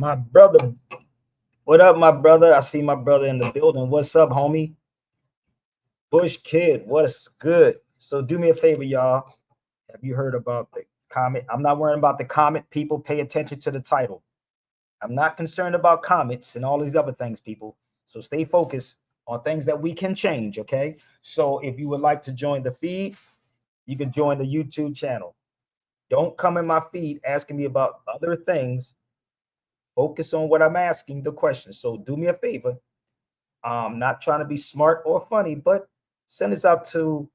My brother. What up, my brother? I see my brother in the building. What's up, homie? Bush Kid, what's good? So do me a favor, y'all. Have you heard about the comment? I'm not worrying about the comment. People, pay attention to the title. I'm not concerned about comments and all these other things, people. So stay focused on things that we can change, okay? So if you would like to join the feed, you can join the YouTube channel. Don't come in my feed asking me about other things. Focus on what I'm asking the question. So do me a favor. I'm not trying to be smart or funny, but send this out to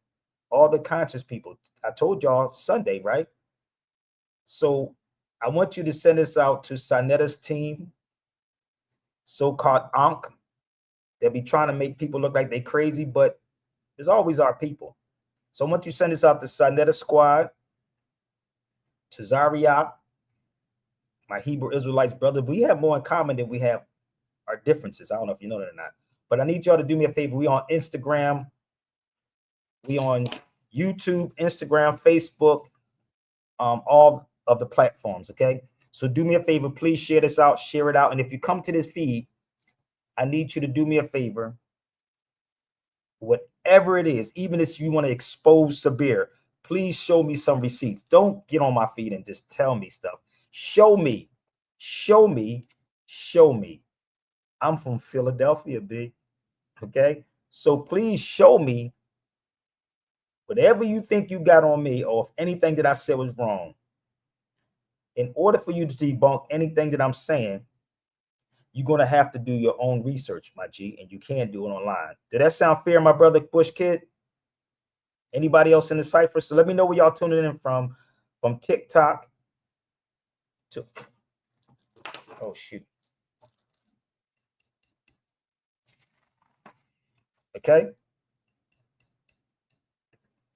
all the conscious people. I told y'all Sunday, right? So I want you to send this out to Sanetta's team, so-called Ankh. They'll be trying to make people look like they crazy, but there's always our people. So I want you to send this out to Sanetta Squad, to Zariak, my Hebrew Israelites brother. We have more in common than we have our differences. I don't know if you know that or not. But I need y'all to do me a favor. We on Instagram. We on YouTube, Instagram, Facebook, all of the platforms, okay? So do me a favor. Please share this out. Share it out. And if you come to this feed, I need you to do me a favor. Whatever it is, even if you want to expose Sabir, please show me some receipts. Don't get on my feed and just tell me stuff. Show me. Show me. Show me. I'm from Philadelphia, big. Okay? So please show me whatever you think you got on me, or if anything that I said was wrong. In order for you to debunk anything that I'm saying, you're going to have to do your own research, my G, and you can't do it online. Did that sound fair, my brother Bush Kid? Anybody else in the cipher? So let me know where y'all tuning in from TikTok to, oh, shoot. Okay?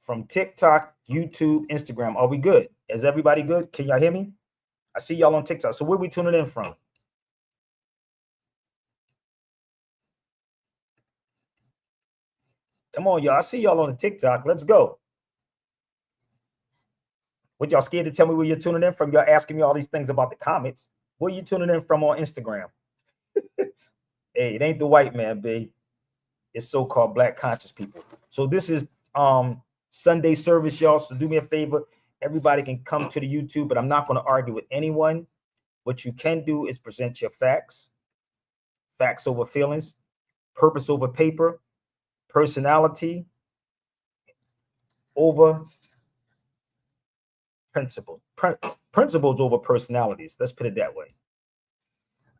From TikTok, YouTube, Instagram. Are we good? Is everybody good? Can y'all hear me? I see y'all on TikTok. So where we tuning in from? Come on, y'all. I see y'all on the TikTok. Let's go. What, y'all scared to tell me where you're tuning in from? Y'all asking me all these things about the comments. Where you tuning in from on Instagram? Hey, it ain't the white man, babe. It's so-called black conscious people. So this is Sunday service, y'all. So do me a favor. Everybody can come to the YouTube, but I'm not going to argue with anyone. What you can do is present your facts. Facts over feelings. Purpose over paper. Personality over principles. Principles over personalities. Let's put it that way.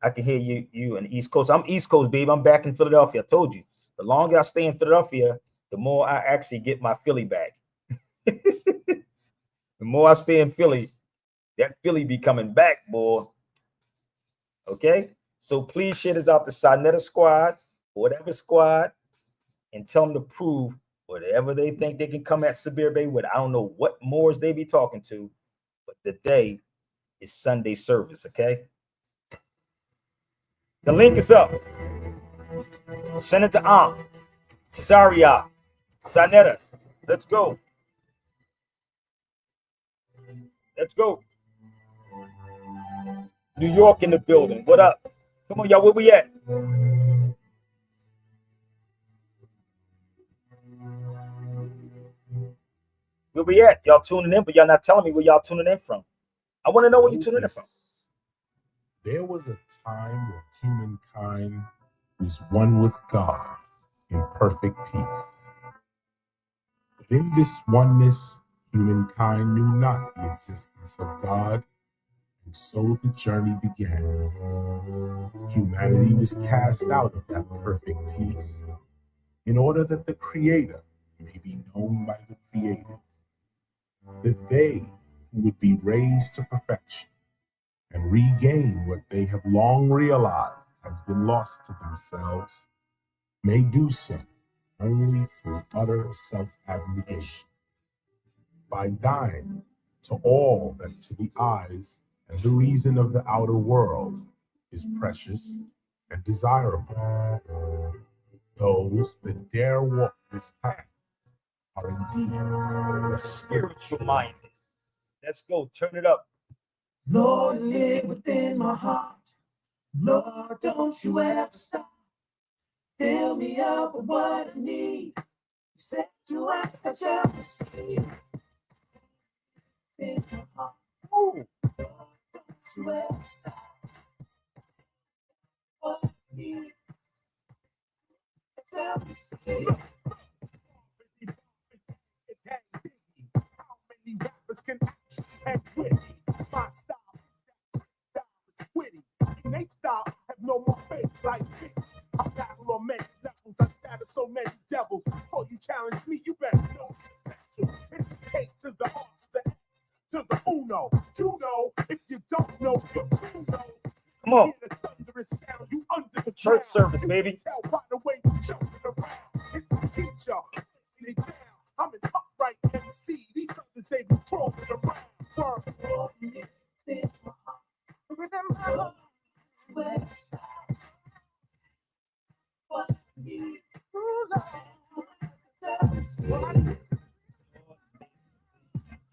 I can hear you in the East Coast. I'm East Coast, babe. I'm back in Philadelphia. I told you. The longer I stay in Philadelphia, the more I actually get my Philly back. The more I stay in Philly, that Philly be coming back, boy. Okay? So please share this out to Sanetta Squad, whatever squad, and tell them to prove whatever they think they can come at Sabir Bay with. I don't know what Moors they be talking to, but the day is Sunday service, okay? The link is up. Send it to Cesaria, Sanetta. Let's go. Let's go. New York in the building. What up? Come on, y'all. Where we at? Where we at? Y'all tuning in, but y'all not telling me where y'all tuning in from. I want to know where you tuning in from. There was a time when humankind was one with God in perfect peace. But in this oneness, humankind knew not the existence of God, and so the journey began. Humanity was cast out of that perfect peace in order that the Creator may be known by the created, that they who would be raised to perfection and regain what they have long realized has been lost to themselves may do so only through utter self-abnegation, by dying to all that to the eyes and the reason of the outer world is precious and desirable. Those that dare walk this path are indeed the spiritual minded. Let's go. Turn it up. Lord, live within my heart. Lord, don't you ever stop. Fill me up with what I need. You said you have the jealousy. In my heart. Lord, don't you ever stop. What I need. Jealousy. How many rappers can actually hang with me? My style is witty. And they style have no more faith like me. I battle on many levels. I shatter so many devils. Before you challenge me, you better know it's essential. It's the K to the R to the S to the Uno. You know, if you don't know, you do know. Come on. Hear the thunderous sound, you under the church service, baby. Tell by the way you jumping around. It's the teacher. It down. I'm an upright MC. These others, they be crawling around. Come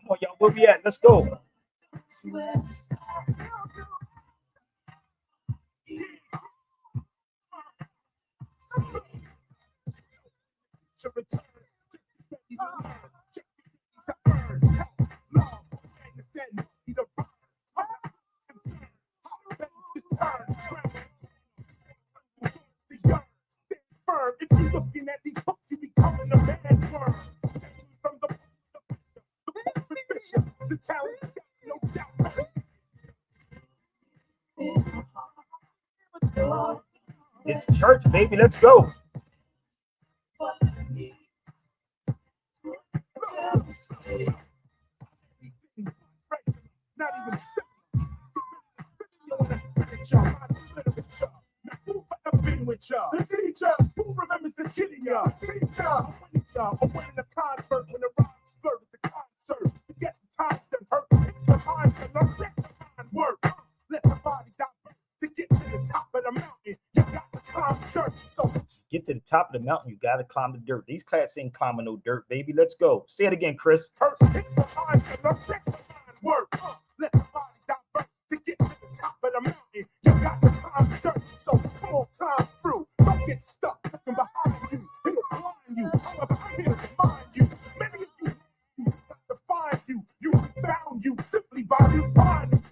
on, y'all. Where we at? Let's go. If you're looking at these books, you becoming a man worm. From the talent, no doubt. It's church, baby. Let's go. Not even with y'all. The teacher who remembers the kitty y'all. Teacher, winning the convert when the rhyme spurt at the concert. Forget the times that hurt. The minds are not let the mind work. Let the body divert to get to the top of the mountain. You got to climb the dirt. So get to the top of the mountain, you got to climb the dirt. These cats ain't climbing no dirt, baby. Let's go. Say it again, Chris. Hurt. The minds are not let the mind work. Let the body divert to get to the top of the mountain. You got to climb the dirt. So come on, climb through. Don't get stuck looking behind you. It'll blind you. However, I'm here to remind you. Many of you got to find you. You found you simply by refining you.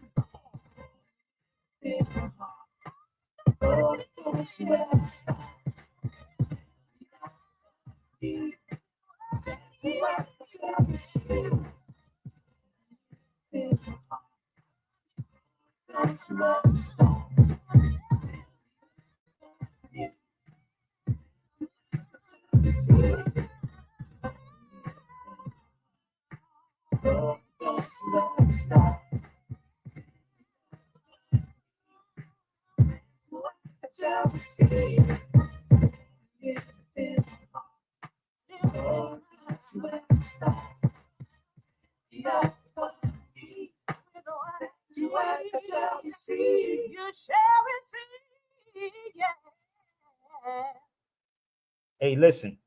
Hey, listen,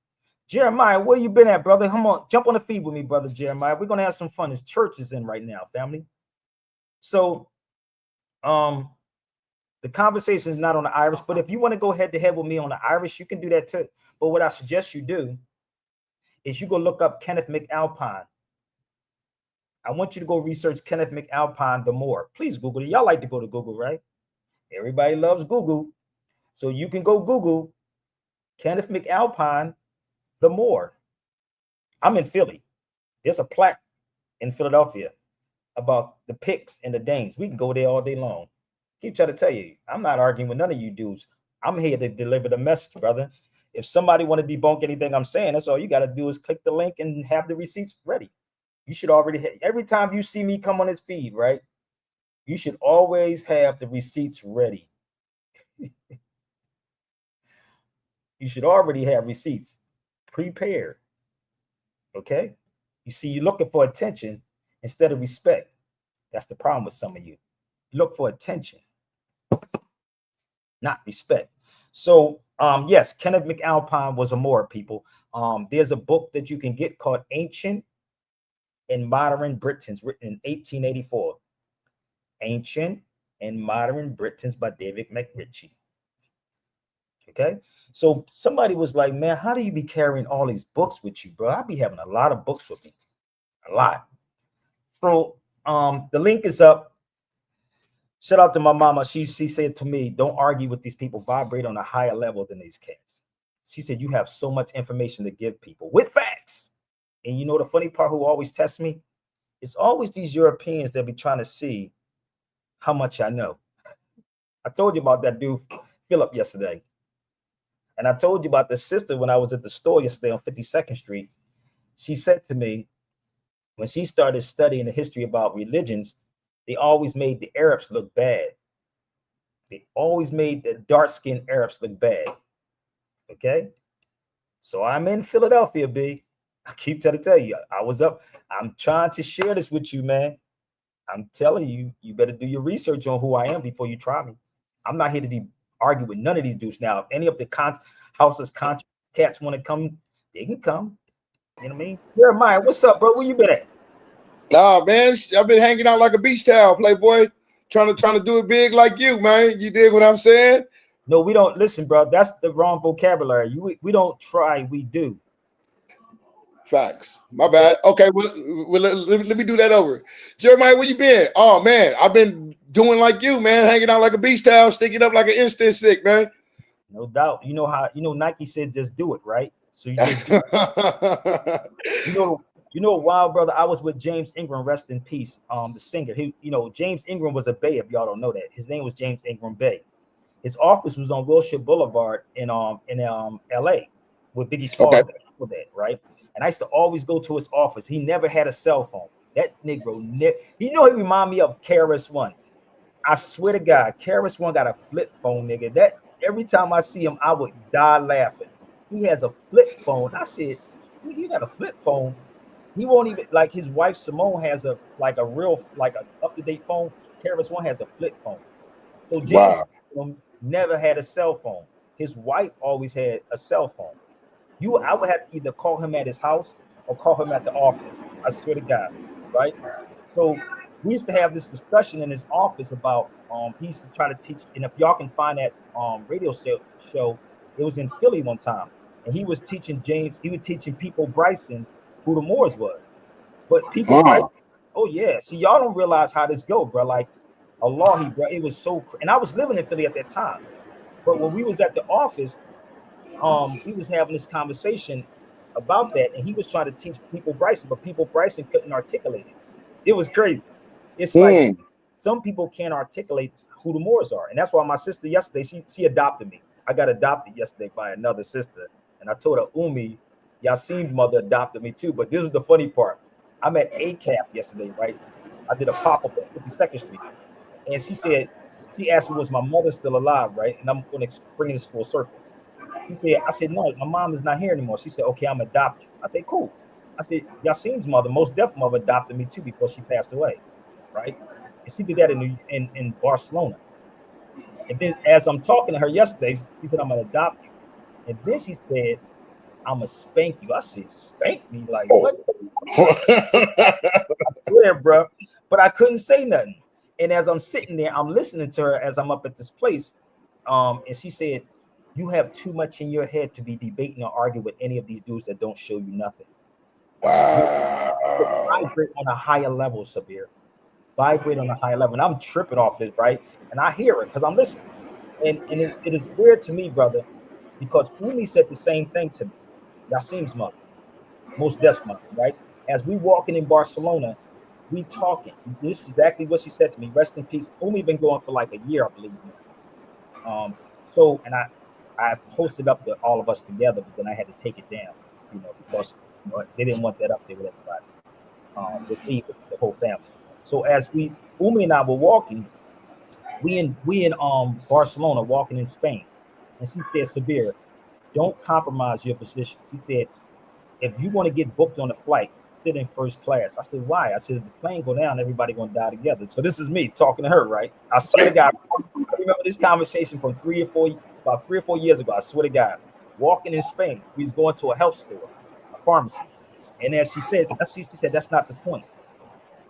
Jeremiah, where you been at, brother? Come on, jump on the feed with me, brother Jeremiah. We're gonna have some fun. His church is in right now, family. So, the conversation is not on the Irish, but if you want to go head to head with me on the Irish, you can do that too. But what I suggest you do is you go look up Kenneth McAlpine. I want you to go research Kenneth McAlpine the more. Please Google it. Y'all like to go to Google, right? Everybody loves Google. So you can go Google Kenneth McAlpine the more. I'm in Philly. There's a plaque in Philadelphia about the Picts and the Danes. We can go there all day long. Keep trying to tell you, I'm not arguing with none of you dudes. I'm here to deliver the message, brother. If somebody want to debunk anything I'm saying, that's all you got to do is click the link and have the receipts ready. You should already have, every time you see me come on this feed, right? You should always have the receipts ready. You should already have receipts prepared. Okay? You see, you're looking for attention instead of respect. That's the problem with some of you. You look for attention, not respect. So, yes, Kenneth McAlpine was a Moor, people. There's a book that you can get called Ancient and Modern Britons, written in 1884. Ancient and Modern Britons by David McRitchie. Okay. So somebody was like, man, how do you be carrying all these books with you, bro? I be having a lot of books with me. A lot. So the link is up. Shout out to my mama. She said to me, don't argue with these people, vibrate on a higher level than these cats. She said, you have so much information to give people with facts. And you know the funny part who always tests me? It's always these Europeans that be trying to see how much I know. I told you about that dude, Philip, yesterday. And I told you about the sister when I was at the store yesterday on 52nd Street. She said to me, when she started studying the history about religions, they always made the Arabs look bad. They always made the dark-skinned Arabs look bad. Okay? So I'm in Philadelphia, B. I keep trying to tell you, I was up. I'm trying to share this with you, man. I'm telling you, you better do your research on who I am before you try me. I'm not here to argue with none of these dudes. Now, if any of the house's cats want to come, they can come. You know what I mean? Jeremiah, what's up, bro? Where you been at? Nah, man, I've been hanging out like a beach towel, Playboy. Trying to do it big like you, man. You dig what I'm saying? No, we don't. Listen, bro, that's the wrong vocabulary. We don't try, we do. Facts. My bad. Okay, well let me do that over. Jeremiah, where you been? Oh, man, I've been doing like you, man. Hanging out like a beach towel, sticking up like an instant sick, man. No doubt. You know how, Nike said just do it, right? So you just do it. You know, wild brother, I was with James Ingram, rest in peace. The singer. James Ingram was a Bay, if y'all don't know that. His name was James Ingram Bay. His office was on Wilshire Boulevard in LA with Biggie Smalls, okay. Right? And I used to always go to his office. He never had a cell phone. That Negro, he remind me of KRS-One. I swear to God, KRS-One got a flip phone, nigga. That every time I see him, I would die laughing. He has a flip phone. I said, you got a flip phone. He won't even, like, his wife Simone has a real up-to-date phone. KRS-One has a flip phone. So James never had a cell phone. His wife always had a cell phone. I would have to either call him at his house or call him at the office. I swear to God, right? So we used to have this discussion in his office about he used to try to teach, and if y'all can find that radio show, it was in Philly one time, and he was teaching People Bryson who the Moors was. But People Bryson, oh yeah, see, y'all don't realize how this go, bro. Like Allah, bro, it was so, and I was living in Philly at that time. But when we was at the office, he was having this conversation about that, and he was trying to teach People Bryson, but People Bryson couldn't articulate it. It was crazy. It's like some people can't articulate who the Moors are, and that's why my sister yesterday, she adopted me. I got adopted yesterday by another sister, and I told her Umi, Yasim's mother adopted me too. But this is the funny part. I'm at ACAP yesterday, right? I did a pop-up at 52nd Street, and she asked me, was my mother still alive, right? And I'm going to bring this full circle. I said, no, my mom is not here anymore. She said, okay, I'm adopt you. I said, cool. I said, Yasim's mother, most deaf mother, adopted me too before she passed away, right? And she did that in Barcelona. And then as I'm talking to her yesterday, she said, I'm going to adopt you. And then she said, I'm going to spank you. I said, spank me? Like, what? I swear, bro. But I couldn't say nothing. And as I'm sitting there, I'm listening to her as I'm up at this place. And she said, you have too much in your head to be debating or arguing with any of these dudes that don't show you nothing. Wow. Vibrate on a higher level, Sabir. Vibrate on a higher level. And I'm tripping off this, right? And I hear it because I'm listening. And it is weird to me, brother, because Umi said the same thing to me. Yasim's mother, most deaf mother, right? As we walking in Barcelona, we talking. This is exactly what she said to me. Rest in peace. Umi been going for like a year, I believe. So, and I posted up all of us together, but then I had to take it down, because they didn't want that up there with everybody, with me, with the whole family. So as Umi and I were walking, we in Barcelona, walking in Spain, and she said, Sabir, don't compromise your position. She said, if you want to get booked on a flight, sit in first class. I said, why? I said, if the plane go down, everybody gonna die together. So this is me talking to her, right? I swear to God, I remember this conversation from about 3 or 4 years ago. I swear to God, walking in Spain, we was going to a health store, a pharmacy. And as she said, that's not the point.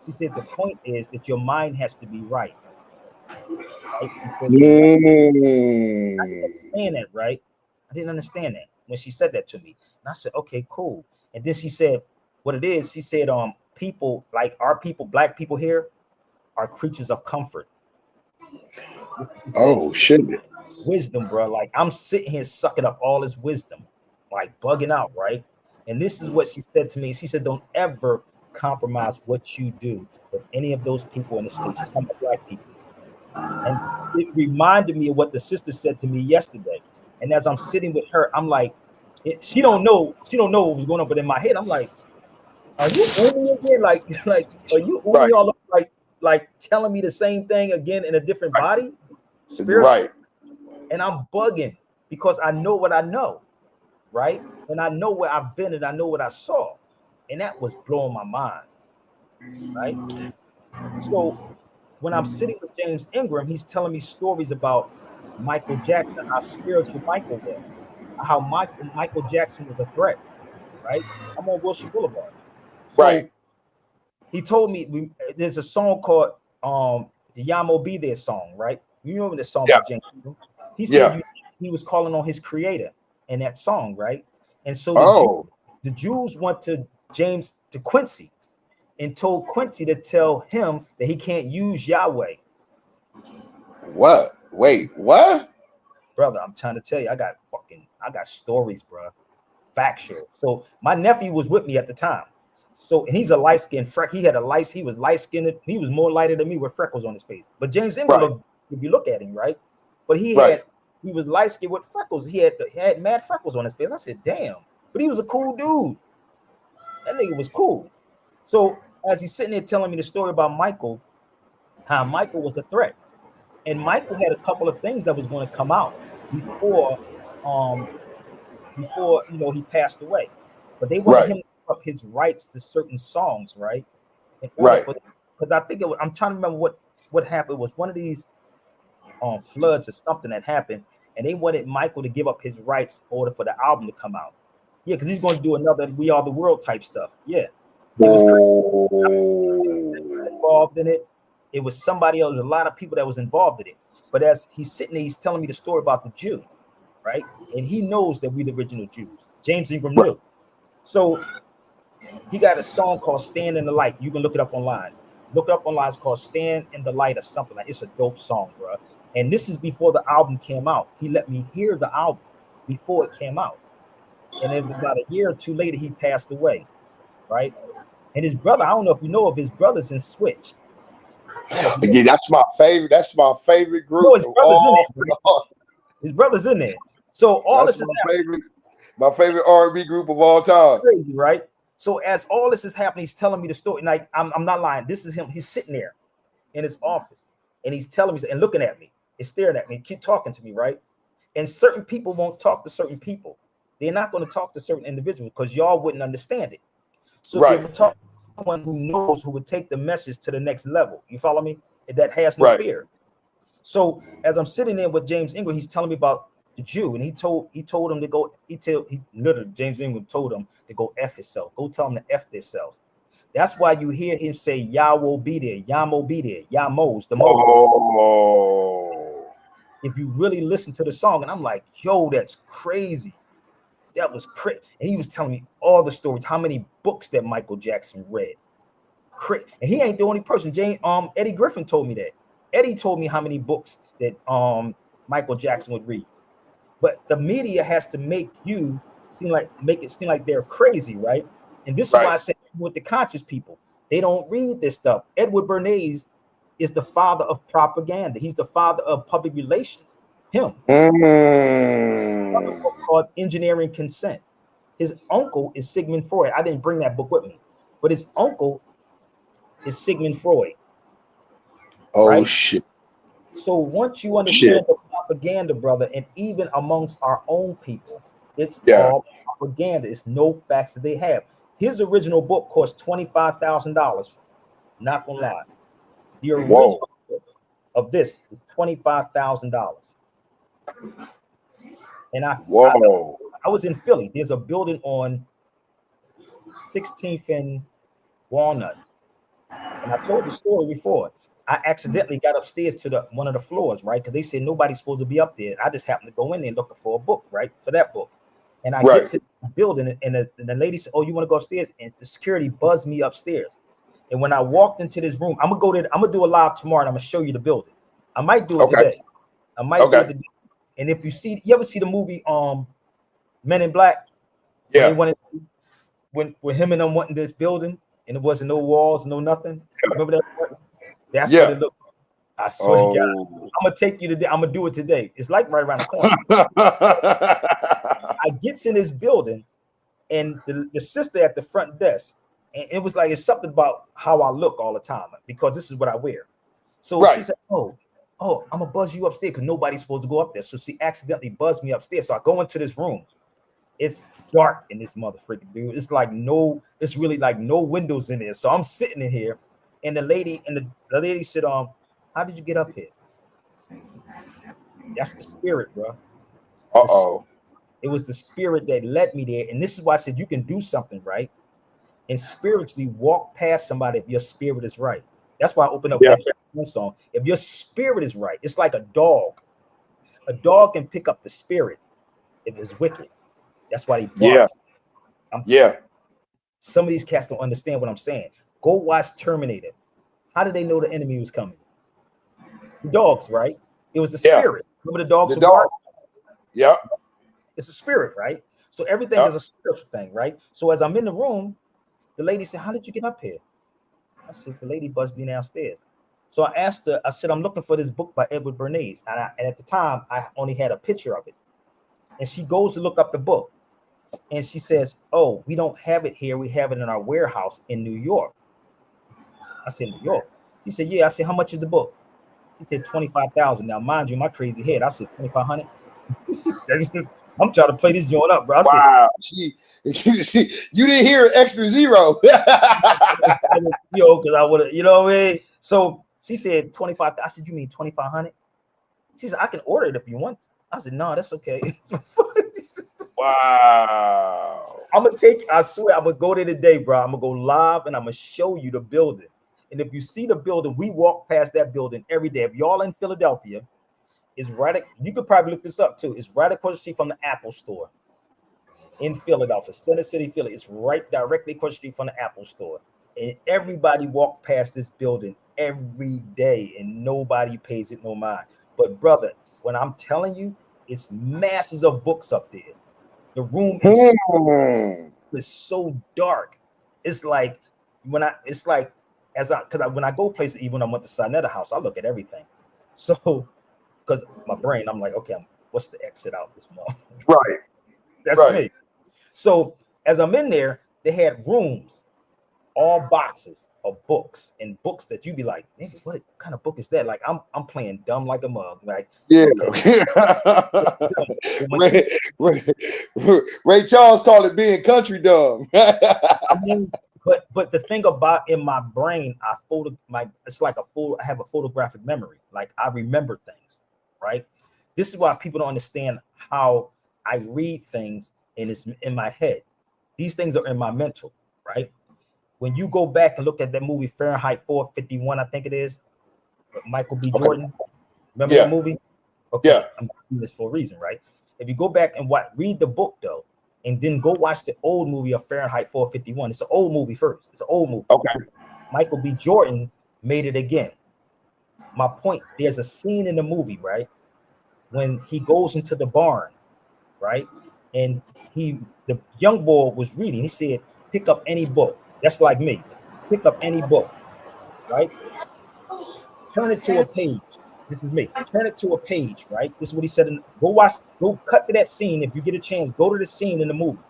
She said, the point is that your mind has to be right. Right? Because I didn't Mm. understand that, right? I didn't understand that when she said that to me. And I said, okay, cool. And then she said, what it is, she said, people like our people, black people here, are creatures of comfort. She said, Oh shit. wisdom, bro. Like I'm sitting here sucking up all this wisdom, like bugging out, right? And this is what she said to me. She said, don't ever compromise what you do with any of those people in the States. She's talking about black people. And it reminded me of what the sister said to me yesterday. And as I'm sitting with her, I'm like, she don't know what was going on, but in my head, I'm like, are you Umi again? Like, are you Umi Right. all over, like telling me the same thing again in a different body, spiritual? Right. And I'm bugging because I know what I know, right? And I know where I've been and I know what I saw. And that was blowing my mind, right? So when I'm sitting with James Ingram, he's telling me stories about Michael Jackson, how spiritual Michael was, how Michael Jackson was a threat, right? I'm on Wilshire Boulevard. Right. So he told me there's a song called the Yamo Be There song, right? You remember the song Yeah. by James Ingram? He Yeah. said he was calling on his creator in that song, right? And so Oh. the Jews went to Quincy and told Quincy to tell him that he can't use Yahweh. What? Wait, what? Brother, I'm trying to tell you, I got stories, bro. Factual. So my nephew was with me at the time. So, and he's a light-skinned he was light-skinned, he was more lighter than me with freckles on his face. But James Ingram, Right. if you look at him, right? But he was light-skinned with freckles. He had mad freckles on his face. I said, damn. But he was a cool dude. That nigga was cool. So as he's sitting there telling me the story about Michael, how Michael was a threat. And Michael had a couple of things that was going to come out before he passed away. But they wanted Right. him to give up his rights to certain songs, right? In order Right. for, because I think I'm trying to remember what happened. It was one of these floods or something that happened, and they wanted Michael to give up his rights in order for the album to come out. Yeah, because he's going to do another We Are the World type stuff. Yeah. It was crazy. Involved in it. It was somebody else, a lot of people that was involved in it. But as he's sitting there, he's telling me the story about the Jew, right? And he knows that we're the original Jews. James Ingram knew. So he got a song called Stand in the Light. You can look it up online. Look it up online. It's called Stand in the Light or something. Like it's a dope song, bro. And this is before the album came out. He let me hear the album before it came out. And then about a year or two later, he passed away, right? And his brother, I don't know if you know of his brothers in Switch. Yeah, that's my favorite. That's my favorite group. No, his brother's in there. Right? His brother's in there. So all that's this is my favorite R&B group of all time. Crazy, right? So as all this is happening, he's telling me the story. Like I'm not lying. This is him. He's sitting there in his office, and he's telling me and looking at me, and staring at me, keep talking to me, right? And certain people won't talk to certain people. They're not going to talk to certain individuals because y'all wouldn't understand it. So they would talk to someone who knows, who would take the message to the next level. You follow me? That has no fear. So as I'm sitting there with James Ingram, he's telling me about the Jew, and he told him to go. James Ingram told him to go F himself. Go tell him to F themselves. That's why you hear him say, "Yah will be there, Yamo be there, Yamos, the Moses." Oh. If you really listen to the song, and I'm like, yo, that's crazy. That was crazy. And he was telling me all the stories, how many books that Michael Jackson read. And he ain't the only person. Eddie Griffin told me that. Eddie told me how many books that Michael Jackson would read. But the media has to make it seem like they're crazy, right? And this is why I say with the conscious people, they don't read this stuff. Edward Bernays is the father of propaganda. He's the father of public relations. Him. Called Engineering Consent. His uncle is Sigmund Freud. I didn't bring that book with me, but his uncle is Sigmund Freud. Oh, right? shit. So once you understand the propaganda, brother, and even amongst our own people, it's all propaganda. It's no facts that they have. His original book cost $25,000. Not gonna lie. The original book of this is $25,000. And I was in Philly. There's a building on 16th and Walnut. And I told the story before. I accidentally got upstairs to one of the floors, right? Because they said nobody's supposed to be up there. I just happened to go in there looking for a book, right? For that book. And I get to the building, and the lady said, "Oh, you want to go upstairs?" And the security buzzed me upstairs. And when I walked into this room, I'm gonna go there. I'm gonna do a live tomorrow, and I'm gonna show you the building. I might do it today. I might do it today. And if you ever see the movie Men in Black? Yeah. When him and them went in this building, and it wasn't no walls, no nothing. Remember that? That's what it looks like. I swear to God, I'm gonna take you today. I'm gonna do it today. It's like right around the corner. I gets in this building, and the sister at the front desk, and it was like it's something about how I look all the time because this is what I wear. So she said, "Oh, I'm gonna buzz you upstairs because nobody's supposed to go up there." So she accidentally buzzed me upstairs. So I go into this room. It's dark in this motherfucking dude. It's like it's really like no windows in there. So I'm sitting in here, and the lady said, "How did you get up here?" That's the spirit, bro. It was the spirit that led me there. And this is why I said you can do something right and spiritually walk past somebody if your spirit is right. That's why I opened up with that song. If your spirit is right, it's like a dog. A dog can pick up the spirit if it's wicked. That's why they bark. Some of these cats don't understand what I'm saying. Go watch Terminator. How did they know the enemy was coming? The dogs, right? It was the spirit. Remember the dogs? It's a spirit, right? So everything is a spiritual thing, right? So as I'm in the room, the lady said, "How did you get up here?" I said, "The lady buzzed me downstairs." So I asked her, I said, "I'm looking for this book by Edward Bernays." And at the time, I only had a picture of it. And she goes to look up the book. And she says, "Oh, we don't have it here. We have it in our warehouse in New York." I said, "New York?" She said, "Yeah." I said, "How much is the book?" She said, $25,000. Now, mind you, my crazy head, I said, $2,500. I'm trying to play this joint up, bro. I said, you didn't hear extra zero. Because I would have, you know what I mean? So she said 25. I said, "You mean 2,500? She said, "I can order it if you want." I said, "No, that's okay." Wow. I swear, I'm gonna go there today, bro. I'm gonna go live and I'm gonna show you the building. And if you see the building, we walk past that building every day. If y'all in Philadelphia, it's right. You could probably look this up too. It's right across the street from the Apple store in Philadelphia, Center City, Philly. It's right directly across the street from the Apple store. And everybody walk past this building every day, and nobody pays it no mind. But brother, when I'm telling you, it's masses of books up there. The room is so dark. It's like when I go places, even when I went to Sinetta House, I look at everything. So because my brain, I'm like, okay, what's the exit out this month? Right. That's me. So as I'm in there, they had rooms, all boxes of books and books that you be like, "Nigga, what kind of book is that?" Like I'm playing dumb like a mug. Like, okay. Ray Charles called it being country dumb. I mean, but the thing about in my brain, it's like I have a photographic memory. Like I remember things, right? This is why people don't understand how I read things and it's in my head. These things are in my mental, right? When you go back and look at that movie Fahrenheit 451, I think it is, with Michael B. Jordan. Remember that movie? Okay, I'm doing this for a reason, right? If you go back and read the book though, and then go watch the old movie of Fahrenheit 451. It's an old movie first. It's an old movie. Okay. Michael B. Jordan made it again. My point, there's a scene in the movie, right? When he goes into the barn, right? And the young boy was reading. He said, "Pick up any book." That's like me. Pick up any book, right? Turn it to a page. This is me. Turn it to a page, right? This is what he said. Go cut to that scene. If you get a chance, go to the scene in the movie,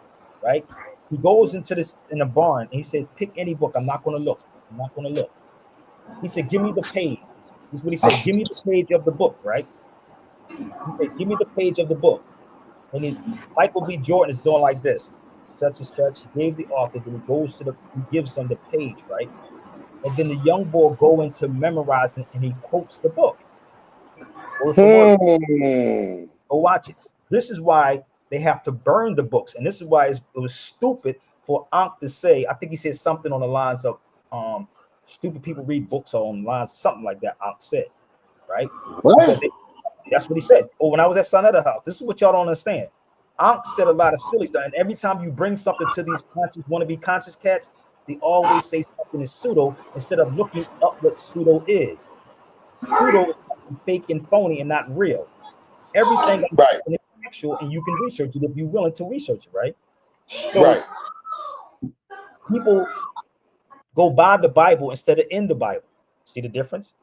right? He goes into in the barn and he says, "Pick any book. I'm not going to look. I'm not going to look." He said, "Give me the page." This is what he said. "Give me the page of the book," right? He said, "Give me the page of the book." And Michael B. Jordan is doing like this. Such and such. He gave the author, then he gives them the page, right? And then the young boy go into memorizing and he quotes the book. Word for word. Go watch it. This is why they have to burn the books. And this is why it was stupid for Ankh to say, I think he said something on the lines of stupid people read books online, something like that. Ankh said, right? What? That's what he said. Oh, when I was at Sanetta's house, this is what y'all don't understand. Ankh said a lot of silly stuff, and every time you bring something to these conscious, wannabe conscious cats, they always say something is pseudo instead of looking up what pseudo is. Pseudo is something fake and phony and not real. Everything I'm Right. saying is actual, and you can research it if you're willing to research it, right? So Right. people go by the Bible instead of in the Bible. See the difference?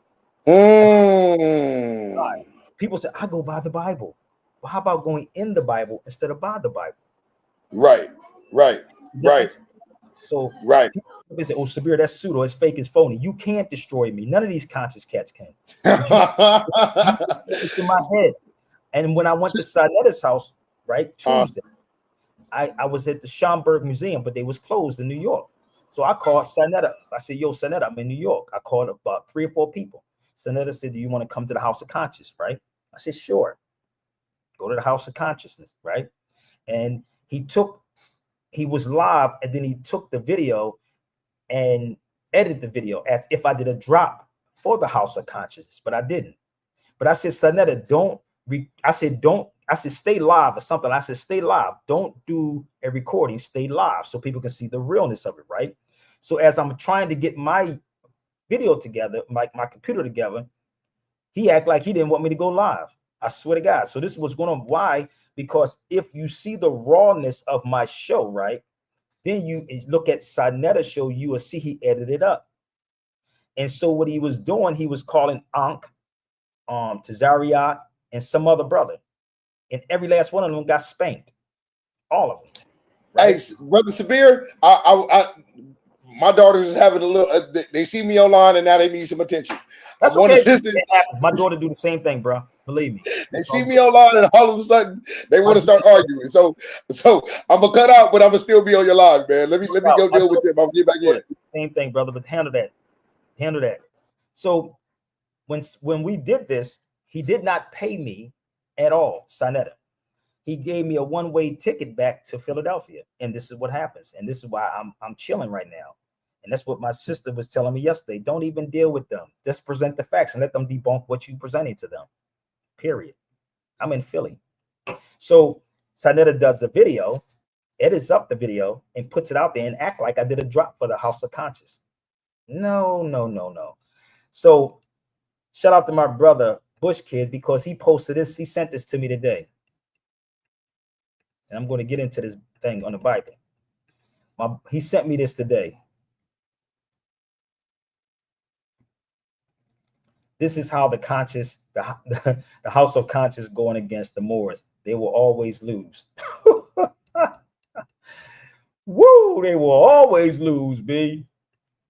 Mm. People say, I go by the Bible. Well, how about going in the Bible instead of by the Bible? Right. Right. Right. Difference? So Right. people say, oh, Sabir, that's pseudo, it's fake, it's phony. You can't destroy me. None of these conscious cats can. It's in my head. And when I went to Sanetta's house, right, Tuesday, I was at the Schomburg Museum, but they was closed in New York. So I called Sanetta. I said, yo, Sanetta, I'm in New York. I called about 3 or 4 people. Sanetta said, do you want to come to the House of Conscious, right? I said, sure. Go to the House of Consciousness, right? And he was live, and then he took the video and edited the video as if I did a drop for the House of Consciousness, but I didn't. But I said, Sanetta, I said, stay live or something. I said, stay live. Don't do a recording. Stay live so people can see the realness of it, right? So as I'm trying to get my video together, my computer together, he acted like he didn't want me to go live. I swear to God. So this is what's going on. Why? Because if you see the rawness of my show, right, then you look at Sanetta's show, you will see he edited up. And so what he was doing, he was calling Ankh, Tazariot, and some other brother. And every last one of them got spanked. All of them. Right? Hey, Brother Sabir, my daughters is having a little, they see me online and now they need some attention. That's okay. My daughter do the same thing, bro. Believe me. They see me online and all of a sudden they want to start arguing. So I'm gonna cut out, but I'm gonna still be on your live, man. Let me go deal with them. I'll get back in. Same thing, brother, but handle that. So when we did this, he did not pay me at all, Sanetta. He gave me a one-way ticket back to Philadelphia, and this is what happens. And this is why I'm chilling right now. And that's what my sister was telling me yesterday. Don't even deal with them. Just present the facts and let them debunk what you presented to them. Period. I'm in Philly. So Sanetta does the video, edits up the video, and puts it out there and act like I did a drop for the House of Conscious. No. So shout out to my brother Bush Kid, because he posted this. He sent this to me today. And I'm going to get into this thing on the Bible. He sent me this today. This is how the House of Conscious going against the Moors. They will always lose. Woo, they will always lose, B.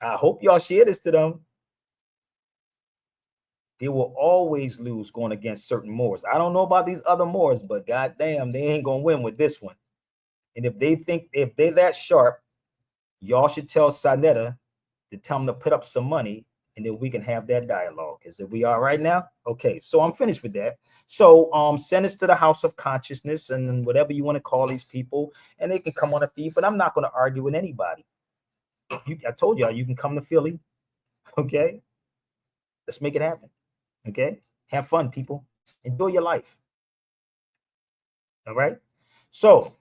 I hope y'all share this to them. They will always lose going against certain Moors. I don't know about these other Moors, but goddamn, they ain't gonna win with this one. And if they're that sharp, y'all should tell Sanetta to tell them to put up some money, and then we can have that dialogue. Is it we all right now? Okay, so I'm finished with that. So send us to the House of Consciousness and whatever you want to call these people, and they can come on a feed, but I'm not going to argue with anybody. I told y'all you can come to Philly. Okay, let's make it happen. Okay, have fun, people. Enjoy your life. All right. So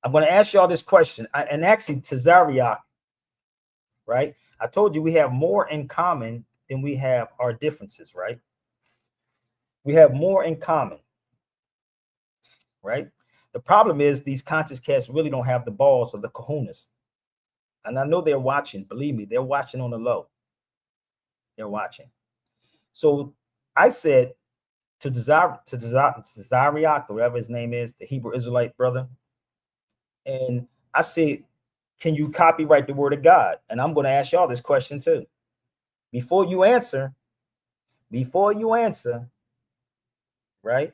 I'm going to ask y'all this question, and actually Tazariak, right? I told you we have more in common than we have our differences, right? We have more in common, right? The problem is these conscious cats really don't have the balls or the kahunas. And I know they're watching. Believe me, they're watching on the low. They're watching. So I said to Tazariak, whatever his name is, the Hebrew Israelite brother, and I said, can you copyright the word of God? And I'm going to ask y'all this question too. Before you answer, right?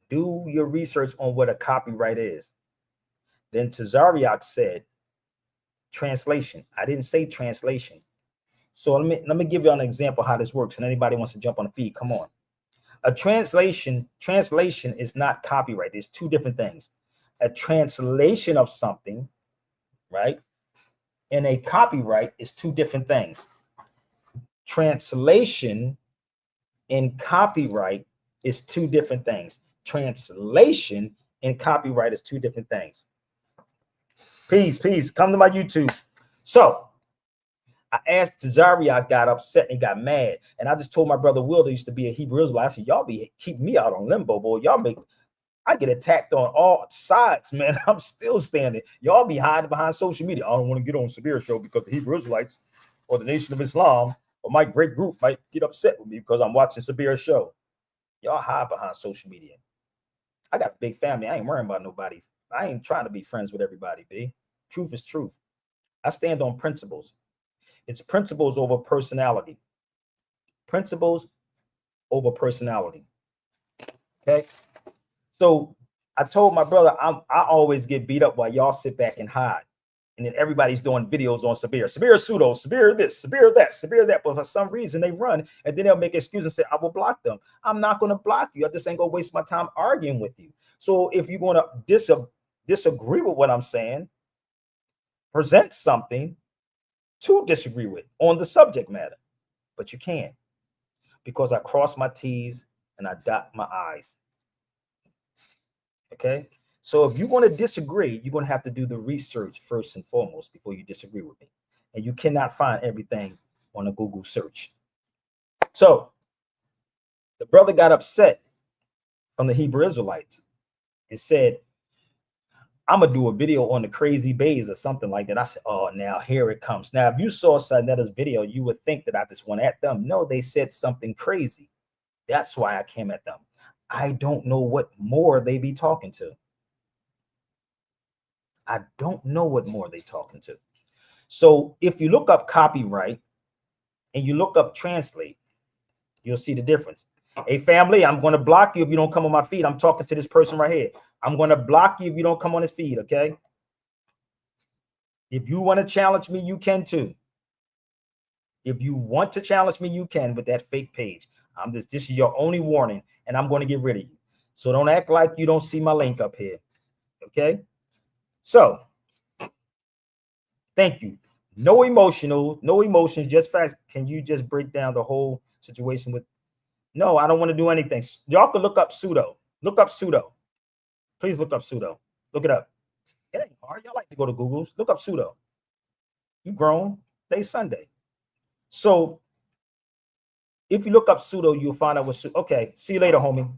Do your research on what a copyright is. Then Tazariak said, translation. I didn't say translation. So let me give you an example how this works. And anybody wants to jump on the feed, come on. A translation is not copyright. There's 2 different things. A translation of something, right, and a copyright is two different things. Translation and copyright is two different things. Translation and copyright is two different things. Peace. Come to my YouTube. So I asked Tazariak, got upset and he got mad. And I just told my brother Will, that used to be a Hebrew Israelite. I said, y'all be keeping me out on limbo, boy. I get attacked on all sides, man. I'm still standing. Y'all be hiding behind social media. I don't want to get on Sabir show because the Hebrew Israelites or the Nation of Islam or my great group might get upset with me because I'm watching Sabir's show. Y'all hide behind social media. I got a big family. I ain't worrying about nobody. I ain't trying to be friends with everybody, B. Truth is truth. I stand on principles. It's principles over personality. Principles over personality. Okay. So I told my brother, I always get beat up while y'all sit back and hide. And then everybody's doing videos on Sabir. Sabir pseudo, Sabir this, Sabir that, Sabir that. But for some reason they run and then they'll make excuses and say, I will block them. I'm not going to block you. I just ain't going to waste my time arguing with you. So if you're going to disagree with what I'm saying, present something to disagree with on the subject matter. But you can't, because I cross my T's and I dot my I's. Okay. So if you want to disagree, you're going to have to do the research first and foremost before you disagree with me. And you cannot find everything on a Google search. So the brother got upset from the Hebrew Israelites and said, I'm going to do a video on the crazy bays or something like that. I said, oh, now here it comes. Now, if you saw Sanetta's video, you would think that I just went at them. No, they said something crazy. That's why I came at them. I don't know what more they be talking to. I don't know what more they talking to. So if you look up copyright and you look up translate, you'll see the difference. Hey, family, I'm going to block you if you don't come on my feed. I'm talking to this person right here. I'm going to block you if you don't come on his feed, okay? If you want to challenge me, you can too. If you want to challenge me, you can with that fake page. This is your only warning, and I'm going to get rid of you. So don't act like you don't see my link up here, okay? So, thank you. No emotions, just facts. Can you just break down the whole situation with? No, I don't want to do anything. Y'all can look up pseudo. Look up pseudo. Please look up pseudo. Look it up. It ain't hard. Y'all like to go to Google's. Look up pseudo. You grown. Today's Sunday. So if you look up pseudo, you'll find out what. Okay. See you later, homie.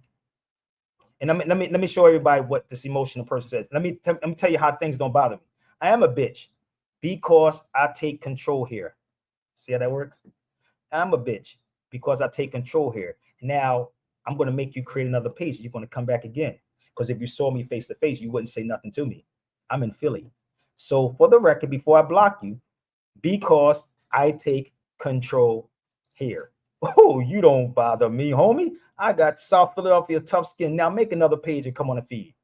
And let me show everybody what this emotional person says. Let me tell you how things don't bother me. I am a bitch because I take control here. See how that works? I'm a bitch because I take control here. Now I'm going to make you create another page. You're going to come back again. Because if you saw me face to face, you wouldn't say nothing to me. I'm in Philly. So for the record, before I block you, because I take control here. Oh, you don't bother me, homie. I got South Philadelphia tough skin. Now make another page and come on the feed.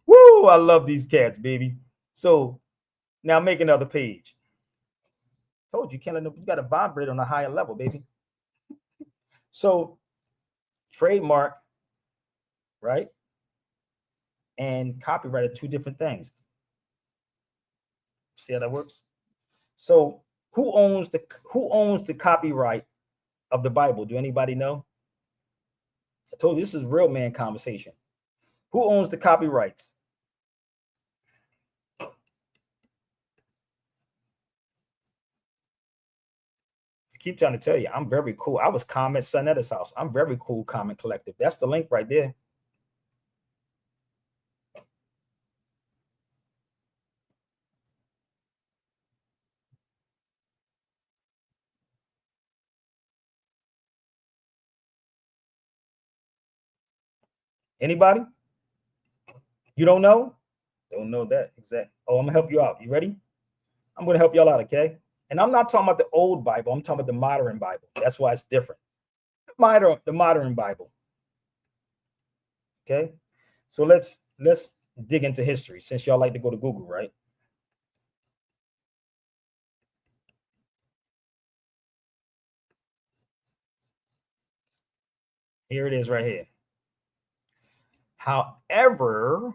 Woo, I love these cats, baby. So now make another page. Told you, you got to vibrate on a higher level, baby. So trademark, right? And copyright are two different things. See how that works? So who owns the copyright of the Bible? Do anybody know? I told you this is real man conversation. Who owns the copyrights? I keep trying to tell you, I'm very cool. I was Comment Sonetta's house. I'm very cool, Comment Collective. That's the link right there. Anybody? You don't know? Don't know that exactly. Oh, I'm gonna help you out. You ready? I'm gonna help y'all out, okay? And I'm not talking about the old Bible. I'm talking about the modern Bible. That's why it's different. The modern Bible. Okay, so let's dig into history since y'all like to go to Google, right? Here it is right here. However,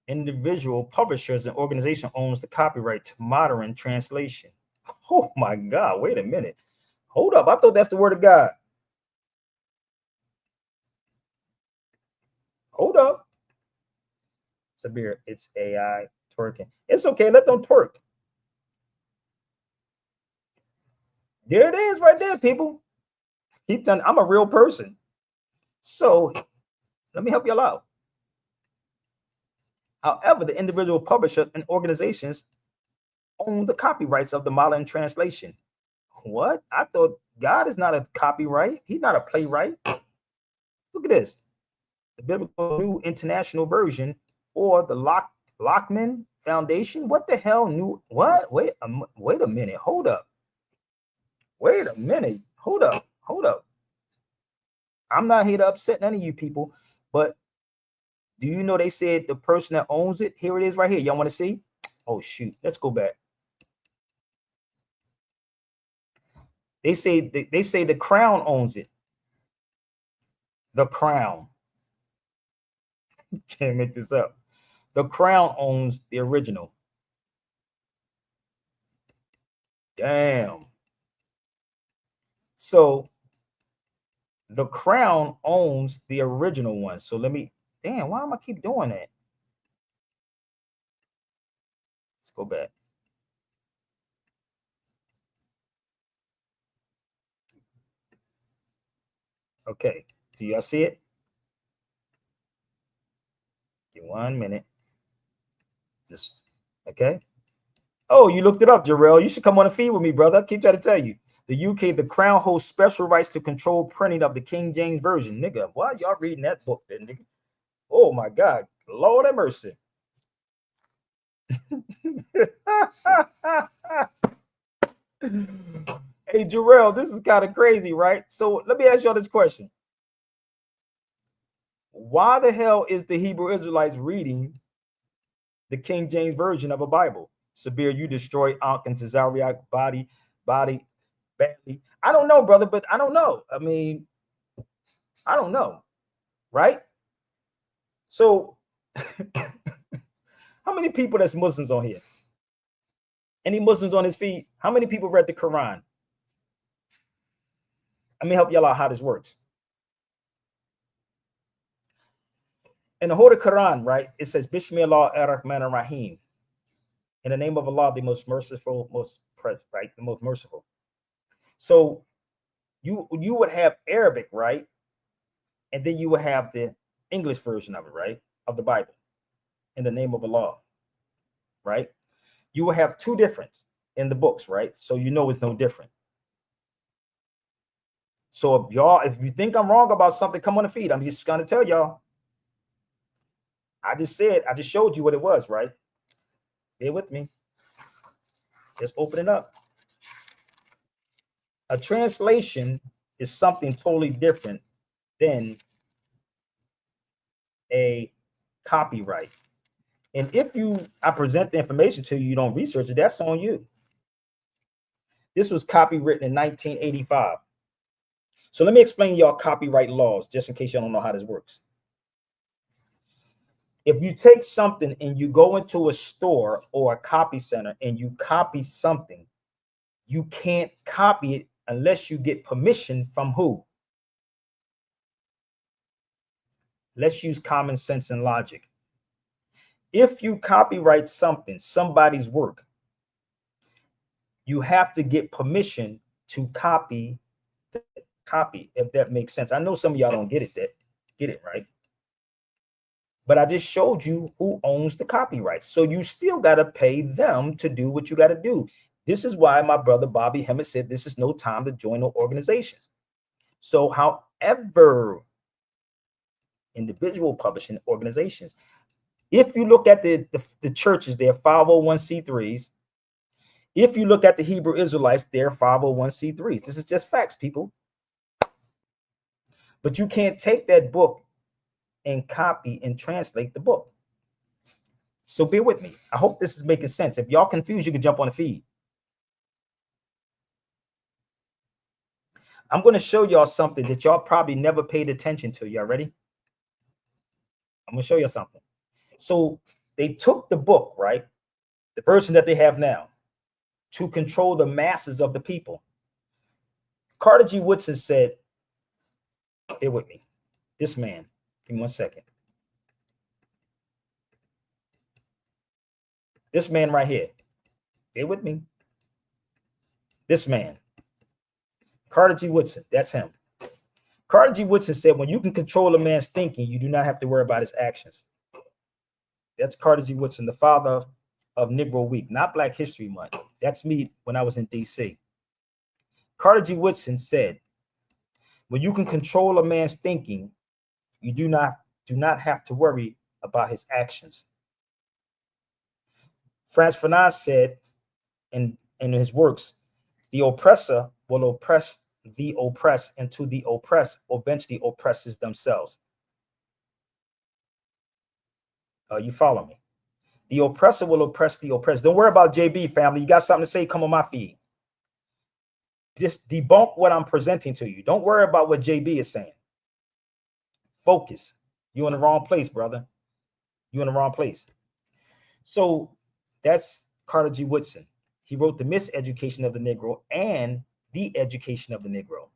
individual publishers and organization owns the copyright to modern translation. Oh my God, wait a minute. Hold up. I thought that's the word of God. Hold up. Sabir, it's AI twerking. It's okay. Let them twerk. There it is right there, people. Keep telling, I'm a real person. So let me help y'all out. However, the individual publisher and organizations own the copyrights of the modern translation. What? I thought God is not a copyright. He's not a playwright. Look at this. The Biblical New International Version or the Lockman Foundation. What the hell? New what? Wait a minute. Hold up. Wait a minute. Hold up. Hold up. I'm not here to upset none of you people, but do you know they said the person that owns it? Here it is right here. Y'all want to see? Oh, shoot. Let's go back. They say the Crown owns it. The Crown. Can't make this up. The Crown owns the original. Damn. So the Crown owns the original one. So let me, damn, why am I keep doing that? Let's go back. Okay, do y'all see it? Give 1 minute. Just okay. Oh, you looked it up, Jarrell. You should come on a feed with me, brother. I keep trying to tell you. The UK, the Crown holds special rights to control printing of the King James Version. Nigga, why y'all reading that book then, nigga? Oh my God. Lord have mercy. Hey, Jarrell, this is kind of crazy, right? So let me ask y'all this question. Why the hell is the Hebrew Israelites reading the King James Version of a Bible? Sabir, you destroyed Ankh and Tazariak body badly. I don't know, brother, but I don't know. I mean, I don't know, right? So how many people that's Muslims on here? Any Muslims on his feed? How many people read the Quran? Let me help y'all out how this works. In the Holy Quran, right, it says, Bismillah ar-Rahman ar-Rahim. In the name of Allah, the most merciful, most present, right? The most merciful. So you would have Arabic, right? And then you would have the English version of it, right? Of the Bible. In the name of Allah, right? You will have two difference in the books, right? So you know it's no different. So if you think I'm wrong about something, come on the feed. I'm just gonna tell y'all. I just showed you what it was, right? Bear with me. Let's open it up. A translation is something totally different than a copyright. And if I present the information to you, you don't research it, that's on you. This was copywritten in 1985. So let me explain y'all copyright laws, just in case y'all don't know how this works. If you take something and you go into a store or a copy center and you copy something, you can't copy it unless you get permission from who? Let's use common sense and logic. If you copyright something, somebody's work, you have to get permission to copy the copy, if that makes sense. I know some of y'all don't get it right. But I just showed you who owns the copyright. So you still got to pay them to do what you got to do. This is why my brother Bobby Hemmett said this is no time to join no organizations. So however, individual publishing organizations, if you look at the churches, they're 501c3s. If you look at the Hebrew Israelites, they're 501c3s. This is just facts, people. But you can't take that book and copy and translate the book. So bear with me. I hope this is making sense. If y'all confused, you can jump on the feed. I'm going to show y'all something that y'all probably never paid attention to. Y'all ready? I'm going to show you something. So they took the book, right? The version that they have now, to control the masses of the people. Carter G. Woodson said, bear with me, this man, give me 1 second. This man right here, bear with me. This man, Carter G. Woodson, that's him. Carter G. Woodson said, when you can control a man's thinking, you do not have to worry about his actions. That's Carter G. Woodson, the father of Negro Week, not Black History Month. That's me when I was in DC. Carter G. Woodson said, when you can control a man's thinking, you do not have to worry about his actions. Frantz Fanon said in his works, the oppressor will oppress the oppressed until the oppressed eventually oppresses themselves. You follow me? The oppressor will oppress the oppressed. Don't worry about JB, family. You got something to say, come on my feed. Just debunk what I'm presenting to you. Don't worry about what JB is saying. Focus. You're in the wrong place, brother. You're in the wrong place. So that's Carter G. Woodson. He wrote The Miseducation of the Negro and The Education of the Negro.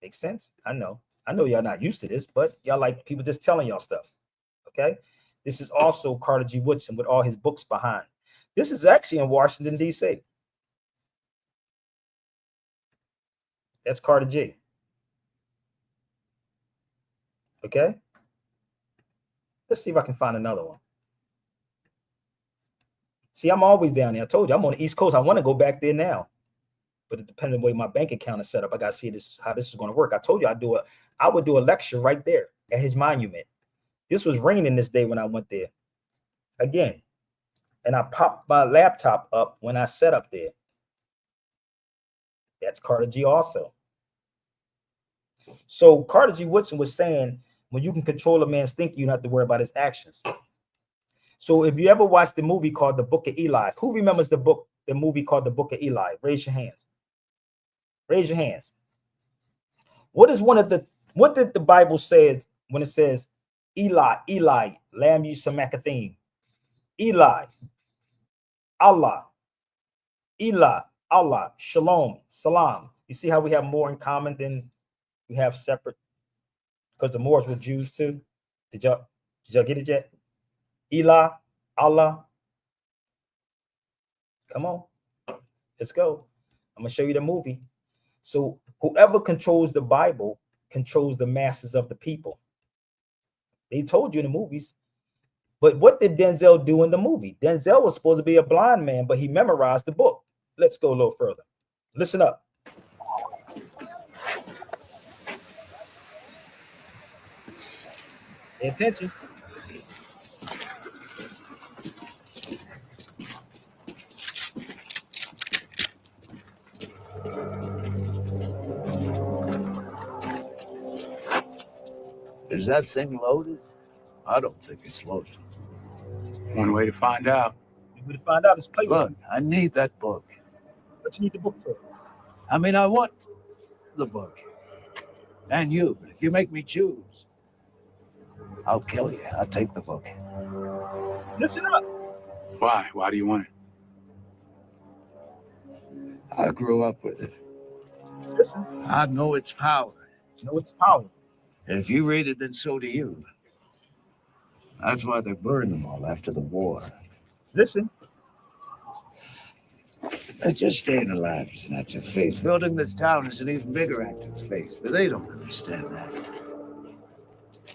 Makes sense? I know y'all not used to this, but y'all like people just telling y'all stuff. Okay. This is also Carter G. Woodson with all his books behind. This is actually in Washington, D.C. That's Carter G. Okay. Let's see if I can find another one. See, I'm always down there. I told you I'm on the East Coast. I want to go back there now, but it depends on the way my bank account is set up. I got to see how this is going to work. I told you I would do a lecture right there at his monument. This was raining this day when I went there again, and I popped my laptop up when I set up there. That's Carter G. also. So Carter G. Woodson was saying, when you can control a man's thinking, you don't have to worry about his actions. So if you ever watched the movie called The Book of Eli, who remembers the movie called The Book of Eli? Raise your hands. Raise your hands. What did the Bible say when it says, Eli, Eli, lam you samakathim? Eli, Allah, Eli, Allah, shalom, salam. You see how we have more in common than we have separate? Because the Moors were Jews too. Did y'all get it yet? Eli, Allah. Come on. Let's go. I'm going to show you the movie. So whoever controls the Bible controls the masses of the people. They told you in the movies. But what did Denzel do in the movie? Denzel was supposed to be a blind man, but he memorized the book. Let's go a little further. Listen up. Pay attention. Is that thing loaded? I don't think it's loaded. One way to find out. One way to find out is play with Look, it. I need that book. What you need the book for? I mean, I want the book. And you, but if you make me choose, I'll kill you. I'll take the book. Listen up. Why? Why do you want it? I grew up with it. Listen. I know its power. You know its power. And if you read it, then so do you. That's why they burned them all after the war. Listen. Just staying alive is an act of faith. Building this town is an even bigger act of faith, but they don't understand that.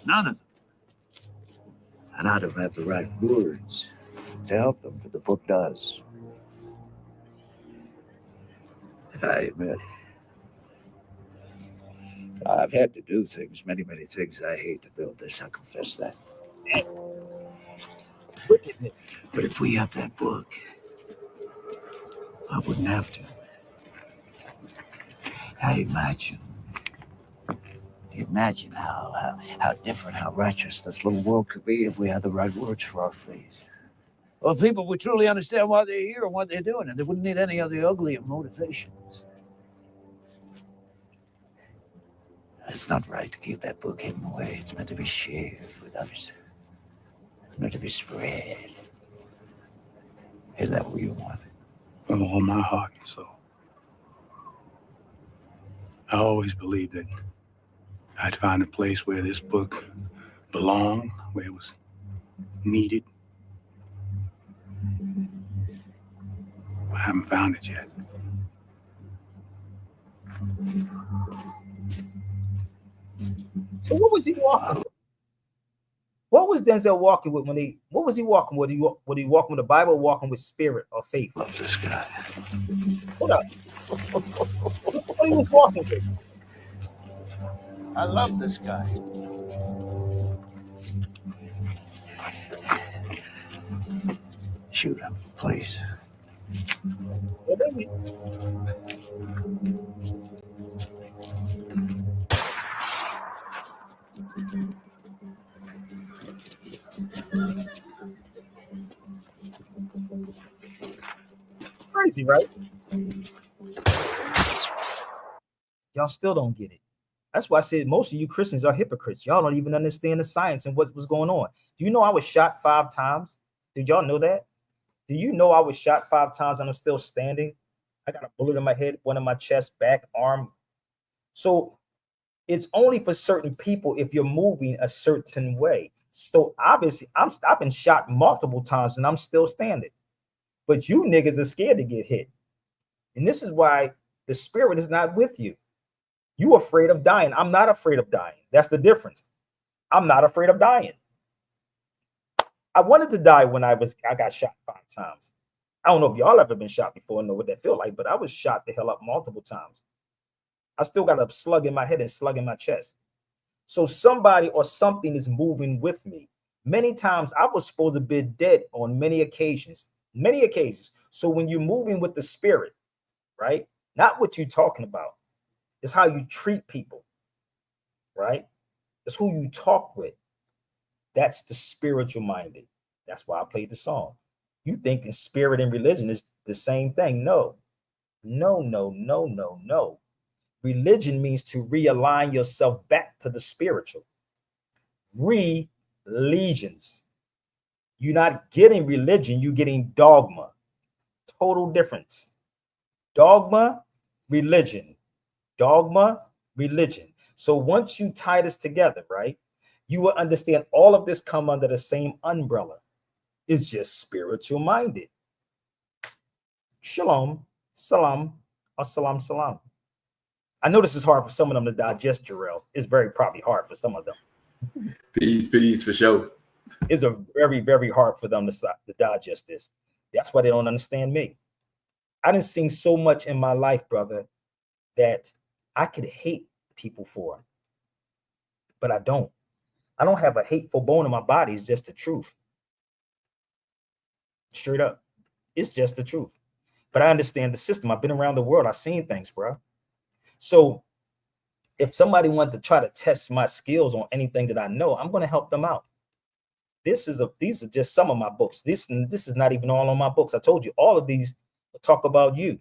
None of them. And I don't have the right words to help them, but the book does. I admit, I've had to do things, many things I hate to build this. I confess that. Wickedness. But if we have that book, I wouldn't have to. Imagine how different, how righteous this little world could be if we had the right words for our faith. Well, people would truly understand why they're here and what they're doing, and they wouldn't need any of the uglier motivations. It's not right to keep that book hidden away. It's meant to be shared with others. Not to be spread. Is that what you want? With all my heart and soul. I always believed that I'd find a place where this book belonged, where it was needed. I haven't found it yet. So what was he walking with? What was Denzel walking with when he? What was he walking with? Was he walking with the Bible, or walking with spirit or faith? Love this guy. Hold up. What he was walking with? I love this guy. Shoot him, please. Crazy, right? Y'all still don't get it. That's why I said most of you Christians are hypocrites. Y'all don't even understand the science and what was going on. Do you know I was shot 5 times? Did y'all know that? Do you know I was shot 5 times and I'm still standing? I got a bullet in my head, one in my chest, back, arm. So it's only for certain people if you're moving a certain way. So obviously I've been shot multiple times and I'm still standing. But you niggas are scared to get hit. And this is why the spirit is not with you. You afraid of dying. I'm not afraid of dying. That's the difference. I'm not afraid of dying. I wanted to die when I got shot 5 times. I don't know if y'all ever been shot before and know what that feel like, but I was shot the hell up multiple times. I still got a slug in my head and slug in my chest. So somebody or something is moving with me. Many times I was supposed to be dead on many occasions. So when you're moving with the spirit, right? Not what you're talking about. It's how you treat people, right? It's who you talk with. That's the spiritual minded. That's why I played the song. You thinking spirit and religion is the same thing. No. Religion means to realign yourself back to the spiritual. Religions. You're not getting religion, you're getting dogma. Total difference. Dogma, religion. Dogma, religion. So once you tie this together, right, you will understand all of this come under the same umbrella. It's just spiritual minded. Shalom, salam, assalam, salam. I know this is hard for some of them to digest, Jarrell. It's probably hard for some of them. Peace, for sure. It's a very, very hard for them to digest this. That's why they don't understand me. I done seen so much in my life, brother, that I could hate people for, but I don't. I don't have a hateful bone in my body. It's just the truth. Straight up. It's just the truth. But I understand the system. I've been around the world. I've seen things, bro. So if somebody wanted to try to test my skills on anything that I know, I'm going to help them out. These are just some of my books. This is not even all on my books. I told you all of these talk about you.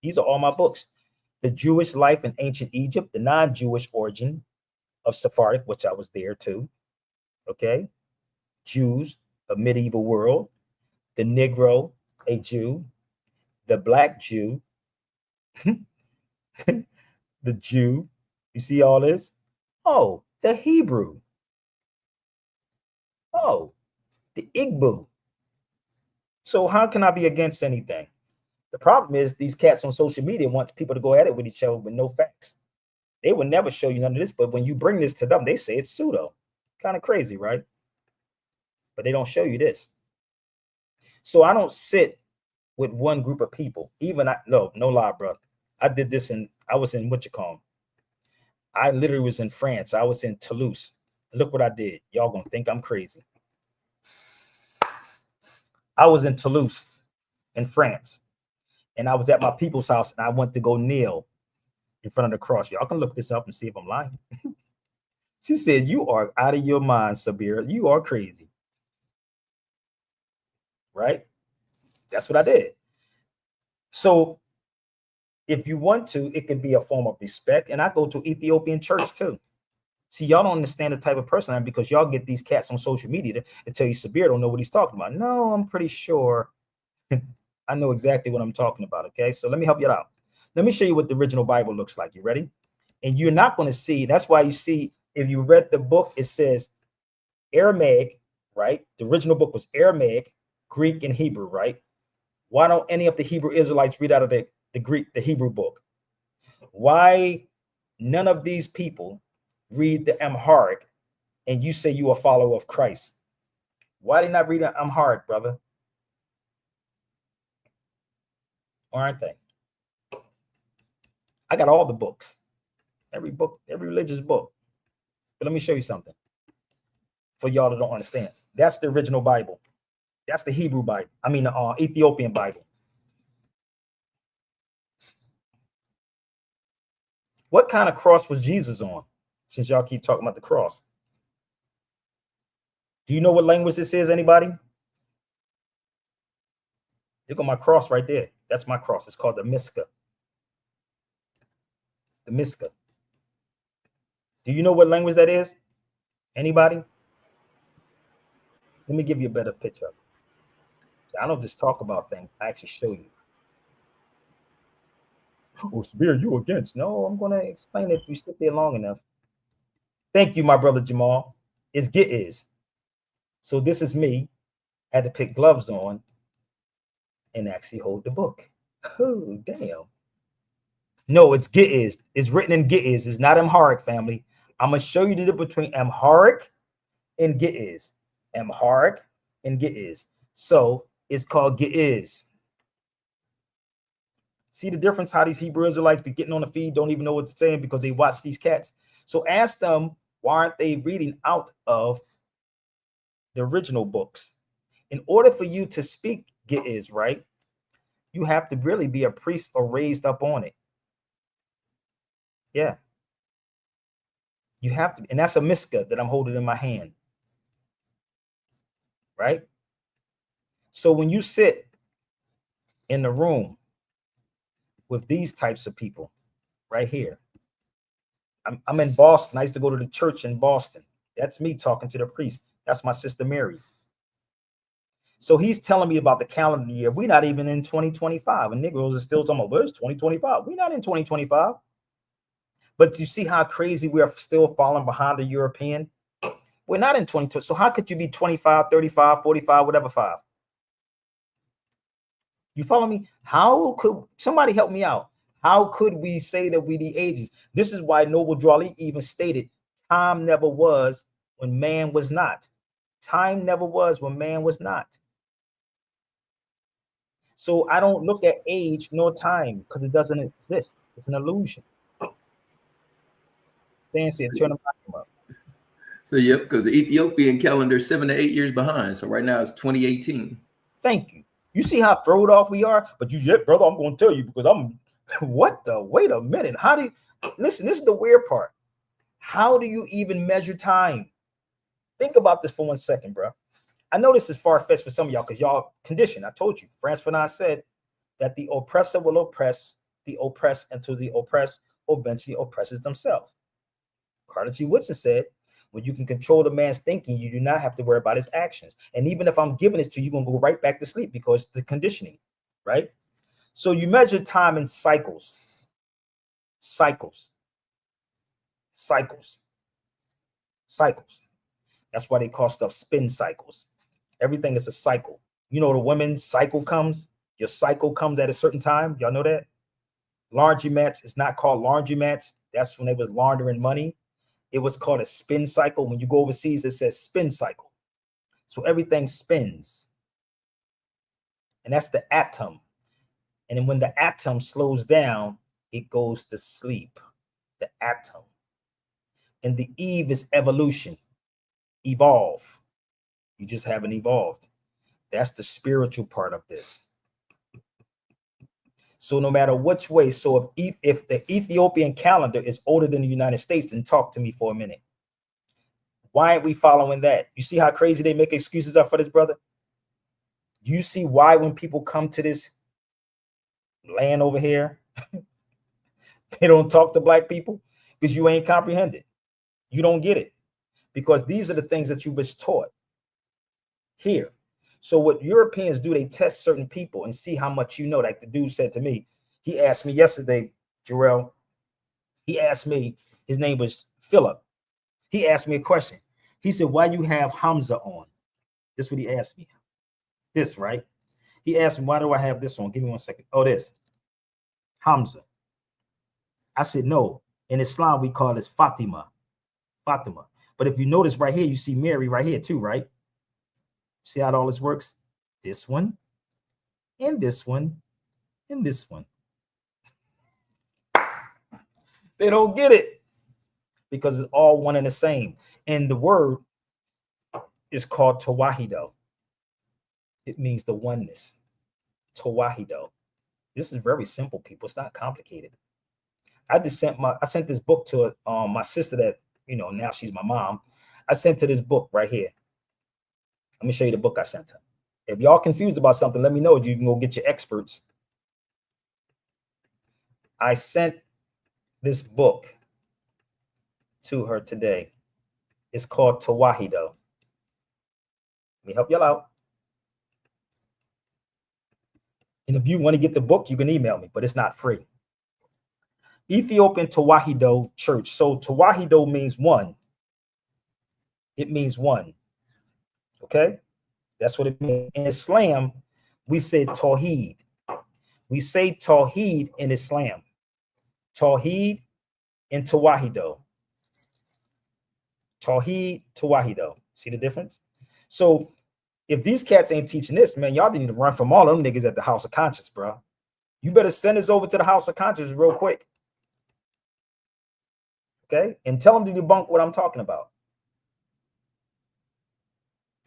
These are all my books. The Jewish Life in Ancient Egypt, the non-Jewish origin of Sephardic, which I was there too. Okay. Jews, a medieval world. The Negro, a Jew. The Black Jew. The Jew. You see all this? Oh, the Hebrew. Oh, the Igbo. So how can I be against anything? The problem is these cats on social media want people to go at it with each other with no facts. They will never show you none of this, but when you bring this to them, they say it's pseudo. Kind of crazy, right? But they don't show you this. So I don't sit with one group of people. No lie, bro. I did this I was in I literally was in France. I was in Toulouse. Look what I did. Y'all gonna think I'm crazy. I was in Toulouse in France. And I was at my people's house and I went to go kneel in front of the cross. Y'all can look this up and see if I'm lying. She said, "You are out of your mind, Sabira. You are crazy." Right? That's what I did. So if you want to, it can be a form of respect. And I go to Ethiopian church too. See, y'all don't understand the type of person I am because y'all get these cats on social media to tell you Sabir don't know what he's talking about. No, I'm pretty sure I know exactly what I'm talking about. Okay, so let me help you out. Let me show you what the original Bible looks like. You ready? And you're not going to see. That's why you see, if you read the book, it says Aramaic, right? The original book was Aramaic, Greek, and Hebrew, right? Why don't any of the Hebrew Israelites read out of the Greek, the Hebrew book? Why none of these people read the Amharic, and you say you are a follower of Christ? Why did not read the Amharic, brother? Aren't they? I got all the books, every book, every religious book. But let me show you something for y'all that don't understand. That's the original Bible. That's the Hebrew Bible. I mean, the Ethiopian Bible. What kind of cross was Jesus on? Since y'all keep talking about the cross. Do you know what language this is, anybody? Look at my cross right there. That's my cross. It's called the Miska. The Miska. Do you know what language that is? Anybody? Let me give you a better picture. I don't just talk about things. I actually show you. Oh, Sabir, you against? No, I'm going to explain it if you sit there long enough. Thank you, my brother Jamal. It's Giz. So this is me. I had to pick gloves on and actually hold the book. Oh, damn. No, it's Giz. It's written in Giz. It's not Amharic, family. I'm going to show you the difference between Amharic and Giz. Amharic and Giz. So it's called Giz. See the difference how these Hebrew Israelites be getting on the feed, don't even know what it's saying because they watch these cats. So ask them, why aren't they reading out of the original books? In order for you to speak Giz, right, you have to really be a priest or raised up on it. Yeah. You have to, and that's a miska that I'm holding in my hand. Right? So when you sit in the room with these types of people right here, I'm in Boston. I used to go to the church in Boston. That's me talking to the priest. That's my sister Mary. So he's telling me about the calendar year. We're not even in 2025. And Negroes are still talking about, well, it's 2025. We're not in 2025. But you see how crazy we are still falling behind the European? We're not in 22. So how could you be 25, 35, 45, whatever 5? You follow me? How could somebody help me out? How could we say that we the ages? This is why Noble Drawley even stated, time never was when man was not. Time never was when man was not. So I don't look at age nor time because it doesn't exist. It's an illusion. Fancy, turn them up. So yep, because the Ethiopian calendar is 7 to 8 years behind. So right now it's 2018. Thank you. You see how throwed off we are? But you, yeah, brother, I'm going to tell you because I'm, what the, wait a minute. How do you, listen, this is the weird part. How do you even measure time? Think about this for 1 second, bro. I know this is far-fetched for some of y'all because y'all conditioned. I told you, Frantz Fanon said that the oppressor will oppress the oppressed until the oppressed eventually oppresses themselves. Carter G. Woodson said, when you can control the man's thinking, you do not have to worry about his actions. And even if I'm giving this to you, you're going to go right back to sleep because the conditioning, right? So you measure time in cycles. Cycles. Cycles. Cycles. That's why they call stuff spin cycles. Everything is a cycle. You know, the women's cycle comes. Your cycle comes at a certain time. Y'all know that? Laundromats, it's not called laundromats. That's when they was laundering money. It was called a spin cycle. When you go overseas, it says spin cycle. So everything spins. And that's the atom. And then when the atom slows down, it goes to sleep. The atom. And the Eve is evolution. Evolve. You just haven't evolved. That's the spiritual part of this. So no matter which way, so if the Ethiopian calendar is older than the United States, then talk to me for a minute. Why aren't we following that? You see how crazy they make excuses up for this, brother? You see why when people come to this land over here, they don't talk to black people? Because you ain't comprehended. You don't get it because these are the things that you was taught here. So what Europeans do, they test certain people and see how much you know. Like the dude said to me, he asked me yesterday, Jarrell, he asked me, his name was Philip. He asked me a question. He said, why you have Hamza on? This is what he asked me. This, right? He asked me, why do I have this on? Give me 1 second. Oh, this. Hamza. I said, no. In Islam, we call this Fatima. Fatima. But if you notice right here, you see Mary right here too, right? See how all this works? This one, and this one, and this one. They don't get it because it's all one and the same. And the word is called Tawahido. It means the oneness. Tawahido. This is very simple, people. It's not complicated. I sent this book to my sister that, you know, now she's my mom. I sent her this book right here. Let me show you the book I sent her. If y'all confused about something, let me know. You can go get your experts. I sent this book to her today. It's called Tawahido. Let me help y'all out. And if you want to get the book, you can email me, but it's not free. Ethiopian Tawahido Church. So Tawahido means one. It means one. Okay? That's what it means. In Islam, we say Tawheed. We say Tawheed in Islam. Tawheed and Tawahido. Tawheed, Tawahido. See the difference? So if these cats ain't teaching this, man, y'all need to run from all them niggas at the House of Conscience, bro. You better send this over to the House of Conscience real quick. Okay? And tell them to debunk what I'm talking about.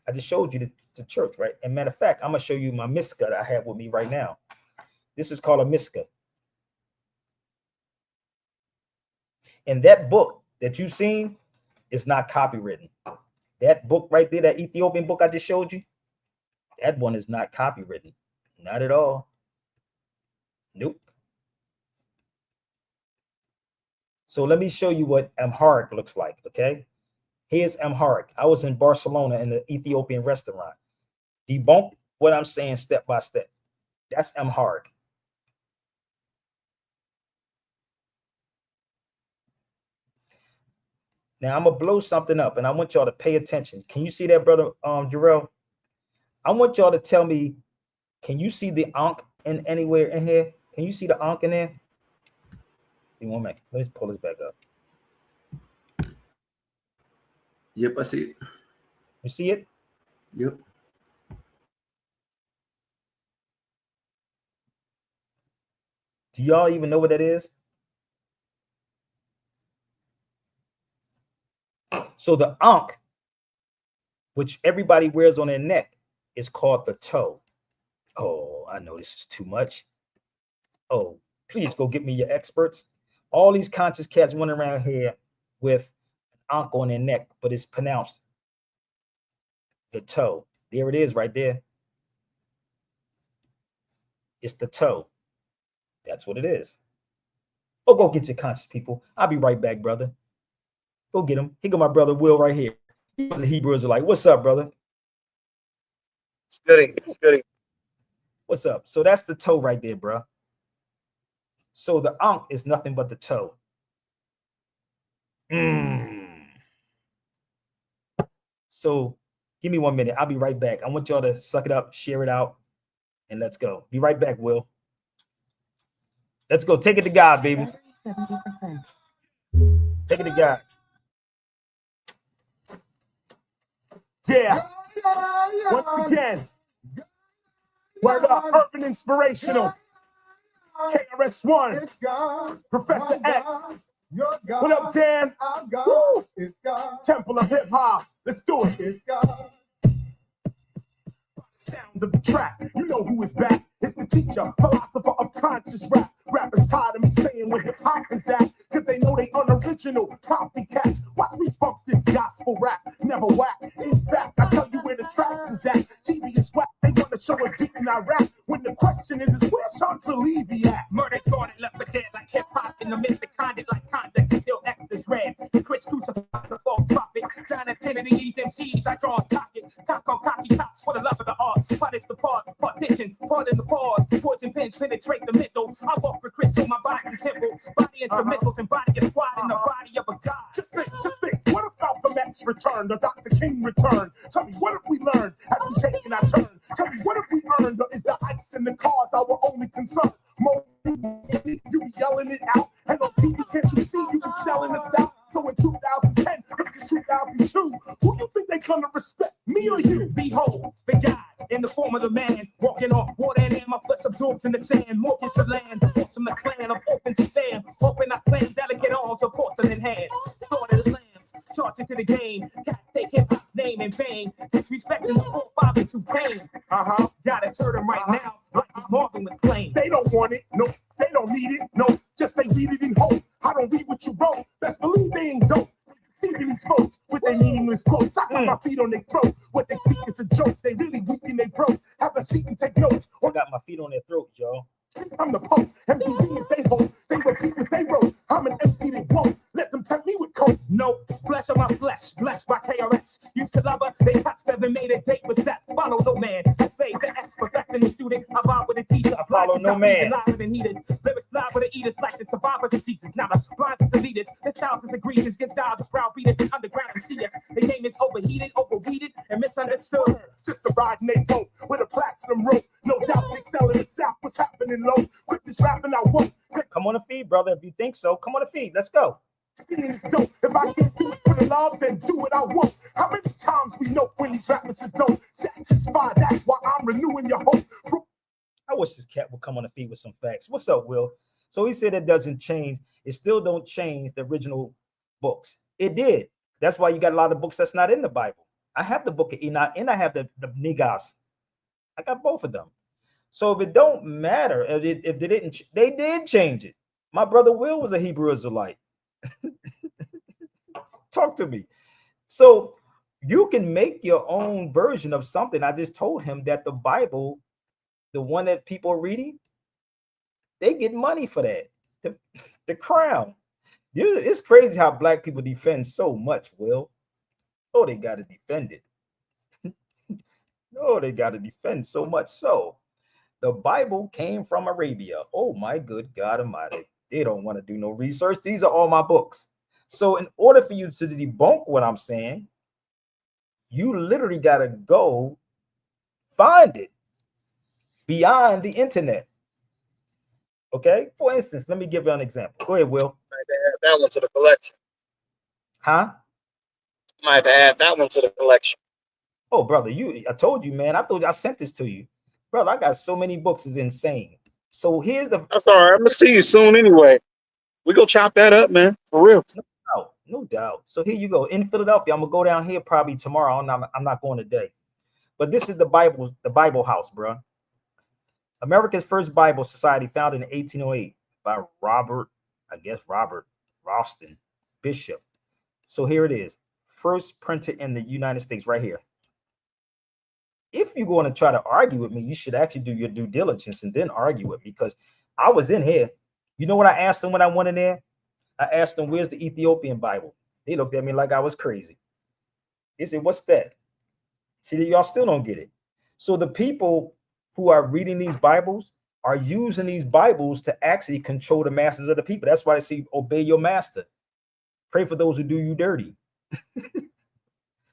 I just showed you the church, right? And matter of fact, I'm going to show you my miska that I have with me right now. This is called a miska. And that book that you've seen is not copywritten. That book right there, that Ethiopian book I just showed you, that one is not copywritten. Not at all. Nope. So let me show you what Amharic looks like, okay? Here's Amharic. I was in Barcelona in the Ethiopian restaurant. Debunk what I'm saying step by step. That's Amharic. Now I'm gonna blow something up, and I want y'all to pay attention. Can you see that, brother Jarrell? I want y'all to tell me, can you see the Ankh in anywhere in here? Can you see the Ankh in there? Give me 1 minute. Let's pull this back up. Yep, I see it. You see it? Yep. Do y'all even know what that is? So the Ankh, which everybody wears on their neck, is called the toe. Oh, I know this is too much. Oh, please go get me your experts. All these conscious cats running around here with an Ankh on their neck, but it's pronounced the toe. There it is right there. It's the toe. That's what it is. Oh, go get your conscious people. I'll be right back, brother. Go get him. Here go my brother Will right here. The Hebrews are like, what's up, brother? It's goody. It's goody. What's up? So that's the toe right there, bro. So the Ankh is nothing but the toe. So give me 1 minute. I'll be right back. I want y'all to suck it up, share it out, and let's go. Be right back, Will. Let's go. Take it to God, baby. 70%. Take it to God. Yeah. Once again, word up, urban inspirational. KRS-One, Professor X. What up, Dan? Woo. Temple of Hip Hop. Let's do it. Sound of the track, you know who is back. It's the teacher, philosopher of conscious rap. Rappers tired of me saying where hip hop is at, cause they know they unoriginal copycats. Why we fuck this gospel rap? Never whack. In fact, I tell you where the tracks is at. TV is whack, they wanna show us deep in our rap. When the question is where Sean Levy at? Murder guarded, left for dead like hip hop in the midst of conduct like conduct. Still X is red. The Chris crucified the MCs, I draw and cock it. Cock on cocky tops for the love of the art. Punish the part, partition, part in the pause. Poison pins penetrate the middle. I walk with Chris on my body and temple. Body instrumentals and body is squad in the body of a god. Just think, what if Malcolm X returned or Dr. King returned? Tell me, what if we learned as we taking our turn? Tell me, what if we earned, or is the ice in the cars our only concern? More people, you be yelling it out, and on TV, can't you see you be selling us out? So in 2010, it's in 2002, who you think they gonna respect, me or you? Behold, the God in the form of the man, walking on water and air, my flesh absorbs in the sand, mortgage the land, horse from the clan of orphans of Sam, open I slam delicate arms of porcelain hand, started lambs, charged into the game, cats take hip-hop's name in vain, disrespecting the 4, 5, and 2 pain. God has heard him right now, like Marvin was playing. They don't want it, no, they don't need it, no, just they read it in hope. I don't read what you wrote, best believe they ain't dope. Thinking these folks with their meaningless quotes. I got my feet on their throat. What they think is a joke. They really weak and they broke. Have a seat and take notes. I got my feet on their throat, y'all. I'm the Pope. MTV if they hold. They repeat what they wrote. I'm an MC they won't. Let them tempt me with coke. No, flesh of my flesh, blessed by KRS. Used to love her, they touched her, made a date with that. Follow no man. I say the X, perfecting the student. I vibe with a teacher. I follow no man. Lyrics live with the eaters like the survivors of Jesus. Now the blind is the leaders. The thousands of egregious get styled the proud beaters and underground MCs. The game is overheated, overweeded, and misunderstood. Just a ride and they boat with a platinum rope. No doubt they selling it south. What's happening low? Quit this rapping, I won't. Come on the feed, brother. If you think so, come on the feed. Let's go. It's dope. If I can't do it for the love, then do what I want. How many times we know when these rappers don't satisfy? That's why I'm renewing your hope. I wish this cat would come on the feed with some facts. What's up, Will? So he said it doesn't change. It still don't change the original books. It did. That's why you got a lot of books that's not in the Bible. I have the book of Enoch and I have the Negas. I got both of them. So if it don't matter, if they didn't, they did change it. My brother Will was a Hebrew Israelite. Talk to me. So you can make your own version of something. I just told him that the Bible, the one that people are reading, they get money for that. The crown. It's crazy how black people defend so much, Will. Oh, they got to defend it. Oh, they got to defend so much. So the Bible came from Arabia. Oh, my good God Almighty. They don't want to do no research. These are all my books. So in order for you to debunk what I'm saying, you literally got to go find it beyond the internet. Okay? For instance, let me give you an example. Go ahead, Will. Add that one to the collection. Huh? Might have to add that one to the collection. Oh, brother, I told you, man. I sent this to you. Brother, I got so many books. It's insane. So here's the... That's all right. I'm going to see you soon anyway. We go chop that up, man. For real. No doubt. So here you go. In Philadelphia, I'm going to go down here probably tomorrow. I'm not going today. But this is the Bible house, bro. America's first Bible society, founded in 1808 by Robert Ralston Bishop. So here it is. First printed in the United States right here. If you're going to try to argue with me, you should actually do your due diligence and then argue with me, because I was in here. You know what I asked them when I went in there? I asked them, where's the Ethiopian Bible? They looked at me like I was crazy. They said, what's that? See, y'all still don't get it. So the people who are reading these Bibles are using these Bibles to actually control the masses of the people. That's why they say, obey your master. Pray for those who do you dirty.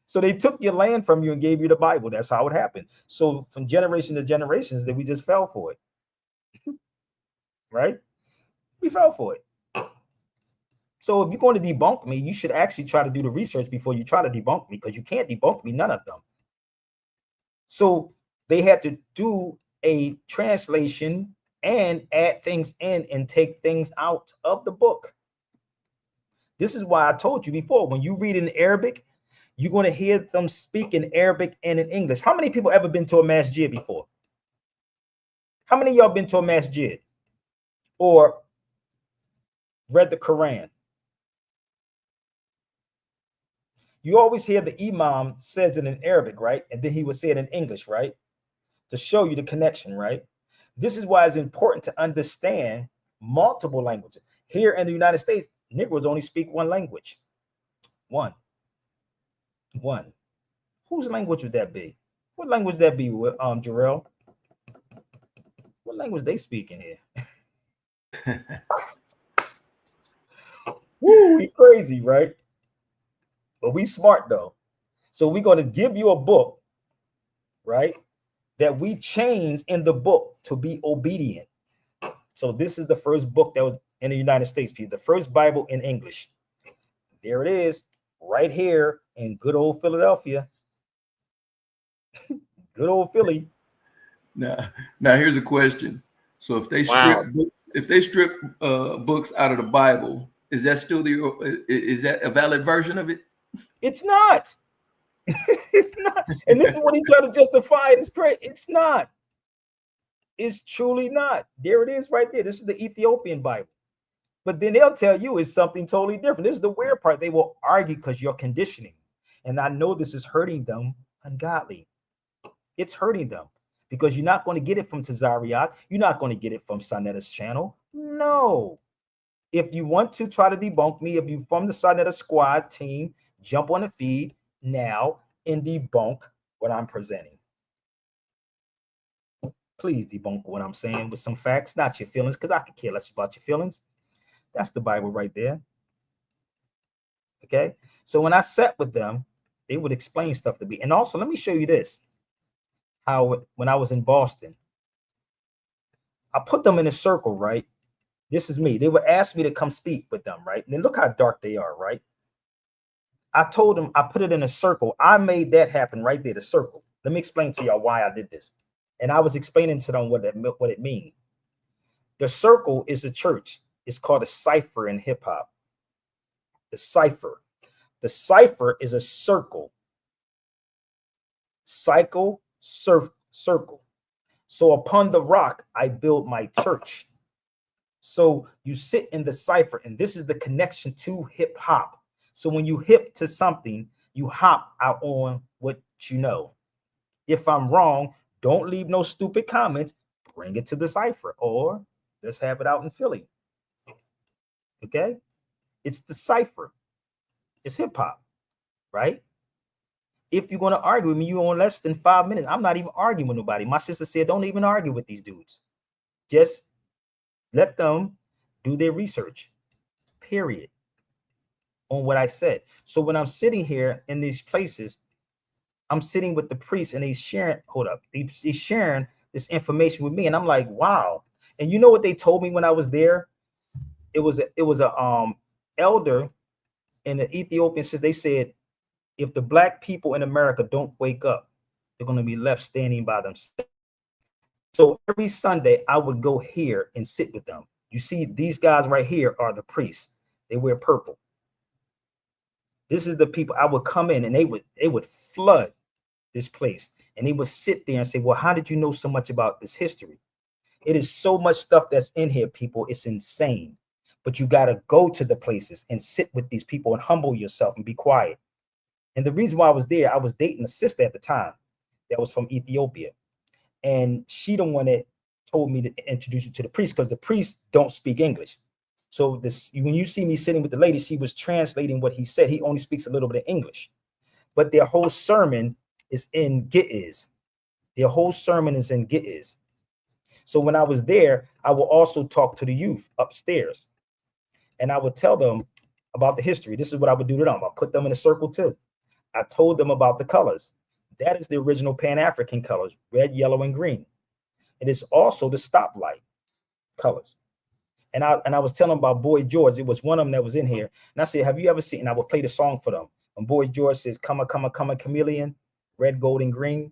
So they took your land from you and gave you the Bible. That's how it happened. So from generation to generations, that we just fell for it. Right? We fell for it. So if you're going to debunk me, you should actually try to do the research before you try to debunk me, because you can't debunk me, none of them. So they had to do a translation and add things in and take things out of the book. This is why I told you before, when you read in Arabic, you're going to hear them speak in Arabic and in English. How many people ever been to a masjid before? How many of y'all been to a masjid or read the Quran? You always hear the imam says it in Arabic, right? And then he would say it in English, right? To show you the connection, right? This is why it's important to understand multiple languages. Here in the United States, Negroes only speak one language. One. Whose language would that be? What language that be, Jarrell? What language they speak in here? Woo, we crazy, right? But we smart though. So we're going to give you a book, right? That we change in the book to be obedient. So this is the first book that was in the United States, the first Bible in English. There it is, right here in good old Philadelphia. Good old Philly. Now here's a question. So if they strip books out of the Bible, is that still is that a valid version of it? It's not. It's not. And this is what he tried to justify. It's great. It's not. It's truly not. There it is right there. This is the Ethiopian Bible. But then they'll tell you it's something totally different. This is the weird part. They will argue because you're conditioning. And I know this is hurting them ungodly. It's hurting them because you're not going to get it from Tazariak. You're not going to get it from Sonetta's channel. No. If you want to try to debunk me, if you're from the Sonetta squad team, jump on the feed now and debunk what I'm presenting. Please debunk what I'm saying with some facts, not your feelings, because I could care less about your feelings. That's the Bible right there. Okay. So when I sat with them, they would explain stuff to me. And also, let me show you this. How when I was in Boston, I put them in a circle, right? This is me. They would ask me to come speak with them, right? And then look how dark they are, right? I told them I put it in a circle. I made that happen right there, the circle. Let me explain to y'all why I did this. And I was explaining to them what it means. The circle is a church. It's called a cipher in hip hop. The cipher. The cipher is a circle. Circle. So upon the rock, I build my church. So you sit in the cipher, and this is the connection to hip hop. So when you hip to something, you hop out on what you know. If I'm wrong, don't leave no stupid comments. Bring it to the cipher, or let's have it out in Philly. Okay? It's the cipher. It's hip hop, right? If you're going to argue with me, you on less than 5 minutes. I'm not even arguing with nobody. My sister said, don't even argue with these dudes. Just let them do their research, period, on what I said. So when I'm sitting here in these places, I'm sitting with the priest and he's sharing, he's sharing this information with me. And I'm like, wow. And you know what they told me when I was there? It was a elder in the Ethiopian, since they said, if the black people in America don't wake up, they're going to be left standing by themselves. So every Sunday I would go here and sit with them. You see, these guys right here are the priests. They wear purple. This is the people. I would come in and they would flood this place, and they would sit there and say, well, how did you know so much about this history? It is so much stuff that's in here, people. It's insane. But you got to go to the places and sit with these people and humble yourself and be quiet. And the reason why I was there, I was dating a sister at the time that was from Ethiopia. And she the one that told me to introduce you to the priest, because the priests don't speak English. So when you see me sitting with the lady, she was translating what he said. He only speaks a little bit of English. But their whole sermon is in Ge'ez. Their whole sermon is in Ge'ez. So when I was there, I will also talk to the youth upstairs. And I would tell them about the history. This is what I would do to them. I put them in a circle too. I told them about the colors. That is the original Pan-African colors, red, yellow, and green. It is also the stoplight colors. And I was telling them about Boy George. It was one of them that was in here. And I said, have you ever seen, and I would play the song for them. When Boy George says, come a chameleon, red, gold, and green.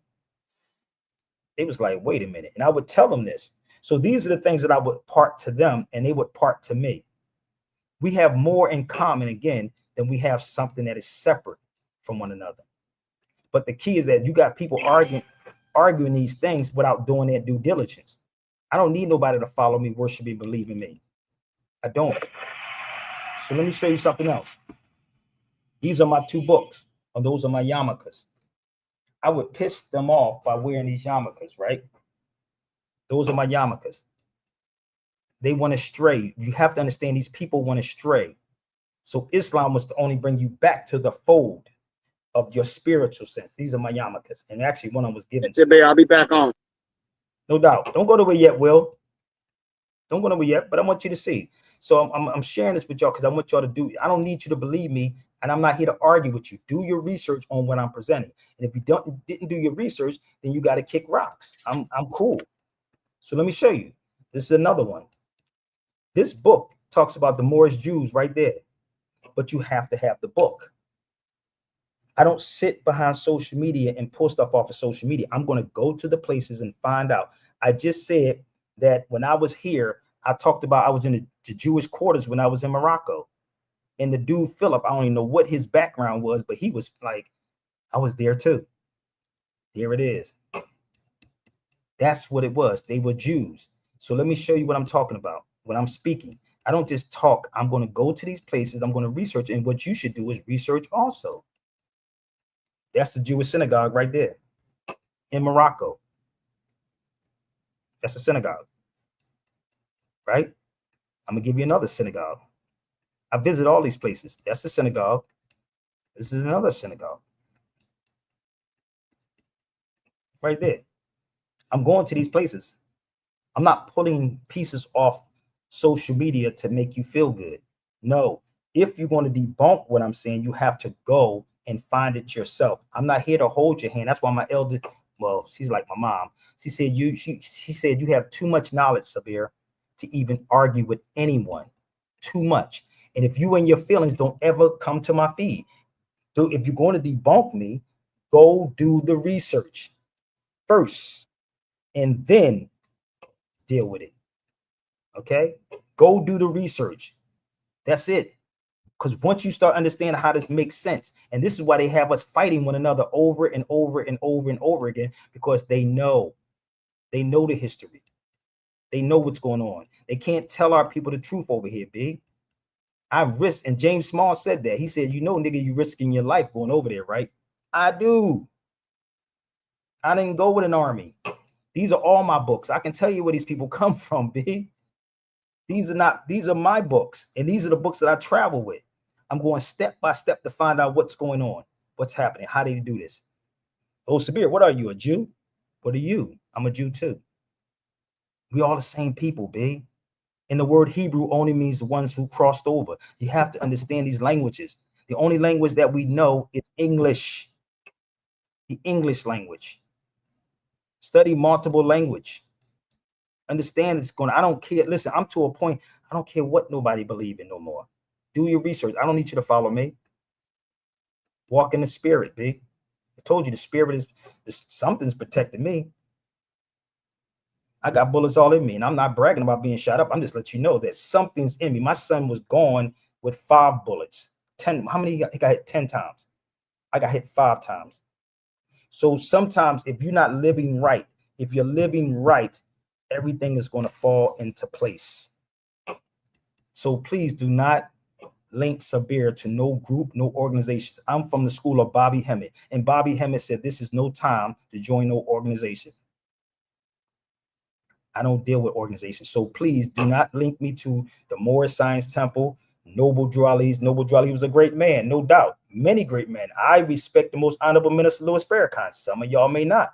It was like, wait a minute. And I would tell them this. So these are the things that I would part to them, and they would part to me. We have more in common, again, than we have something that is separate from one another. But the key is that you got people arguing these things without doing their due diligence. I don't need nobody to follow me, worship me, believe in me. I don't. So let me show you something else. These are my two books, and those are my yarmulkes. I would piss them off by wearing these yarmulkes, right? Those are my yarmulkes. They want to stray. You have to understand, these people want to stray. So Islam was to only bring you back to the fold. of your spiritual sense. These are my yarmulkes. And actually one of them was given It's a bit. I'll be back on. no doubt. Don't go nowhere yet, Will. Don't go nowhere yet, but I want you to see. So I'm sharing this with y'all because I want y'all to do. I don't need you to believe me, and I'm not here to argue with you. Do your research on what I'm presenting. And if you didn't do your research, then you got to kick rocks. I'm cool. So let me show you. This is another one. This book talks about the Moorish Jews right there, but you have to have the book. I don't sit behind social media and pull stuff off of social media. I'm going to go to the places and find out. I just said that when I was here, I talked about I was in the Jewish quarters when I was in Morocco. And the dude, Philip, I don't even know what his background was, but he was like, I was there too. There it is. That's what it was. They were Jews. So let me show you what I'm talking about when I'm speaking. I don't just talk. I'm going to go to these places. I'm going to research. And what you should do is research also. That's the Jewish synagogue right there in Morocco. That's a synagogue, right? I'm going to give you another synagogue. I visit all these places. That's a synagogue. This is another synagogue. Right there. I'm going to these places. I'm not pulling pieces off social media to make you feel good. No, if you're going to debunk what I'm saying, you have to go and find it yourself. I'm not here to hold your hand. That's why my elder, well, she's like my mom. She said she said you have too much knowledge, Sabir, to even argue with anyone. Too much. And if you and your feelings don't ever come to my feed, if you're going to debunk me, go do the research first and then deal with it. Okay? Go do the research. That's it. Because once you start understanding how this makes sense, and this is why they have us fighting one another over and over and over and over again, because they know the history. They know what's going on. They can't tell our people the truth over here, B. I risk, and James Small said that. He said, you know, nigga, you risking your life going over there, right? I do. I didn't go with an army. These are all my books. I can tell you where these people come from, B. These are my books, and these are the books that I travel with. I'm going step by step to find out what's going on, what's happening, how do you do this? Oh, Sabir, what are you, a Jew? What are you? I'm a Jew too. We all the same people, B. And the word Hebrew only means the ones who crossed over. You have to understand these languages. The only language that we know is English, the English language. Study multiple language. Understand it's going. I don't care. Listen, I'm to a point. I don't care what nobody believe in no more. Do your research. I don't need you to follow me. Walk in the spirit, B. I told you the spirit is something's protecting me. I got bullets all in me, and I'm not bragging about being shot up. I'm just letting you know that something's in me. My son was gone with 5 bullets. 10. How many? He got hit 10 times. I got hit 5 times. So sometimes if you're not living right, if you're living right, everything is going to fall into place. So please do not link Sabir to no group, no organizations. I'm from the school of Bobby Hemmett, and Bobby Hemmett said this is no time to join no organizations. I don't deal with organizations. So please do not link me to the Moorish Science Temple, Noble Drew Ali. Noble Drew Ali was a great man, no doubt. Many great men. I respect the most honorable Minister Louis Farrakhan. Some of y'all may not.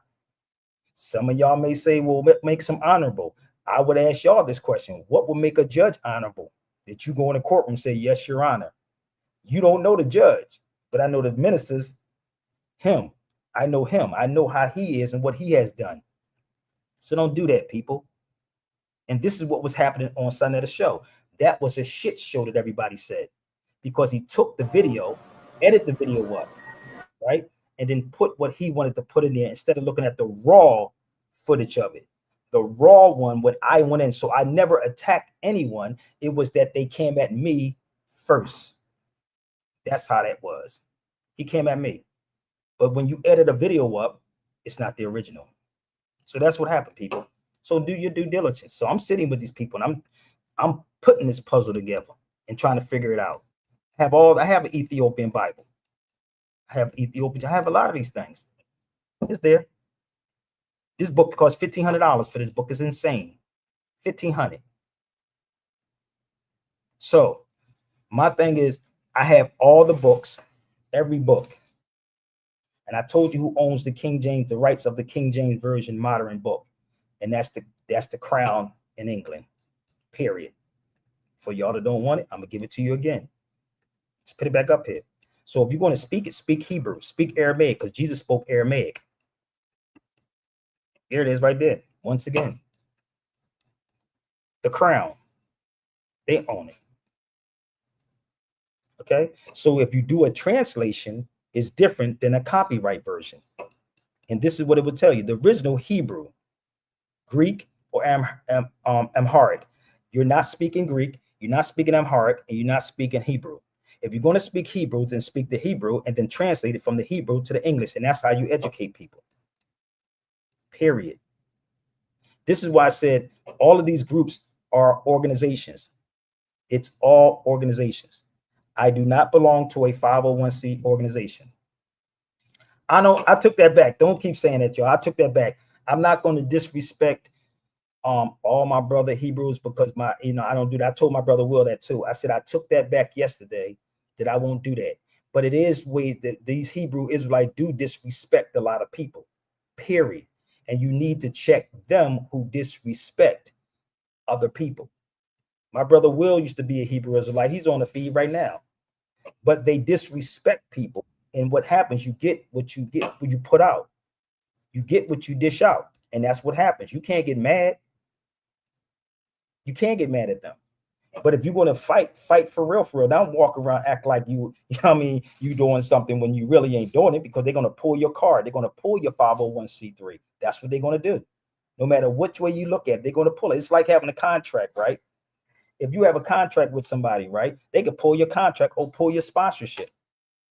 Some of y'all may say, well, make some honorable. I would ask y'all this question. What would make a judge honorable? That you go in a courtroom and say, yes, your honor. You don't know the judge, but I know the ministers, him. I know him. I know how he is and what he has done. So don't do that, people. And this is what was happening on Sunday the show. That was a shit show that everybody said, because he took the video, edited the video up, right? And then put what he wanted to put in there instead of looking at the raw footage of it. The raw one, what I went in. So I never attacked anyone. It was that they came at me first. That's how that was. He came at me. But when you edit a video up, it's not the original. So that's what happened, people. So do your due diligence. So I'm sitting with these people and I'm putting this puzzle together and trying to figure it out. I have an Ethiopian Bible. I have a lot of these things. It's there. This book costs $1,500 for this book. Is insane. $1,500. So my thing is, I have all the books, every book. And I told you who owns the King James, the rights of the King James Version modern book. And that's the Crown in England, period. For y'all that don't want it, I'm going to give it to you again. Let's put it back up here. So if you're going to speak it, speak Hebrew, speak Aramaic, because Jesus spoke Aramaic. Here it is right there. Once again, the Crown, they own it. Okay, so if you do a translation, it's different than a copyright version. And this is what it would tell you. The original Hebrew, Greek, or Amharic. You're not speaking Greek, you're not speaking Amharic, and you're not speaking Hebrew. If you're going to speak Hebrew, then speak the Hebrew and then translate it from the Hebrew to the English. And that's how you educate people. Period. This is why I said all of these groups are organizations. It's all organizations. I do not belong to a 501c organization. I know I took that back. Don't keep saying that, y'all. I took that back. I'm not going to disrespect all my brother Hebrews because I don't do that. I told my brother Will that too. I said I took that back yesterday, that I won't do that. But it is ways that these Hebrew Israelites do disrespect a lot of people, period. And you need to check them who disrespect other people. My brother Will used to be a Hebrew Israelite. He's on the feed right now. But they disrespect people. And what happens, you get what you put out. You get what you dish out. And that's what happens. You can't get mad. You can't get mad at them. But if you're going to fight for real. Don't walk around, act like you doing something when you really ain't doing it, because they're going to pull your card. They're going to pull your 501c3. That's what they're going to do. No matter which way you look at it, they're going to pull it. It's like having a contract, right? If you have a contract with somebody, right, they could pull your contract or pull your sponsorship.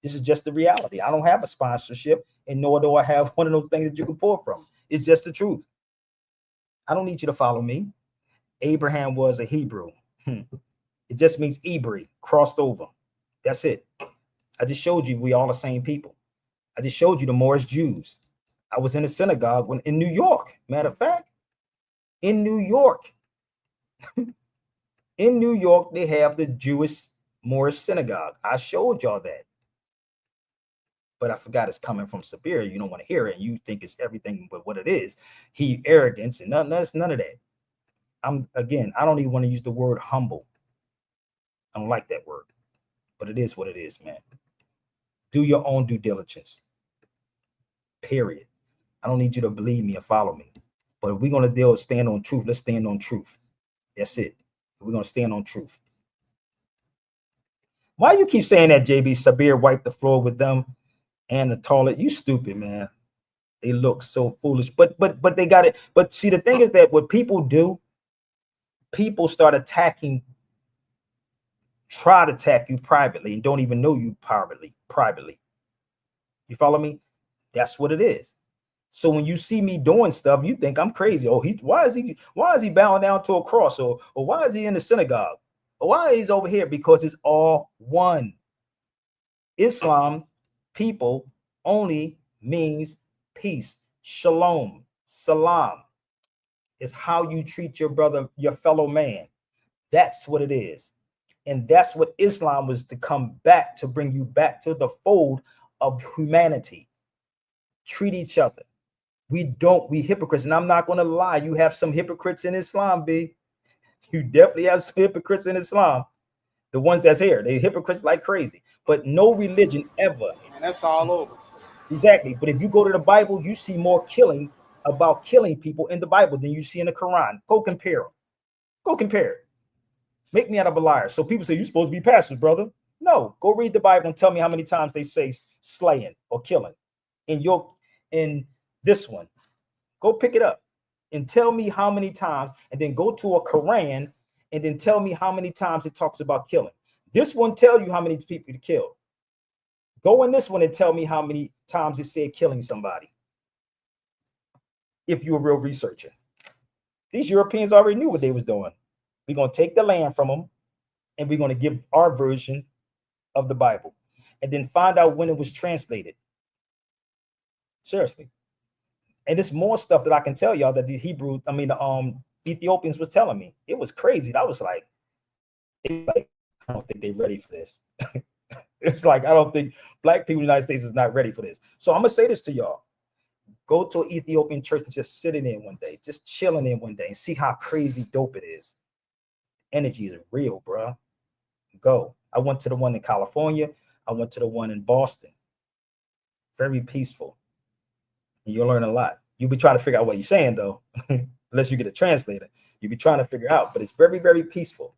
This is just the reality. I don't have a sponsorship, and nor do I have one of those things that you can pull from. It's just the truth. I don't need you to follow me. Abraham was a Hebrew. It just means Hebrew, crossed over. That's it. I just showed you we all the same people. I just showed you the Moorish Jews. I was in a synagogue in New York. Matter of fact, in New York. In New York, they have the Jewish Moorish synagogue. I showed y'all that. But I forgot it's coming from Siberia. You don't want to hear it. And you think it's everything but what it is. Arrogance and none of that. I don't even want to use the word humble. I don't like that word. But it is what it is, man. Do your own due diligence. Period. I don't need you to believe me or follow me. But if we're going to stand on truth, let's stand on truth. That's it. We're going to stand on truth. Why you keep saying that, JB? Sabir wiped the floor with them and the toilet. You stupid, man. They look so foolish. But they got it. But see, the thing is that what people do, people start try to attack you privately and don't even know you privately. You follow me? That's what it is. So when you see me doing stuff, you think I'm crazy. Oh, why is he bowing down to a cross? Or why is he in the synagogue? Or why he's over here? Because it's all one. Islam, people, only means peace. Shalom, salam. It's how you treat your brother, your fellow man. That's what it is. And that's what Islam was to come back, to bring you back to the fold of humanity. Treat each other. We hypocrites. And I'm not going to lie. You have some hypocrites in Islam, B. You definitely have some hypocrites in Islam. The ones that's here, they hypocrites like crazy. But no religion ever. And that's all over. Exactly. But if you go to the Bible, you see more killing people in the Bible than you see in the Quran. Go compare them. Go compare it. Make me out of a liar. So people say, you're supposed to be pastors, brother. No, go read the Bible and tell me how many times they say slaying or killing. In this one, go pick it up and tell me how many times, and then go to a Quran and then tell me how many times it talks about killing. This one tell you how many people to kill. Go in this one and tell me how many times it said killing somebody. If you're a real researcher. These Europeans already knew what they was doing. We're going to take the land from them and we're going to give our version of the Bible and then find out when it was translated. Seriously. And there's more stuff that I can tell y'all that the Ethiopians was telling me. It was crazy. I was like, I don't think they're ready for this. It's like, I don't think black people in the United States is not ready for this. So I'm gonna say this to y'all. Go to an Ethiopian church and just sit in there one day, just chilling in one day and see how crazy dope it is. Energy is real, bro. Go. I went to the one in California. I went to the one in Boston. Very peaceful. And you'll learn a lot. You'll be trying to figure out what you're saying, though, unless you get a translator. You'll be trying to figure out, but it's very, very peaceful.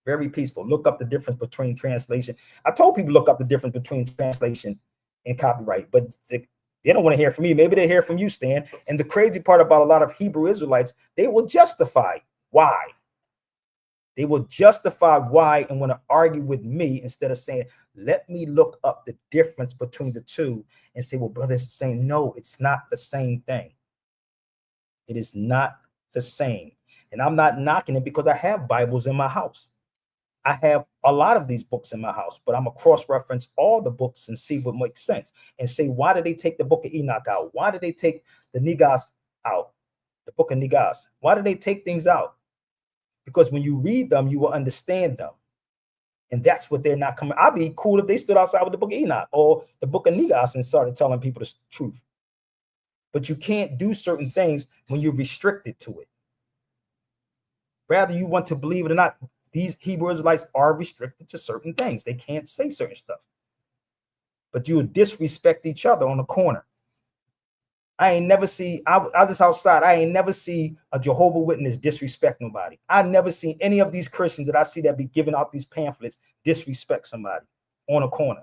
Very peaceful. Look up the difference between translation. I told people look up the difference between translation and copyright, but they don't want to hear from me. Maybe they hear from you, Stan. And the crazy part about a lot of Hebrew Israelites, they will justify why. They will justify why and want to argue with me instead of saying, let me look up the difference between the two and say, well, brother, it's the same. No, it's not the same thing. It is not the same. And I'm not knocking it because I have Bibles in my house. I have a lot of these books in my house, but I'm going to cross-reference all the books and see what makes sense and say, why did they take the book of Enoch out? Why did they take the Negas out? The book of Negas. Why did they take things out? Because when you read them, you will understand them. And that's what they're not coming. I'd be cool if they stood outside with the book of Enoch or the book of Negas and started telling people the truth. But you can't do certain things when you're restricted to it. Rather, you want to believe it or not, these Hebrew Israelites are restricted to certain things. They can't say certain stuff. But you would disrespect each other on the corner. I ain't never see, I just outside, I ain't never see a Jehovah Witness disrespect nobody. I never seen any of these Christians that I see that be giving out these pamphlets disrespect somebody on a corner.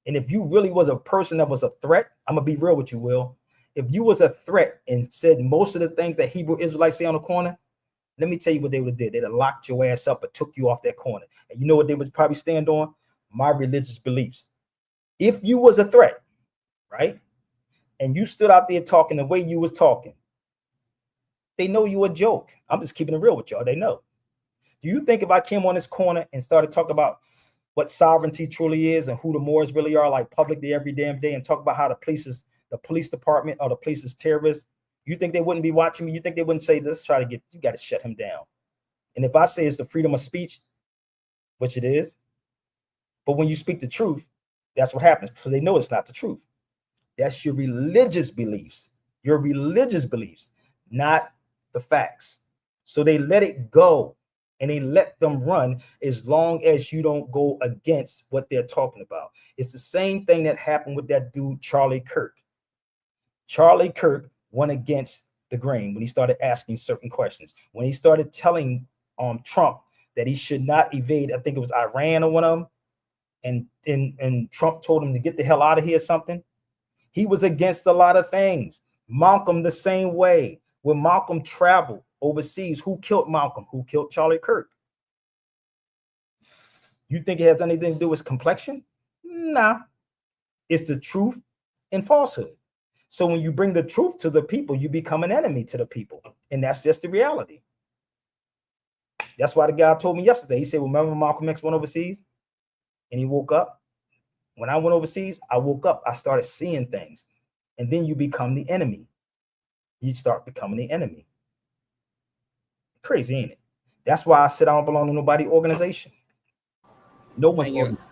And if you really was a person that was a threat, I'm going to be real with you, Will. If you was a threat and said most of the things that Hebrew Israelites say on the corner, let me tell you what they would have did. They'd have locked your ass up or took you off that corner. And you know what they would probably stand on? My religious beliefs. If you was a threat, right? And you stood out there talking the way you was talking, they know you a joke. I'm just keeping it real with y'all. They know. Do you think if I came on this corner and started talking about what sovereignty truly is and who the Moors really are, like publicly every damn day, and talk about how the police department or the police is terrorists, you think they wouldn't be watching me? You think they wouldn't say, let's try to get, you got to shut him down. And if I say it's the freedom of speech, which it is, but when you speak the truth, that's what happens. So they know it's not the truth. That's your religious beliefs, not the facts. So they let it go and they let them run as long as you don't go against what they're talking about. It's the same thing that happened with that dude, Charlie Kirk. Charlie Kirk went against the grain when he started asking certain questions. When he started telling Trump that he should not evade, I think it was Iran or one of them, and Trump told him to get the hell out of here or something. He was against a lot of things. Malcolm the same way. When Malcolm traveled overseas, who killed Malcolm? Who killed Charlie Kirk? You think it has anything to do with his complexion? Nah. It's the truth and falsehood. So when you bring the truth to the people, you become an enemy to the people. And that's just the reality. That's why the guy told me yesterday, he said, remember Malcolm X went overseas and he woke up? When I went overseas, I woke up, I started seeing things. And then you become the enemy. You start becoming the enemy. Crazy, ain't it? That's why I said I don't belong to nobody's organization. No one's organization.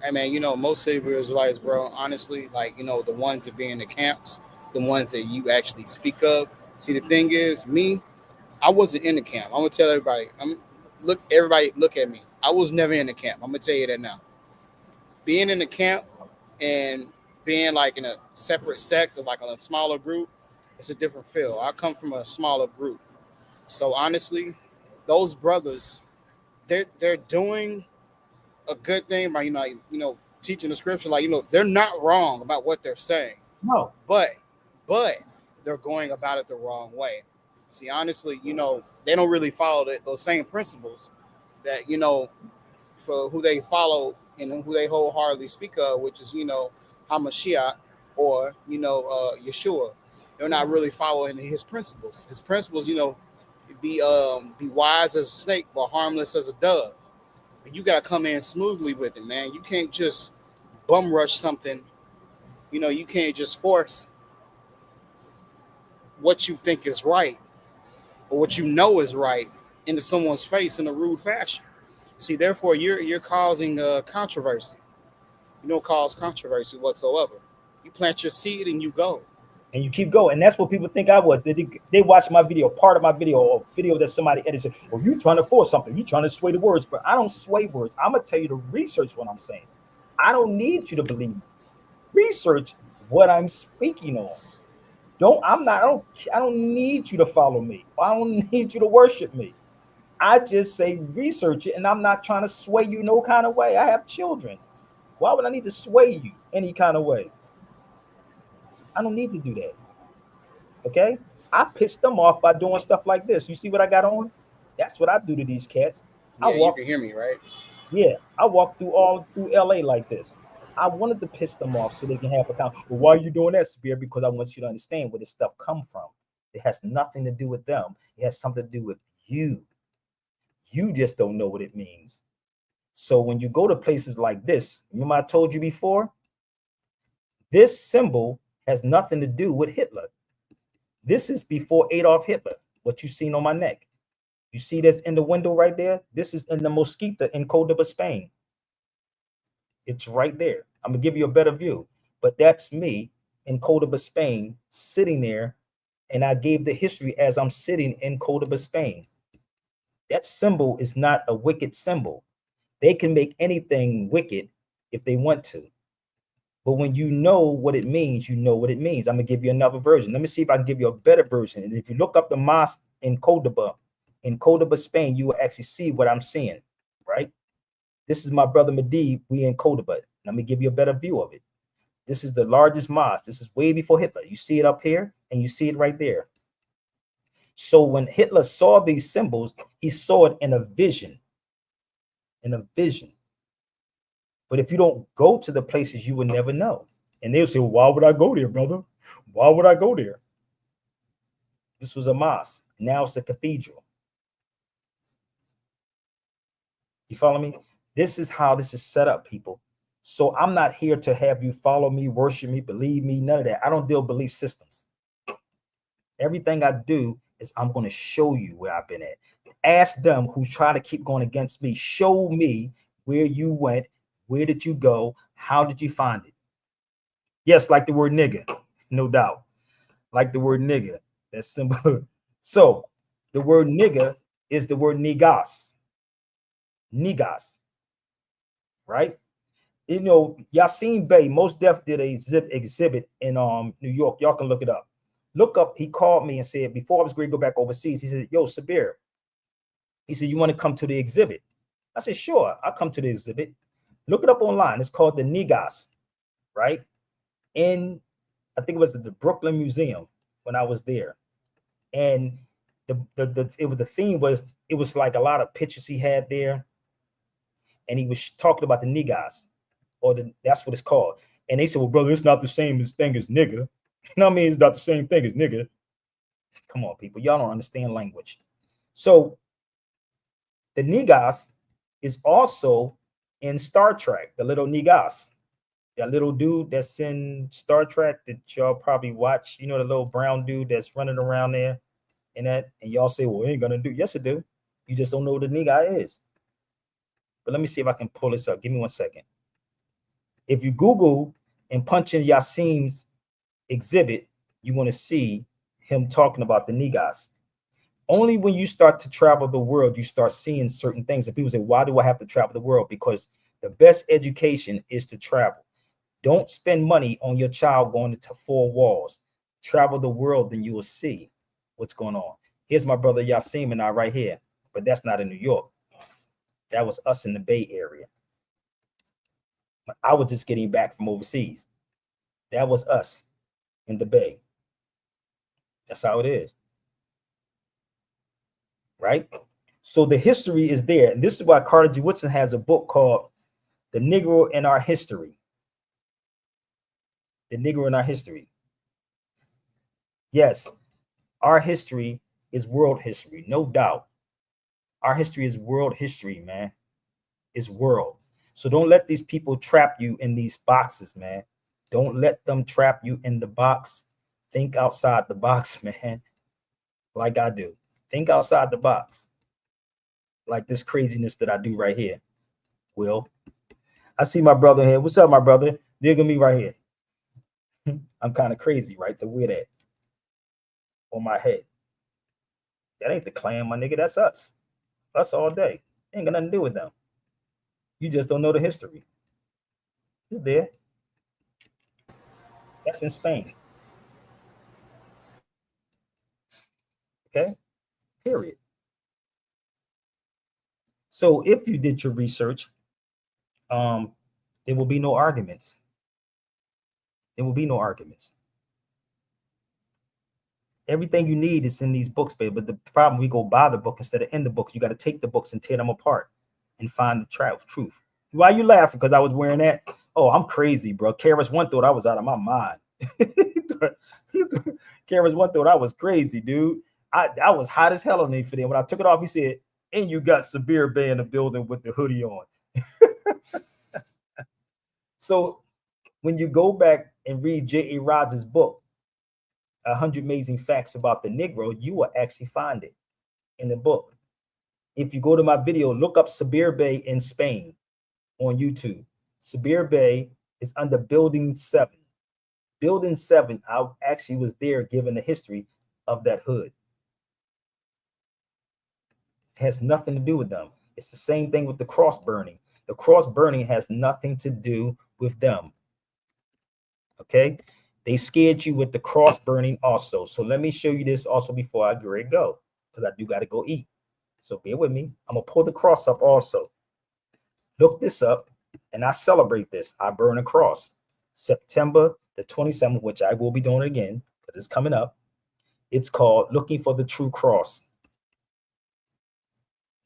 Hey man, you know, most Hebrew Israelites, bro, honestly, like, you know, the ones that be in the camps, the ones that you actually speak of. See, the thing is, me, I wasn't in the camp. I'm gonna tell everybody, everybody look at me. I was never in the camp. I'm gonna tell you that now. Being in the camp and being like in a separate sect or like on a smaller group, it's a different feel. I come from a smaller group. So honestly, those brothers, they're doing a good thing by, you know, teaching the scripture, like, you know, they're not wrong about what they're saying. No. But they're going about it the wrong way. See, honestly, you know, they don't really follow those same principles that, you know, for who they follow and who they wholeheartedly speak of, which is, you know, HaMashiach or, you know, Yeshua. They're not really following his principles. His principles, you know, be wise as a snake, but harmless as a dove. But you got to come in smoothly with it, man. You can't just bum rush something. You know, you can't just force what you think is right or what you know is right into someone's face in a rude fashion. See, therefore, you're causing controversy. You don't cause controversy whatsoever. You plant your seed and you go. And you keep going. And that's what people think I was. They watch my video, part of my video, or video that somebody edited. Well, you trying to force something. You trying to sway the words. But I don't sway words. I'm going to tell you to research what I'm saying. I don't need you to believe me. Research what I'm speaking on. I don't need you to follow me. I don't need you to worship me. I just say research it, and I'm not trying to sway you no kind of way. I have children. Why would I need to sway you any kind of way? I don't need to do that. Okay? I pissed them off by doing stuff like this. You see what I got on? That's what I do to these cats. Yeah, you can hear me, right? Yeah, I walk through LA like this. I wanted to piss them off so they can have a count. Well, why are you doing that, Spear? Because I want you to understand where this stuff come from. It has nothing to do with them. It has something to do with you. You just don't know what it means. So when you go to places like this, remember I told you before, this symbol has nothing to do with Hitler. This is before Adolf Hitler, what you seen on my neck. You see this in the window right there? This is in the Mosquita in Cordoba, Spain. It's right there. I'm gonna give you a better view, but that's me in Cordoba, Spain, sitting there, and I gave the history as I'm sitting in Cordoba, Spain. That symbol is not a wicked symbol. They can make anything wicked if they want to. But when you know what it means, you know what it means. I'm gonna give you another version. Let me see if I can give you a better version. And if you look up the mosque in Cordoba, Spain, you will actually see what I'm seeing, right? This is my brother Medib. We in Cordoba. Let me give you a better view of it. This is the largest mosque. This is way before Hitler. You see it up here and you see it right there. So when Hitler saw these symbols, he saw it in a vision. In a vision. But if you don't go to the places, you will never know. And they'll say, well, why would I go there, brother? Why would I go there? This was a mosque. Now it's a cathedral. You follow me? This is how this is set up, people. So I'm not here to have you follow me, worship me, believe me, none of that. I don't deal with belief systems. Everything I do is I'm going to show you where I've been at. Ask them who try to keep going against me. Show me where you went. Where did you go? How did you find it? Yes, like the word nigga, no doubt. Like the word nigga, that's simple. So the word nigga is the word nigas. Nigas, right? You know, Yasin Bey, Most Def did a exhibit in New York. Y'all can look it up. Look up, he called me and said, before I was going to go back overseas, he said, yo, Sabir. He said, you want to come to the exhibit? I said, sure, I'll come to the exhibit. Look it up online. It's called the Nigas, right? I think it was at the Brooklyn Museum when I was there. And the theme was, it was like a lot of pictures he had there. And he was talking about the Nigas, that's what it's called. And they said, well, brother, it's not the same thing as nigga. You know what I mean? It's not the same thing as nigga. Come on, people. Y'all don't understand language. So the Nigas is also in Star Trek, the little Nigas. That little dude that's in Star Trek that y'all probably watch. You know, the little brown dude that's running around there and that. And y'all say, well, it ain't gonna do. Yes, it do. You just don't know what the Niga is. But let me see if I can pull this up. Give me 1 second. If you Google and punch in Yasin's exhibit, you're going to see him talking about the Nigas. Only when you start to travel the world, you start seeing certain things. And people say, why do I have to travel the world? Because the best education is to travel. Don't spend money on your child going into 4 walls. Travel the world, then you will see what's going on. Here's my brother Yasin and I right here, but that's not in New York. That was us in the Bay Area. I was just getting back from overseas. That was us in the Bay. That's how it is. Right? So the history is there. And this is why Carter G. Woodson has a book called The Negro in Our History. The Negro in Our History. Yes, our history is world history, no doubt. Our history is world history, man. It's world. So don't let these people trap you in these boxes, man. Don't let them trap you in the box. Think outside the box, man. Like I do. Think outside the box. like this craziness that I do right here. Will, I see my brother here. What's up, my brother? Dig me right here. I'm kind of crazy, right? To wear that on my head. That ain't the Klan, my nigga. That's us. Us all day. Ain't got nothing to do with them. You just don't know the history. It's there. That's in Spain. Okay? Period. So if you did your research, there will be no arguments. There will be no arguments. Everything you need is in these books, baby. But the problem, we go buy the book instead of in the book. You got to take the books and tear them apart and find the truth. Why you laughing? Because I was wearing that? Oh, I'm crazy, bro. KRS-One thought I was out of my mind. KRS-One thought I was crazy, dude. I was hot as hell on me for them. When I took it off, he said, and you got Sabir Bey in the building with the hoodie on. So when you go back and read J.A. Rogers' book, 100 Amazing Facts About the Negro, you will actually find it in the book. If you go to my video, look up Sabir Bey in Spain on YouTube. Sabir Bey is under Building 7. Building 7, I actually was there giving the history of that hood. It has nothing to do with them. It's the same thing with the cross burning. The cross burning has nothing to do with them. Okay? They scared you with the cross burning also. So let me show you this also before I get ready to go, because I do got to go eat. So bear with me. I'm going to pull the cross up also. Look this up, and I celebrate this. I burn a cross. September the 27th, which I will be doing again because it's coming up. It's called Looking for the True Cross.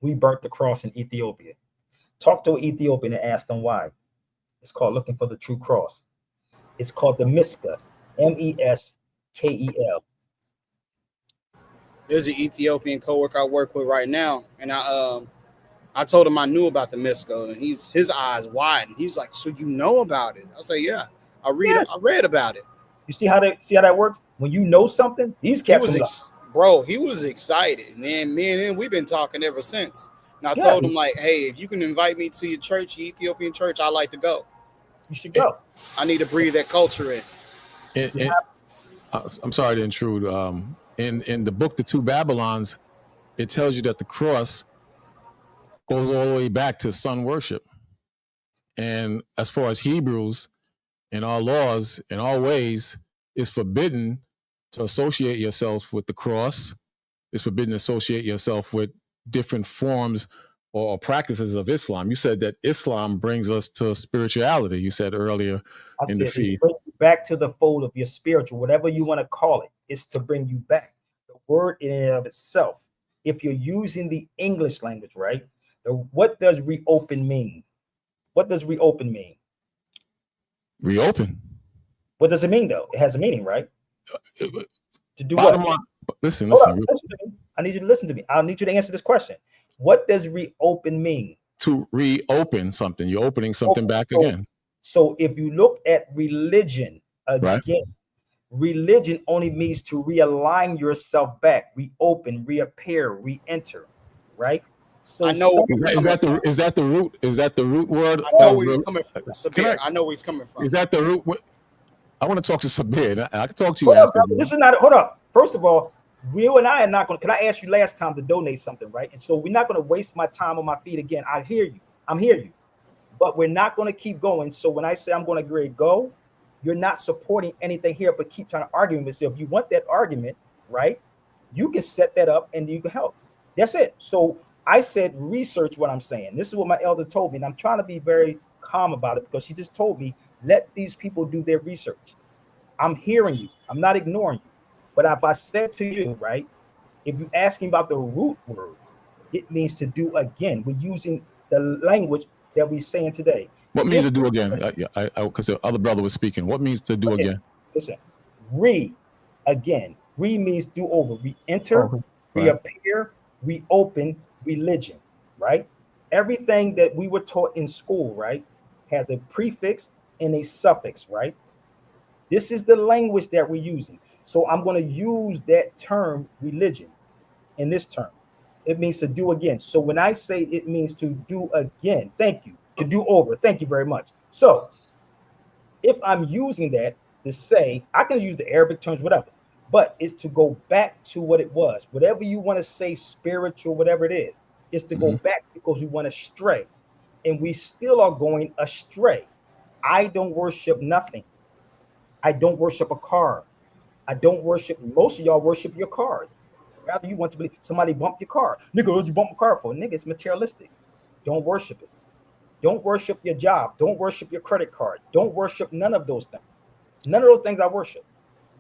We burnt the cross in Ethiopia. Talk to an Ethiopian and ask them why. It's called Looking for the True Cross. It's called the Miska, M-E-S-K-E-L. There's an Ethiopian coworker I work with right now, and I told him I knew about the Miska, and his eyes widened. He's like, "So you know about it?" I say, "Yeah, I read about it." You see how that works? When you know something, these cats he was excited, and then me and him, we've been talking ever since. And I told him, like, hey, if you can invite me to your church, your Ethiopian church, I'd like to go. You should go. I need to breathe that culture in. I'm sorry to intrude. In the book, The Two Babylons, it tells you that the cross goes all the way back to sun worship. And as far as Hebrews, in our laws, in our ways, it's forbidden to associate yourself with the cross. It's forbidden to associate yourself with different forms or practices of Islam. You said that Islam brings us to spirituality. You said earlier in the feed. Bring you back to the fold of your spiritual, whatever you want to call it. It's to bring you back. The word in and of itself, if you're using the English language, right? What does reopen mean? What does reopen mean? Reopen. What does it mean, though? It has a meaning, right? To do Bottom what? line, listen. Listen to me. I need you to listen to me. I need you to answer this question. What does reopen mean? To reopen something. You're opening something back again. So if you look at religion again, right. Religion only means to realign yourself back, reopen, reappear, re-enter, right? So I know is that the root? Is that the root word? I know where he's coming from. Sabir, I know where he's coming from. Is that the root? I want to talk to Sabir. I can talk to you after. This is not. Hold up. First of all, Will and I are not going to. Can I ask you last time to donate something, right? And so we're not going to waste my time on my feet again. I hear you. I'm hearing you, but we're not going to keep going. So when I say I'm going to go, you're not supporting anything here, but keep trying to argue with yourself. If you want that argument, right? You can set that up and you can help. That's it. So I said, research what I'm saying. This is what my elder told me, and I'm trying to be very calm about it because she just told me, let these people do their research. I'm hearing you. I'm not ignoring you. But if I said to you, right, if you're asking about the root word, it means to do again. We're using the language that we're saying today. What means to do again? Because the other brother was speaking. What means to do again? Listen, again. Re means do over. Re-enter, reappear, reopen, religion, right? Everything that we were taught in school, right, has a prefix and a suffix, right? This is the language that we're using. So I'm going to use that term religion in this term. It means to do again. So when I say it means to do again, thank you. To do over. Thank you very much. So if I'm using that to say, I can use the Arabic terms, whatever, but it's to go back to what it was. Whatever you want to say, spiritual, whatever it is to go back because we want to stray. And we still are going astray. I don't worship nothing. I don't worship a car. I don't worship, most of y'all worship your cars. Rather, you want to believe somebody bumped your car. Nigga, what'd you bump my car for? Nigga, it's materialistic. Don't worship it. Don't worship your job. Don't worship your credit card. Don't worship none of those things. None of those things I worship.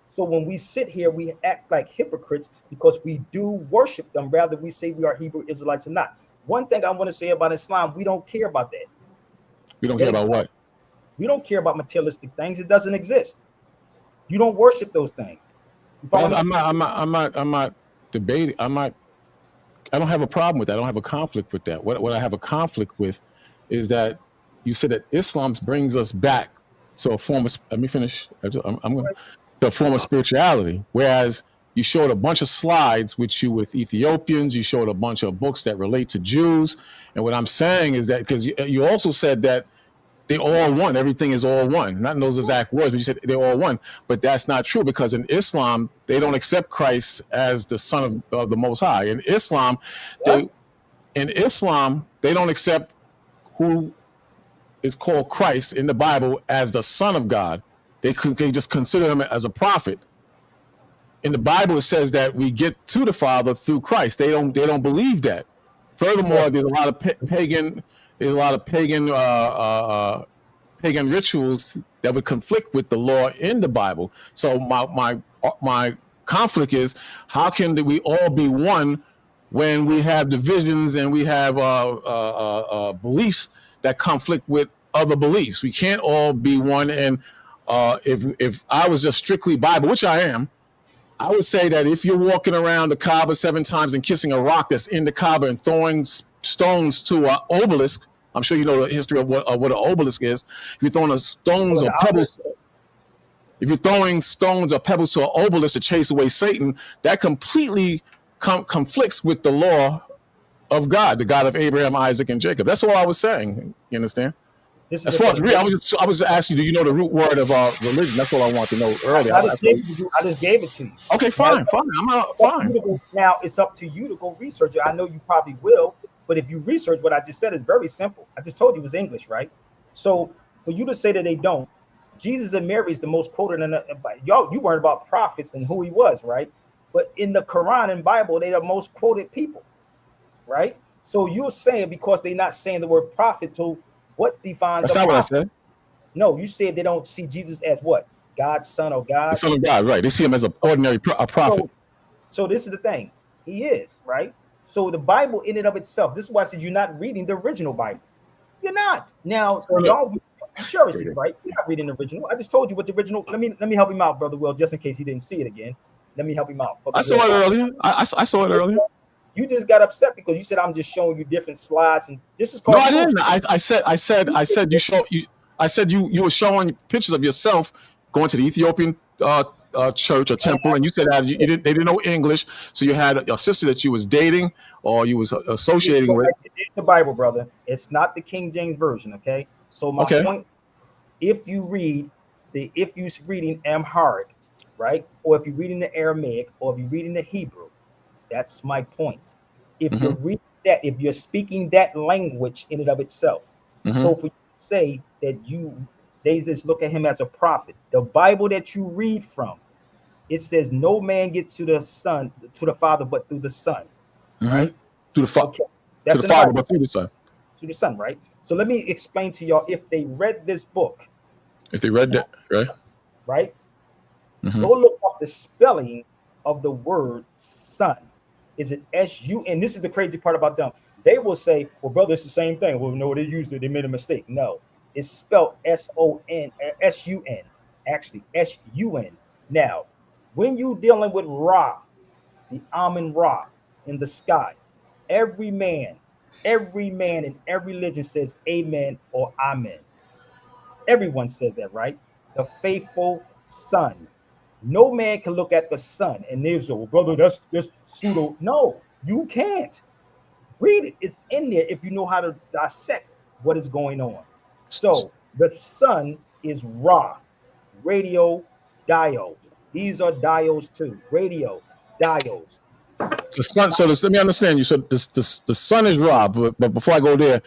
So when we sit here, we act like hypocrites because we do worship them. Rather, we say we are Hebrew Israelites or not. One thing I want to say about Islam, we don't care about that. We don't care about what? We don't care about materialistic things. It doesn't exist. You don't worship those things. I'm not debating. I don't have a problem with that. I don't have a conflict with that. What I have a conflict with is that you said that Islam brings us back to a form of, let me finish. I'm going to a form of spirituality. Whereas you showed a bunch of slides with Ethiopians, you showed a bunch of books that relate to Jews. And what I'm saying is that, because you also said that they all one, everything is all one. Not in those exact words, but you said they're all one. But that's not true, because in Islam, they don't accept Christ as the son of the Most High. In Islam, they don't accept who is called Christ in the Bible as the Son of God. They just consider him as a prophet. In the Bible, it says that we get to the Father through Christ. They don't believe that. Furthermore, there's a lot of pagan rituals that would conflict with the law in the Bible. So my conflict is, how can we all be one when we have divisions and we have beliefs that conflict with other beliefs? We can't all be one. And if I was just strictly Bible, which I am, I would say that if you're walking around the Kaaba 7 times and kissing a rock that's in the Kaaba and throwing stones to an obelisk, I'm sure you know the history of what an obelisk is. If you're throwing stones or pebbles to an obelisk to chase away Satan, that completely conflicts with the law of God, the God of Abraham, Isaac, and Jacob. That's all I was saying. You understand? As far as real, I was just asking, do you know the root word of religion? That's all I want to know earlier. I just gave it to you. Okay, fine. Fine. Now it's up to you to go research it. I know you probably will, but if you research what I just said, it's very simple. I just told you it was English, right? So for you to say that they don't, Jesus and Mary is the most quoted. You weren't about prophets and who he was, right? But in the Quran and Bible, they're the most quoted people, right? So you're saying because they're not saying the word prophet to what defines? That's not what I said. No, you said they don't see Jesus as what? God's son or God? The son of God, right. They see him as an ordinary prophet. So this is the thing. He is, right? So the Bible in and of itself, this is why I said you're not reading the original Bible. You're not. Now, y'all sure, right? You're not reading the original. I just told you what the original, let me help him out, Brother Will, just in case he didn't see it again. Let me help him out. I saw it earlier. I saw it earlier. You just got upset because you said I'm just showing you different slides, and this is called. No, I didn't. I said you were showing pictures of yourself going to the Ethiopian church or temple, and you said that they didn't know English, so you had a sister that you was dating or you was associating with. It's the Bible, brother. It's not the King James version, okay? So my point: if you're reading Amharic, right, or if you're reading the Aramaic, or if you're reading the Hebrew. That's my point. If you're reading that, if you're speaking that language in and of itself, so for you to say that they just look at him as a prophet, the Bible that you read from, it says no man gets to the Father, but through the Son. Right? To the Father, but through the Son. To the Son, right? So let me explain to y'all if they read this book. If they read that, right? Right? Go look up the spelling of the word son. Is it S-U? And this is the crazy part about them. They will say, well, brother, it's the same thing. Well, no, they used it. They made a mistake. No, it's spelled S-O-N, S-U-N, actually S-U-N. Now, when you dealing with Ra, the Amun Ra in the sky, every man in every religion says amen or amen. Everyone says that, right? The faithful son. No man can look at the sun and they'll say, well, brother, that's pseudo. No, you can't. Read it. It's in there if you know how to dissect what is going on. So the sun is Ra, radio, diode. These are diodes too. Radio, diodes. The sun. So let me understand you. So the sun is Ra, but before I go there,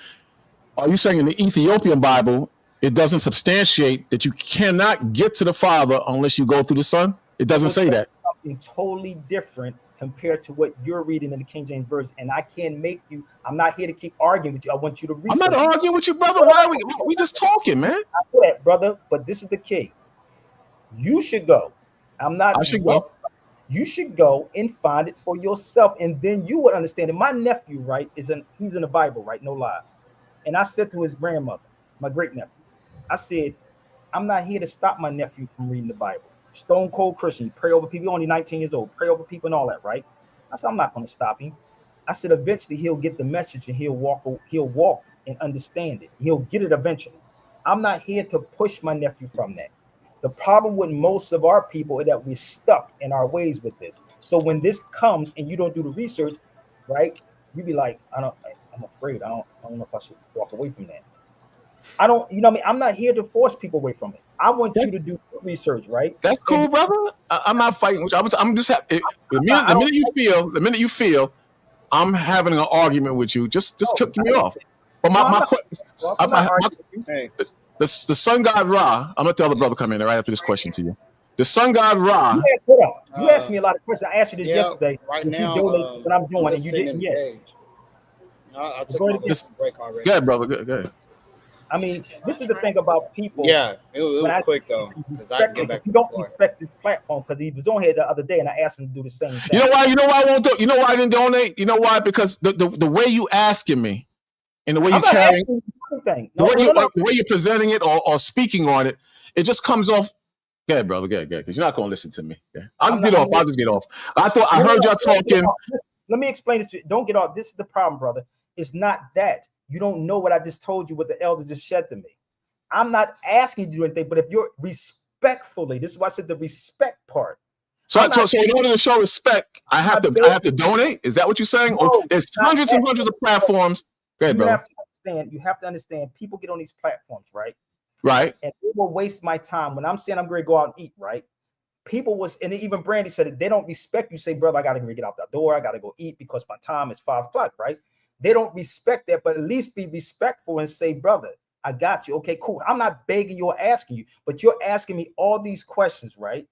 are you saying in the Ethiopian Bible it doesn't substantiate that you cannot get to the Father unless you go through the Son? It doesn't say that. Something totally different compared to what you're reading in the King James Version, and I can't make you. I'm not here to keep arguing with you. I want you to research. I'm not arguing with you, brother. Why are we just talking, man? I know that, brother, but this is the key. You should go. I'm not. I should go. You should go and find it for yourself, and then you would understand it. My nephew, right, he's in the Bible, right? No lie. And I said to his grandmother, my great nephew, I said, I'm not here to stop my nephew from reading the Bible. Stone cold Christian, pray over people. Only 19 years old, pray over people and all that, right? I said, I'm not going to stop him. I said, eventually he'll get the message and he'll walk and understand it. He'll get it eventually. I'm not here to push my nephew from that. The problem with most of our people is that we're stuck in our ways with this. So when this comes and you don't do the research, right? You be like, I'm afraid. I don't know if I should walk away from that. I don't, you know what I mean? I'm not here to force people away from it. I want you to do research, right? That's cool, brother. I'm not fighting with you. I'm just happy. The minute you feel I'm having an argument with you, just cut me off. But the sun god Ra, I'm gonna tell the brother come in right after this question to you. The sun god Ra. You asked me a lot of questions. I asked you this yesterday. Right now, what I'm doing, and you didn't yet. I took my break already. Go ahead, brother. Go ahead. I mean, this is the thing about people. Yeah, it was quick though. He don't respect this platform because he was on here the other day, and I asked him to do the same thing. You know why? I won't do. You know why I didn't donate? You know why? Because the way you asking me, and the way you carrying, the way you're presenting it or speaking on it, it just comes off. Go ahead, brother. Go ahead. Because you're not going to listen to me. Okay? I'll just get off. I heard y'all talking. Let me explain it to you. Don't get off. This is the problem, brother. It's not that. You don't know what I just told you, what the elder just said to me. I'm not asking you to do anything, but if you're respectfully, this is why I said the respect part. So in order to show respect, I have to donate? Is that what you're saying? Or there's hundreds and hundreds of platforms. Go ahead, brother. You have to understand, people get on these platforms, right? Right. And it will waste my time. When I'm saying I'm going to go out and eat, right? People and even Brandy said it, they don't respect you. Say, brother, I got to get out the door. I got to go eat because my time is 5 o'clock, right? They don't respect that, but at least be respectful and say, brother, I got you. Okay, cool. I'm not begging you or asking you, but you're asking me all these questions, right?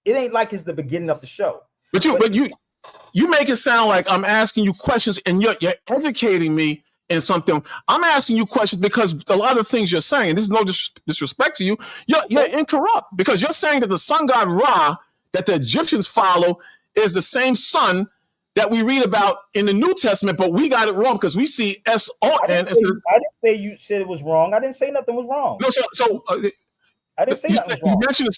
It ain't like it's the beginning of the show. But you make it sound like I'm asking you questions and you're educating me in something. I'm asking you questions because a lot of things you're saying, this is no disrespect to you, you're incorrupt because you're saying that the sun god Ra that the Egyptians follow is the same sun that we read about in the New Testament, but we got it wrong because we see S-O-N. I didn't say you said it was wrong. I didn't say nothing was wrong. No, I didn't say nothing was wrong. You mentioned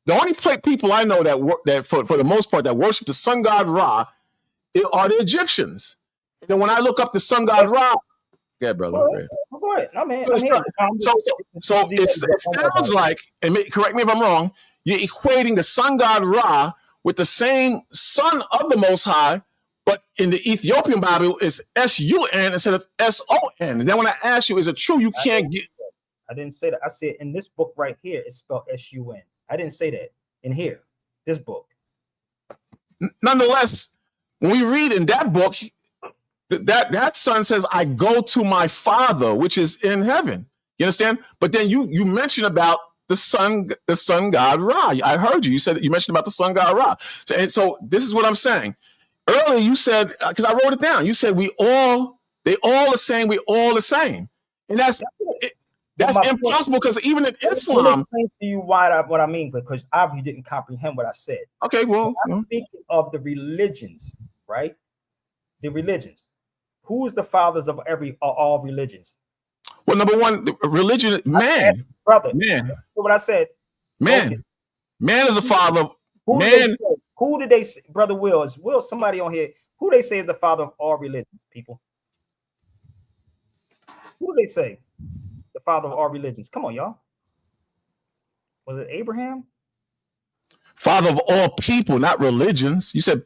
the only people I know that for the most part that worship the sun god Ra are the Egyptians. And then when I look up the sun god Ra, yeah, brother. Go ahead. So it sounds like, and correct me if I'm wrong, you're equating the sun god Ra with the same son of the Most High. But in the Ethiopian Bible, it's S-U-N instead of S-O-N. And then when I ask you, is it true you can't get... I didn't say that. I said in this book right here, it's spelled S-U-N. I didn't say that in here, this book. Nonetheless, when we read in that book, that son says, I go to my Father, which is in heaven. You understand? But then you mentioned about the sun god Ra. I heard you. You mentioned about the sun god Ra. So this is what I'm saying. Earlier you said, because I wrote it down, you said they all the same, we all the same. And that's impossible because even in Islam. Let me explain to you what I mean, because obviously you didn't comprehend what I said. Okay, well. I'm speaking of the religions, right? The religions. Who is the fathers of all religions? Well, number one, religion, man. Brother. Man. That's what I said. Man. Okay. Man is a father. Who did they say, Brother Will, somebody on here, who they say is the father of all religions, people? Who do they say? The father of all religions. Come on, y'all. Was it Abraham? Father of all people, not religions. You said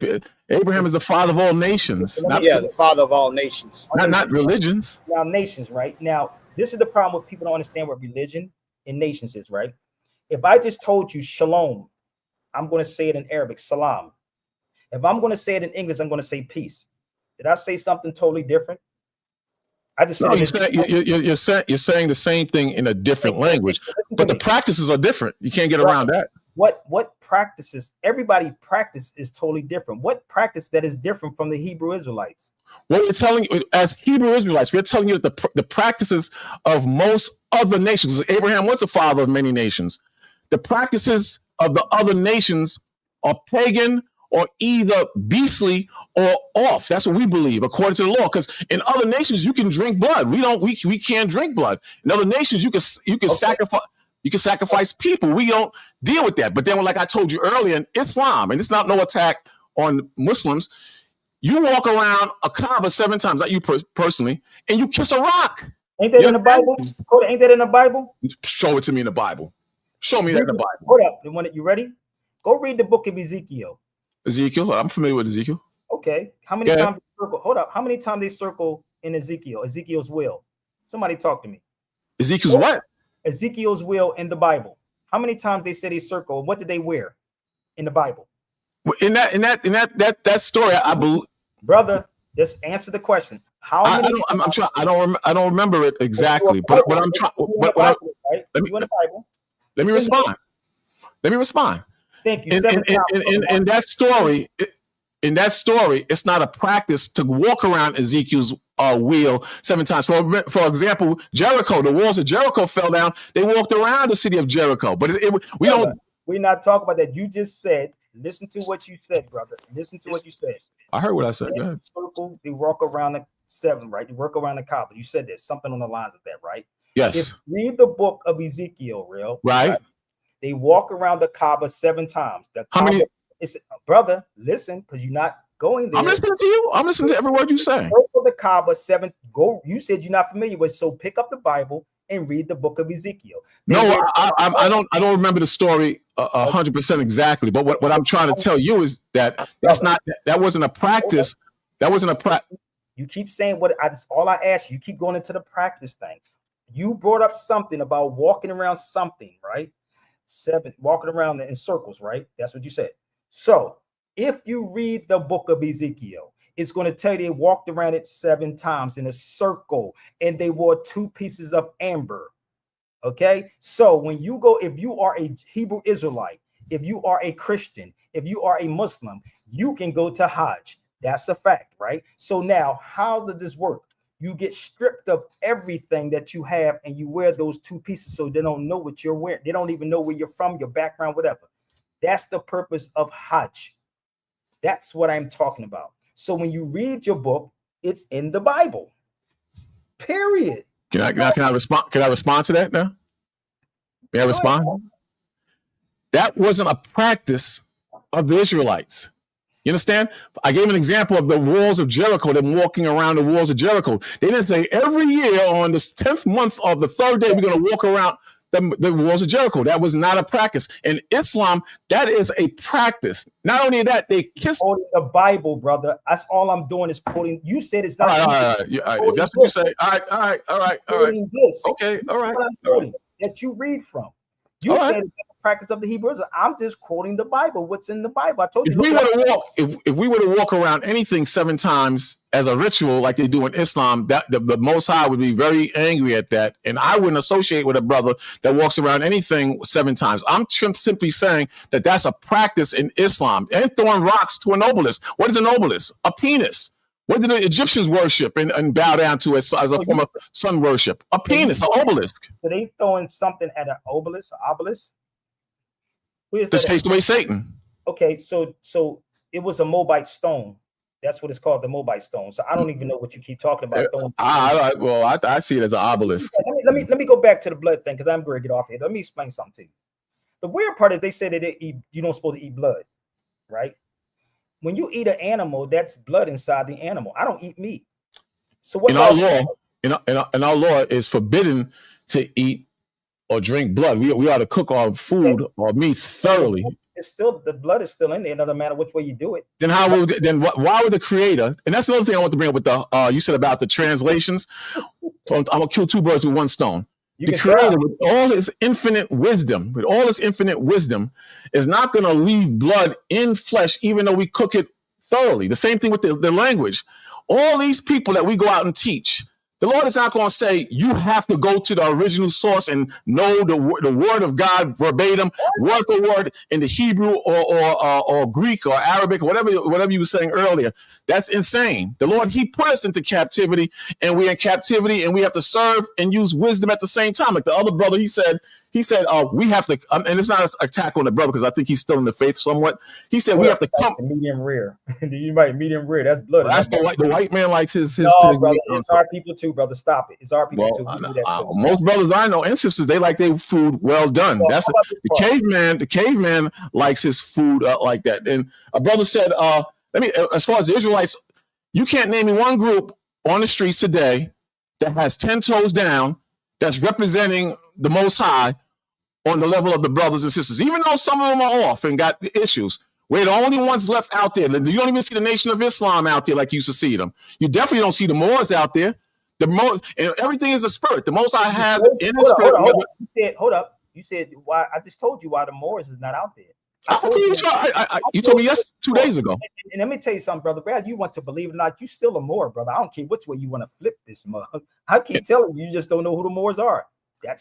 Abraham is the father of all nations, not the father of all nations. not religions. Now, nations, right? Now, this is the problem with people don't understand what religion and nations is, right? If I just told you shalom, I'm going to say it in Arabic, salam. If I'm going to say it in English, I'm going to say peace. Did I say something totally different? I just No, you're saying the same thing in a different language, but the practices are different. You can't get around that. What practices? Everybody practice is totally different. What practice that is different from the Hebrew Israelites? What we're telling you as Hebrew Israelites, we're telling you that the practices of most other nations. Abraham was the father of many nations. The practices of the other nations are pagan or either beastly or off. That's what we believe, according to the law. Because in other nations, you can drink blood. We can't drink blood. In other nations, you can sacrifice. You can sacrifice people. We don't deal with that. But then, like I told you earlier, in Islam, and it's not no attack on Muslims, you walk around a Kaaba 7 times, not you personally, and you kiss a rock. Ain't that in the Bible? Ain't that in the Bible? Show it to me in the Bible. Show me that in the Bible. Hold up. You ready? Go read the book of Ezekiel. Ezekiel? I'm familiar with Ezekiel. Okay. How many times they circle? Hold up. How many times they circle in Ezekiel? Ezekiel's will. Somebody talk to me. Ezekiel's what? Ezekiel's will in the Bible. How many times they say they circle? What did they wear in the Bible? In that story, I believe. Brother, just answer the question. How many? I don't remember it exactly, but I'm trying. Let me respond. Thank you. In that story, it's not a practice to walk around Ezekiel's wheel 7 times. For example, Jericho, the walls of Jericho fell down. They walked around the city of Jericho, but we're not talking about that. You just said, listen to what you said, brother. Listen to what you said. I heard what I said. Go ahead. Circle, they walk around the 7, right? They work around the Kaaba. You said there's something on the lines of that, right? Yes. If you read the book of Ezekiel, real right? They walk around the Kaaba 7 times. How many? Brother, listen, because you're not going there. I'm listening to you. I'm listening to every word you say. Go to the Kaaba 7. Go. You said you're not familiar with, so pick up the Bible and read the book of Ezekiel. I don't remember the story 100% exactly. But what I'm trying to tell you is that that wasn't a practice. That wasn't a practice. You keep saying all I asked you. You keep going into the practice thing. You brought up something about walking around something, right? 7, walking around in circles, right? That's what you said. So if you read the book of Ezekiel, it's going to tell you they walked around it 7 times in a circle and they wore 2 pieces of amber. Okay. So when you go, if you are a Hebrew Israelite, if you are a Christian, if you are a Muslim, you can go to Hajj. That's a fact, right? So now how does this work? You get stripped of everything that you have and you wear those 2 pieces so they don't know what you're wearing. They don't even know where you're from, your background, whatever. That's the purpose of Hajj. That's what I'm talking about. So when you read your book, it's in the Bible. Period. Can I respond? Can I respond to that now? May I respond? That wasn't a practice of the Israelites. You understand? I gave an example of the walls of Jericho, them walking around the walls of Jericho. They didn't say every year on the 10th month of the 3rd day, we're going to walk around the walls of Jericho. That was not a practice. In Islam, that is a practice. Not only that, they kiss the Bible, brother. That's all I'm doing is quoting. You said it's not. All right. If that's what you say. All right. Okay. All right. That you read from. You said it's a practice of the Hebrews. I'm just quoting the Bible. What's in the Bible? I told you. If we were to walk around anything 7 times as a ritual, like they do in Islam, that the Most High would be very angry at that, and I wouldn't associate with a brother that walks around anything 7 times. I'm simply saying that that's a practice in Islam. And throwing rocks to an obelisk. What is an obelisk? A penis. What did the Egyptians worship and bow down to as a form of sun worship? A penis, an obelisk. So they throwing something at an obelisk, To chase away Satan. Okay, so it was a Moabite stone. That's what it's called, the Moabite stone. So I don't even know what you keep talking about. I see it as an obelisk. Let me go back to the blood thing because I'm going to get off here. Let me explain something to you. The weird part is they say that you don't supposed to eat blood, right? When you eat an animal, that's blood inside the animal. I don't eat meat. So what in our law, is forbidden to eat or drink blood. We ought to cook our food or meats thoroughly. It's still, the blood is still in there. It doesn't matter which way you do it. Then why would the creator? And that's another thing I want to bring up with the you said about the translations. So I'm gonna kill two birds with one stone. The creator, with all his infinite wisdom, is not going to leave blood in flesh, even though we cook it thoroughly. The same thing with the language. All these people that we go out and teach, the Lord is not going to say, you have to go to the original source and know the word of God verbatim, word for word in the Hebrew or Greek or Arabic, or whatever you were saying earlier. That's insane. The Lord, he put us into captivity, and we're in captivity, and we have to serve and use wisdom at the same time. Like the other brother, he said, we have to, and it's not an attack on the brother because I think he's still in the faith somewhat. He said we have to come medium rare. You might medium rare. That's blood. That's the white man likes his. No, brother, it's our people too, brother. Stop it. It's our people too. Most brothers I know and sisters, they like their food well done. Well, that's the caveman. The caveman likes his food like that. And a brother said, as far as the Israelites, you can't name me one group on the streets today that has 10 toes down that's representing the Most High on the level of the brothers and sisters, even though some of them are off and got issues. We're the only ones left out there. You don't even see the Nation of Islam out there like you used to see them. You definitely don't see the Moors out there. And everything is a spirit. The Most High has in his spirit. Hold up. You said why? I just told you why the Moors is not out there. You told me 2 days ago. And let me tell you something, brother Brad. You want to believe it or not, you still a Moor, brother. I don't care which way you want to flip this mug. I keep telling you, you just don't know who the Moors are.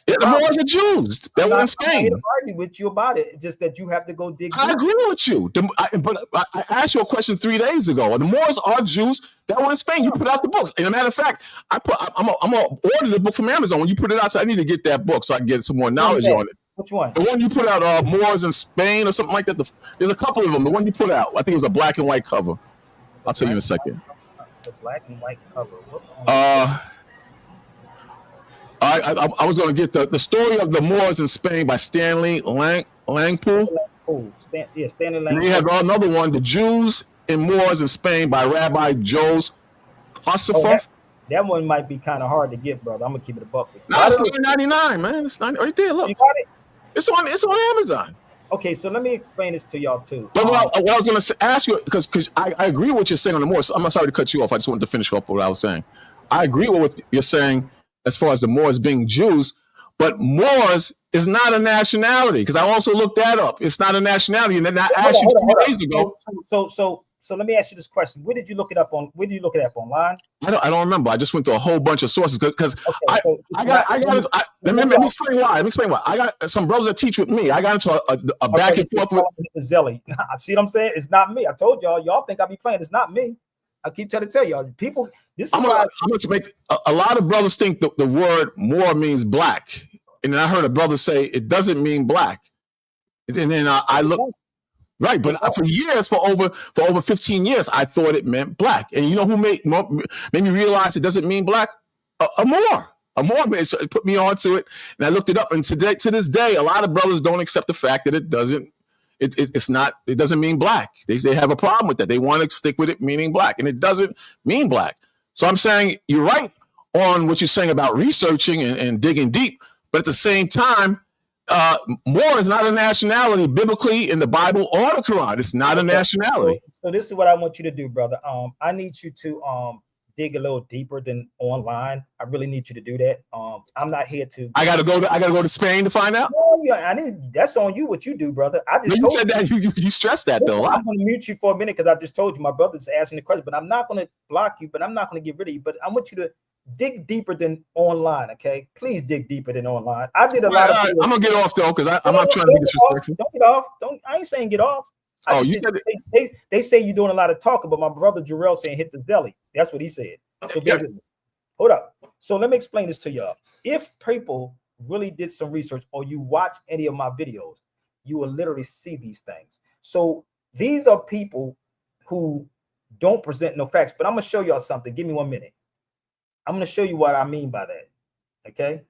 The Moors are Jews. They were in Spain. I'm not argue with you about it. Just that you have to go dig. I agree with you. But I asked you a question 3 days ago. The Moors are Jews that were in Spain. You put out the books. And as a matter of fact, I'm gonna order the book from Amazon. When you put it out, so I need to get that book so I can get some more knowledge on it. Which one? The one you put out, Moors in Spain or something like that. There's a couple of them. The one you put out, I think it was a black and white cover. I'll tell you in a second. The black and white cover. I was going to get the story of the Moors in Spain by Stanley Langpool. Stanley Langpool. And you have another one, The Jews and Moors in Spain by Rabbi Joel Ossoff. That one might be kind of hard to get, brother. I'm gonna keep it a buck. No, it's $9.99, man. It's not right there. Look, you got it? It's on Amazon. Okay, so let me explain this to y'all too. But what I was going to ask you, because I agree with what you're saying on the Moors. I'm sorry to cut you off. I just wanted to finish up what I was saying. I agree with what you're saying as far as the Moors being Jews, but Moors is not a nationality, because I also looked that up. It's not a nationality, and then I asked you 2 days ago. So let me ask you this question: where did you look it up on? Where did you look it up online? I don't remember. I just went to a whole bunch of sources because let me explain why. Let me explain why. I got some brothers that teach with me. I got into a back and forth with Zelly. See what I'm saying? It's not me. I told y'all. Y'all think I be playing. It's not me. I keep trying to tell y'all. People. This is I'm going to make a lot of brothers think the word Moor means black, and then I heard a brother say it doesn't mean black, and then I look. Right, but for years, for over 15 years, I thought it meant black. And you know who made me realize it doesn't mean black? A Moor. A Moor put me onto it, and I looked it up. And to this day, a lot of brothers don't accept the fact that it doesn't mean black. They have a problem with that. They want to stick with it meaning black, and it doesn't mean black. So I'm saying you're right on what you're saying about researching and digging deep, but at the same time, Moor is not a nationality biblically in the Bible or the Quran. It's not a nationality. So this is what I want you to do, brother. I need you to dig a little deeper than online. I really need you to do that. I'm not here to. I gotta go to Spain to find out. No, yeah, that's on you. What you do, brother. I just you said that you stressed that though. I'm going to mute you for a minute because I just told you my brother's asking the question, but I'm not going to block you. But I'm not going to get rid of you. But I want you to dig deeper than online, okay? Please dig deeper than online. I did a lot of. I'm gonna get off though, because I'm not trying to be disrespectful. Don't get off. I ain't saying get off. You said they say you're doing a lot of talking, but my brother Jarrell saying hit the Zelly. That's what he said. So hold up. So let me explain this to y'all. If people really did some research or you watch any of my videos, you will literally see these things. So these are people who don't present no facts. But I'm gonna show y'all something. Give me 1 minute. I'm going to show you what I mean by that. Okay.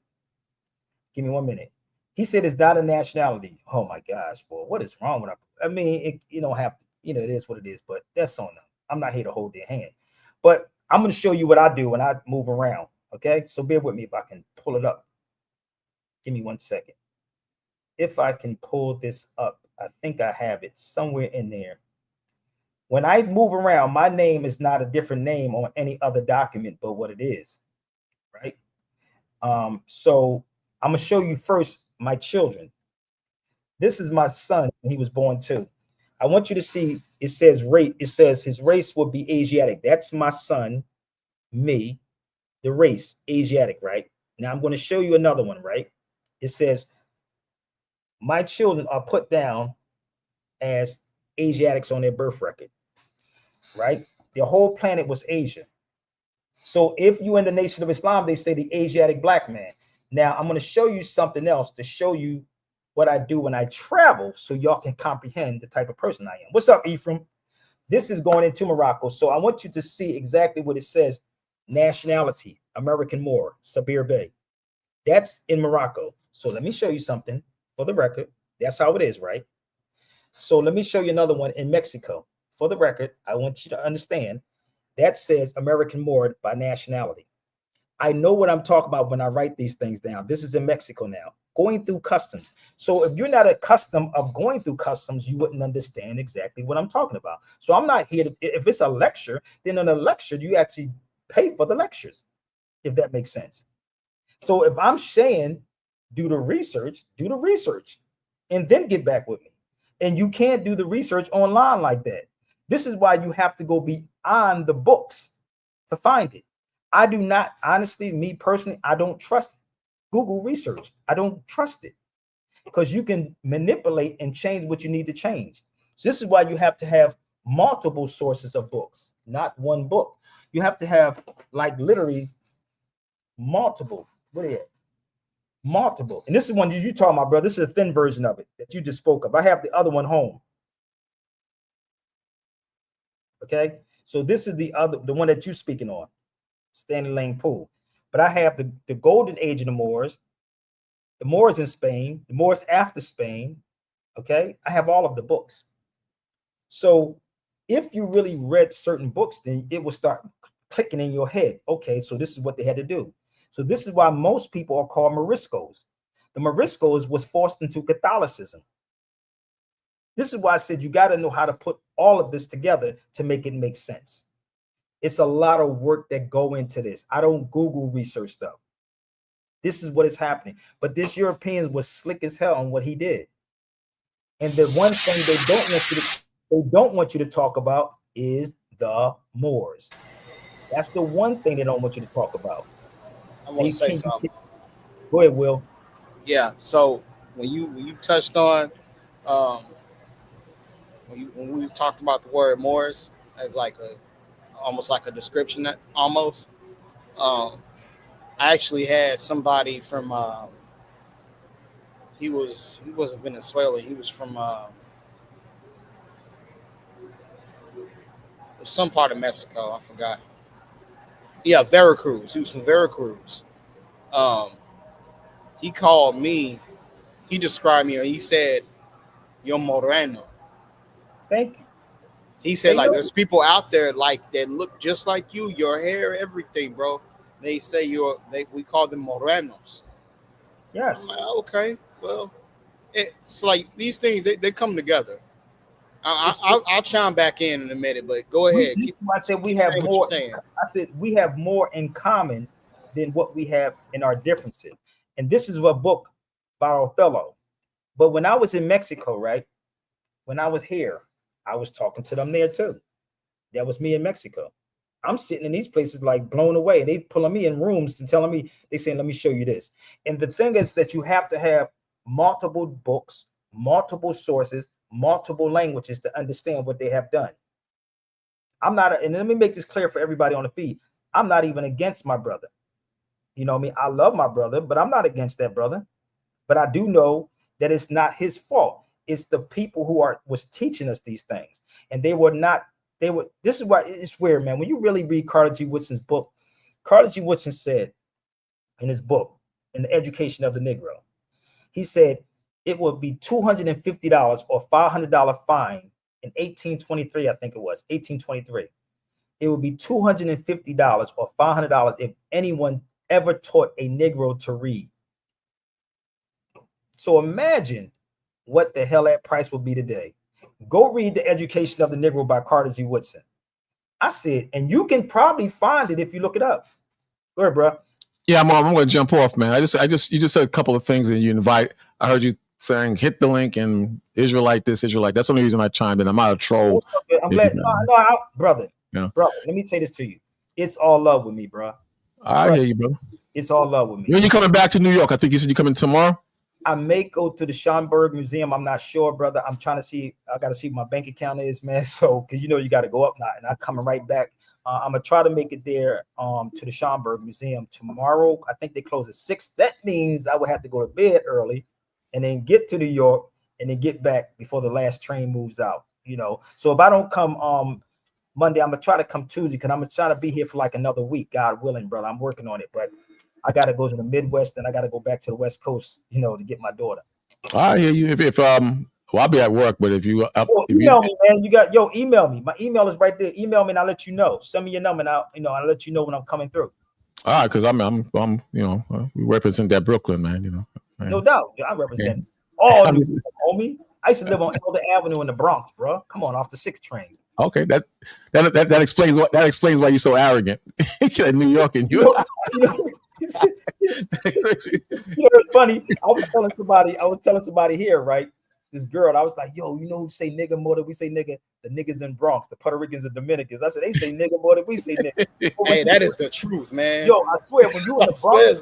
Give me 1 minute. He said it's not a nationality. Oh my gosh, boy, what is wrong with it? I mean, you don't have to, it is what it is, but that's on them. I'm not here to hold their hand, but I'm going to show you what I do when I move around. Okay. So bear with me if I can pull it up. Give me 1 second. If I can pull this up, I think I have it somewhere in there. When I move around, my name is not a different name on any other document but what it is, right? So I'm gonna show you first my children. This is my son. He was born too. I want you to see, it says race. It says his race would be Asiatic. That's my son, me, the race, Asiatic, right? Now I'm going to show you another one, right? It says my children are put down as Asiatics on their birth record, right? The whole planet was Asia. So if you're in the Nation of Islam, they say the Asiatic black man. Now I'm going to show you something else to show you what I do when I travel so y'all can comprehend the type of person I am. What's up, Ephraim? This is going into Morocco. So I want you to see exactly what it says. Nationality, American Moor, Sabir Bey. That's in Morocco. So let me show you something for the record. That's how it is, right? So let me show you another one in Mexico. For the record, I want you to understand that says American Moor by nationality. I know what I'm talking about when I write these things down. This is in Mexico now, going through customs. So if you're not accustomed of going through customs, you wouldn't understand exactly what I'm talking about. So I'm not here to, if it's a lecture, then in a lecture, you actually pay for the lectures, if that makes sense. So if I'm saying, do the research, and then get back with me. And you can't do the research online like that. This is why you have to go beyond the books to find it. I do not, honestly, me personally, I don't trust Google research. I don't trust it because you can manipulate and change what you need to change. So this is why you have to have multiple sources of books, not one book. You have to have like literally multiple. What are you at? Multiple. And this is one you talking about, bro. This is a thin version of it that you just spoke of. I have the other one home. Okay. So this is the one that you're speaking on. Stanley Lane Poole. But I have the golden age of the Moors in Spain, the Moors after Spain. Okay, I have all of the books. So if you really read certain books, then it will start clicking in your head. Okay, so this is what they had to do. So this is why most people are called Moriscos. The Moriscos was forced into Catholicism. This is why I said you got to know how to put all of this together to make it make sense. It's a lot of work that go into this. I don't Google research stuff. This is what is happening. But this European was slick as hell on what he did. And the one thing they don't want you to talk about is the Moors. That's the one thing they don't want you to talk about. I want to say something. Go ahead, Will. Yeah. So when you touched on when we talked about the word Moors as like almost like a description, that almost. I actually had somebody from he wasn't Venezuela. He was from some part of Mexico. I forgot. Yeah, Veracruz. He was from Veracruz. He called me. He described me, and he said, "You're Moreno." Thank you. He said, like, there's people out there like that look just like you, your hair, everything, bro. They say we call them Morenos. Yes. Like, okay, well, it's like these things they come together. I'll chime back in a minute, but go ahead. I said we have more. I said we have more in common than what we have in our differences. And this is a book by Othello. But when I was in Mexico, right? When I was here, I was talking to them there too. That was me in Mexico. I'm sitting in these places like blown away. They pulling me in rooms and telling me, they saying, let me show you this. And the thing is that you have to have multiple books, multiple sources, multiple languages to understand what they have done. I'm not, and let me make this clear for everybody on the feed. I'm not even against my brother. You know what I mean? I love my brother, but I'm not against that brother. But I do know that it's not his fault. It's the people who was teaching us these things. And this is why it's weird, man. When you really read Carter G. Woodson's book, Carter G. Woodson said in his book, In the Education of the Negro, he said it would be $250 or $500 fine in 1823, I think it was, 1823. It would be $250 or $500 if anyone ever taught a Negro to read. So imagine what the hell that price will be today. Go read The Education of the Negro by Carter G. Woodson. I said, and you can probably find it if you look it up. Go ahead, bro. Yeah, I'm going to jump off, man. You just said a couple of things, and I heard you saying hit the link and Israelite this, Israelite. That's the only reason I chimed in. I'm not a troll. I'm glad, brother. Yeah. Brother, let me say this to you. It's all love with me, bro. I hear you, brother. It's all love with me. When you coming back to New York? I think you said you coming tomorrow. I may go to the Schomburg Museum. I'm not sure, brother. I'm trying to see. I got to see what my bank account is, man. So, because you got to go up now, and I'm coming right back. I'm gonna try to make it there to the Schomburg Museum tomorrow. I think they close at 6. That means I would have to go to bed early, and then get to New York, and then get back before the last train moves out. So if I don't come Monday, I'm gonna try to come Tuesday, because I'm gonna try to be here for like another week, God willing, brother. I'm working on it, but I gotta go to the Midwest, and I gotta go back to the West Coast, to get my daughter. I hear you. If I'll be at work, but if you email me, man. Email me. My email is right there. Email me, and I'll let you know. Send me your number, and I'll let you know when I'm coming through. All right, because I'm we represent that Brooklyn, man. No doubt, I represent all New York, homie. I used to live on Elder Avenue in the Bronx, bro. Come on, off the 6 train. Okay, that explains why you're so arrogant. In New York, and you. It's funny. I was telling somebody here, right? This girl, I was like, yo, who say nigga more than we say nigga? The niggas in Bronx, the Puerto Ricans and Dominicans. I said, they say nigga more than we say nigga. Hey, that is the truth, man. Yo, I swear, when you in the Bronx,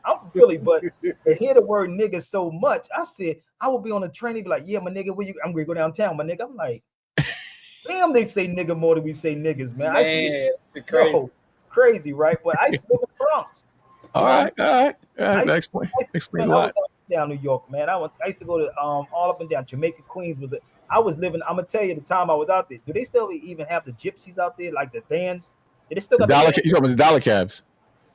I'm from Philly. But to hear the word nigga so much, I said, I would be on a train and be like, yeah, my nigga, I'm going to go downtown, my nigga. I'm like, damn, they say nigga more than we say niggas, man. Crazy, right? But I used to live in the Bronx. All right. That explains a lot. Down New York, man. I used to go to all up and down. Jamaica, Queens I was living. I'm gonna tell you the time I was out there. Do they still even have the gypsies out there, like the vans? They still got you talking about the dollar cabs?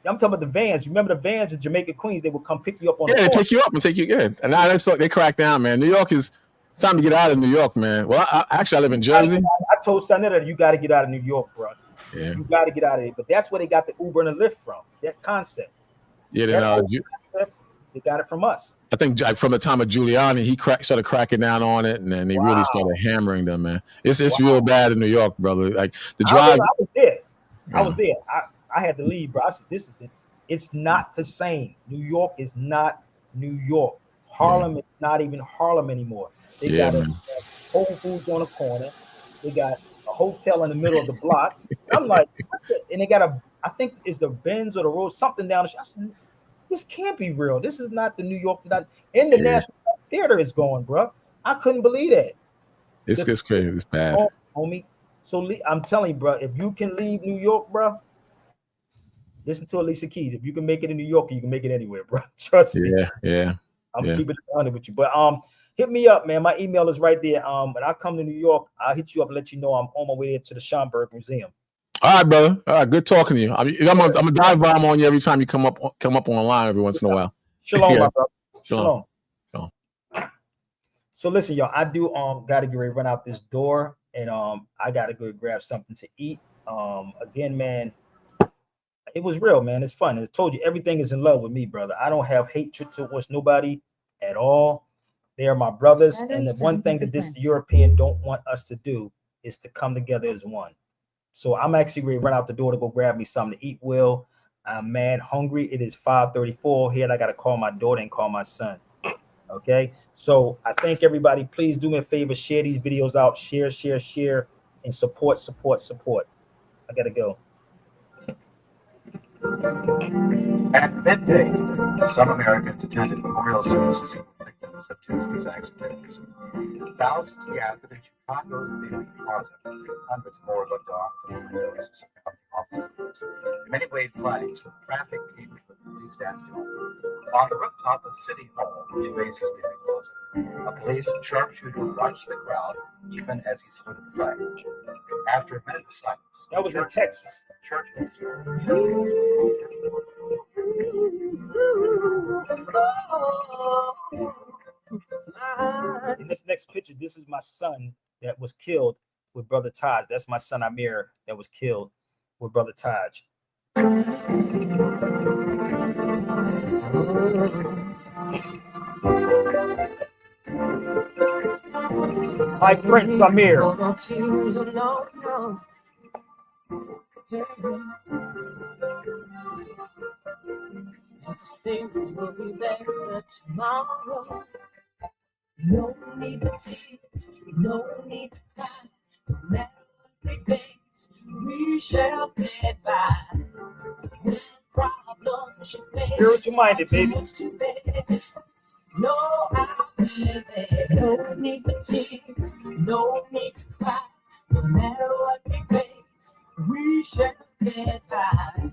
I'm talking about the vans. You remember the vans in Jamaica, Queens? They would come pick you up on. Yeah, they pick you up and take you in. And now they crack down, man. New York it's time to get out of New York, man. Well, I live in Jersey. I told Sanetta, you got to get out of New York, bro. Yeah, you got to get out of it. But that's where they got the Uber and the Lyft from. That concept. Yeah, they got it from us. I think from the time of Giuliani, he started cracking down on it, and then they really started hammering them, man. It's real bad in New York, brother. Like the drive. I was there. Yeah. I was there. I had to leave, bro. I said, this is it. It's not the same. New York is not New York. Harlem is not even Harlem anymore. They got a Whole Foods on the corner. They got a hotel in the middle of the block. I'm like, and they got I think it's the Benz or the road, something down the street. I said, this can't be real. This is not the New York that the National Theater is going, bro. I couldn't believe that. It's crazy. It's bad, homie. So I'm telling you, bro, if you can leave New York, bro, listen to Alicia Keys. If you can make it in New York, you can make it anywhere, bro. Trust me. Yeah. I'm keeping it honest with you. But hit me up, man. My email is right there. When I come to New York, I'll hit you up and let you know I'm on my way there to the Schomburg Museum. All right, brother. All right, good talking to you. I'm a dive bomb on you every time you come up online every once in a while. Shalom, my brother. Shalom. So listen, y'all, I do gotta get ready to run out this door, and I gotta go grab something to eat. Again, man, it was real, man. It's fun. I told you, everything is in love with me, brother. I don't have hatred towards nobody at all. They are my brothers, and the one thing that this European don't want us to do is to come together as one. So I'm actually ready to run out the door to go grab me something to eat. Will, I'm mad hungry. It is 5:34 here, and I got to call my daughter and call my son. Okay, so I thank everybody. Please do me a favor, share these videos out, share, and support. I gotta go. At midday, some Americans attended memorial services for victims of Tuesday's accidents. Thousands gathered in Chicago's Daily Plaza. Hundreds more looked on from the windows of surrounding offices. Many waved flags. Traffic came to a complete standstill. On the rooftop of City Hall, which faces Daily Plaza, a police sharpshooter watched the crowd even as he saluted the flag. After a minute of silence, that was in Texas. In this next picture, this is my son that was killed with Brother Taj. That's my son Amir that was killed with Brother Taj. My Prince Amir. Things will be better tomorrow. No need to tears, no need to cry. No matter what they face, we shall get by. Problems you face, Spiritual minded, baby. no, I'll be there. No need for tears, no need to cry. No matter what they face, we shall get by.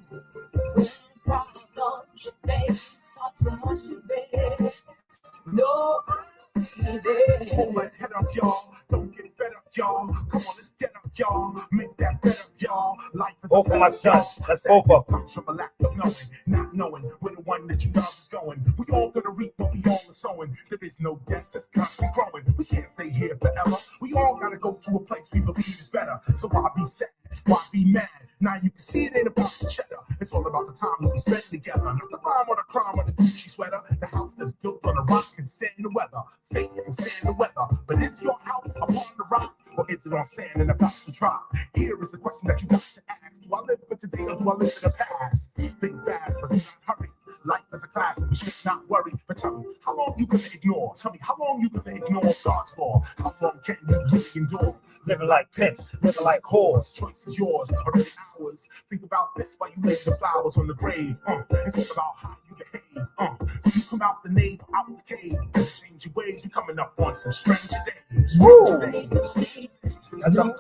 Problems you face, are too much to bear. No, I'll be there. Hold that head up, y'all. Don't get fed up, y'all. Come on, let's get up, y'all. Make that bed up, y'all. Life is Both a of my setup, sons. y'all. That's both of them. Comes from a lack of knowing, not knowing where the one that you love is going. We all gonna reap what we all are sowing. There is no death, just constant growing. We can't stay here forever. We all gotta go to a place we believe is better. So why be sad? Why be mad? Now you can see it ain't about the cheddar. It's all about the time that we spend together. Not the rhyme or the crime or the Gucci sweater. The house that's built on a rock can stand the weather. Faith can stand the weather. But is your house upon the rock? Or is it on sand and about to drop? Here is the question that you got to ask. Do I live for today or do I live for the past? Think fast, but do not hurry. Life is a class and we should not worry. But tell me, how long you gonna ignore? Tell me, how long you gonna ignore God's law? How long can you really endure? Living like pimps, living like whores. Choice is yours, or is it ours? Think about this while you lay the flowers on the grave. It's all about how you behave. When you come out the nave, out the cave, change your ways. We coming up on some stranger days. Woo!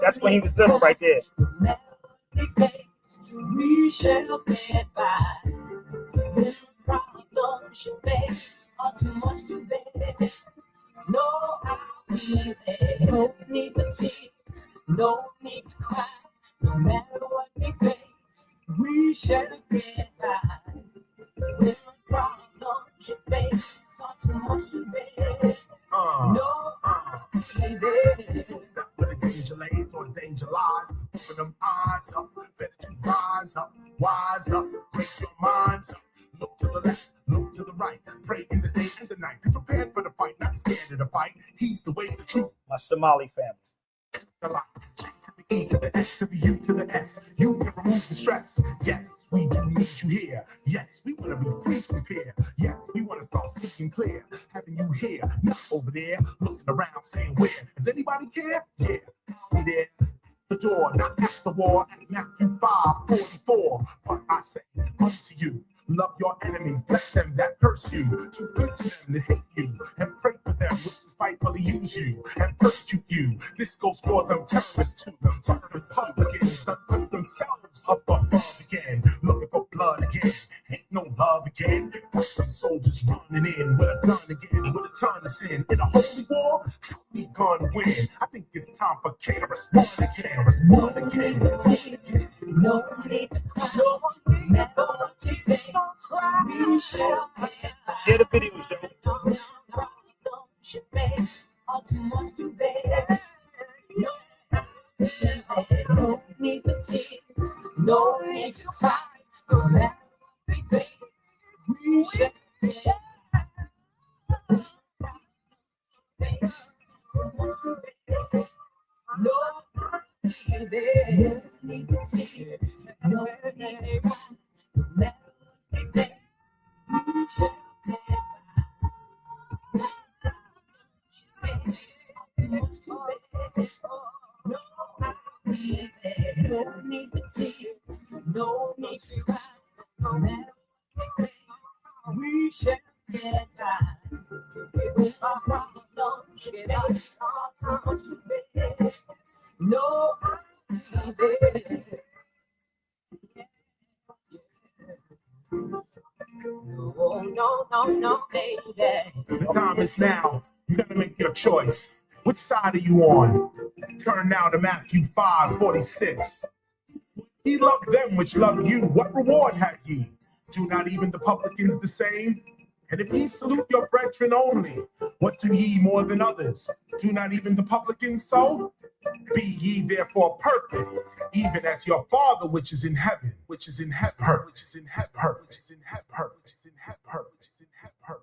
That's when he was little right there. We shall get by. This problems you face are too much to bear. No, I'll be there. No need for tears, no need to cry. No matter what we face, we shall get by. This problems you face are too much to bear. No, I'll be there. Where the danger lays or the danger lies. Open them eyes up, better to rise up, wise up, raise your minds up. Look to the left, look to the right. Pray in the day and the night. Be prepared for the fight, not scared of the fight. He's the way, the truth. My Somali family. The light. J to the E to the S to the U to the S. You can remove the stress. Yes, we do need you here. Yes, we want to be free from fear. Yes, we want to start speaking clear. Having you here, not over there. Looking around saying, where? Does anybody care? Yeah, I'll be there. The door, not at the war. At Matthew 5:44. But I say unto you, love your enemies, bless them that curse you, do good to them that hate you, and pray for them which despitefully use you and persecute you. This goes for them terrorists too. Terrorists publicans that put themselves up above again, looking for blood again. Ain't no love again. Got some soldiers running in with a gun again, with a ton of sin. In a holy war, how we gonna win? I think it's time for KRS One again. Respond again. No need to cry, no matter what we face, we shall get by. Share the video, show. Problems you face are too much to bear. No need for tears, no need to cry. No matter what we face, we shall get by. No need for tears, no need to cry. No matter what we face, we shall get by. No need for tears, no need to cry. No matter what we face, we shall get by. If our problems get us all time to bear, no, I'll be there. No, baby. The time is now. You gotta make your choice. Which side are you on? Turn now to Matthew 5:46. He loved them which love you. What reward have ye? Do not even the publicans the same? And if ye salute your brethren only, what do ye more than others? Do not even the publicans so? Be ye therefore perfect, even as your Father which is in heaven, which is in heaven, which is in heaven, which is in heaven, which is in heaven, which is in heaven.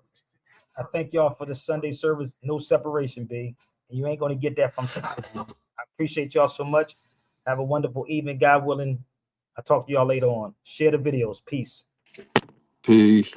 I thank y'all for the Sunday service. No separation, B. And you ain't going to get that from somebody. I appreciate y'all so much. Have a wonderful evening. God willing, I'll talk to y'all later on. Share the videos. Peace. Peace.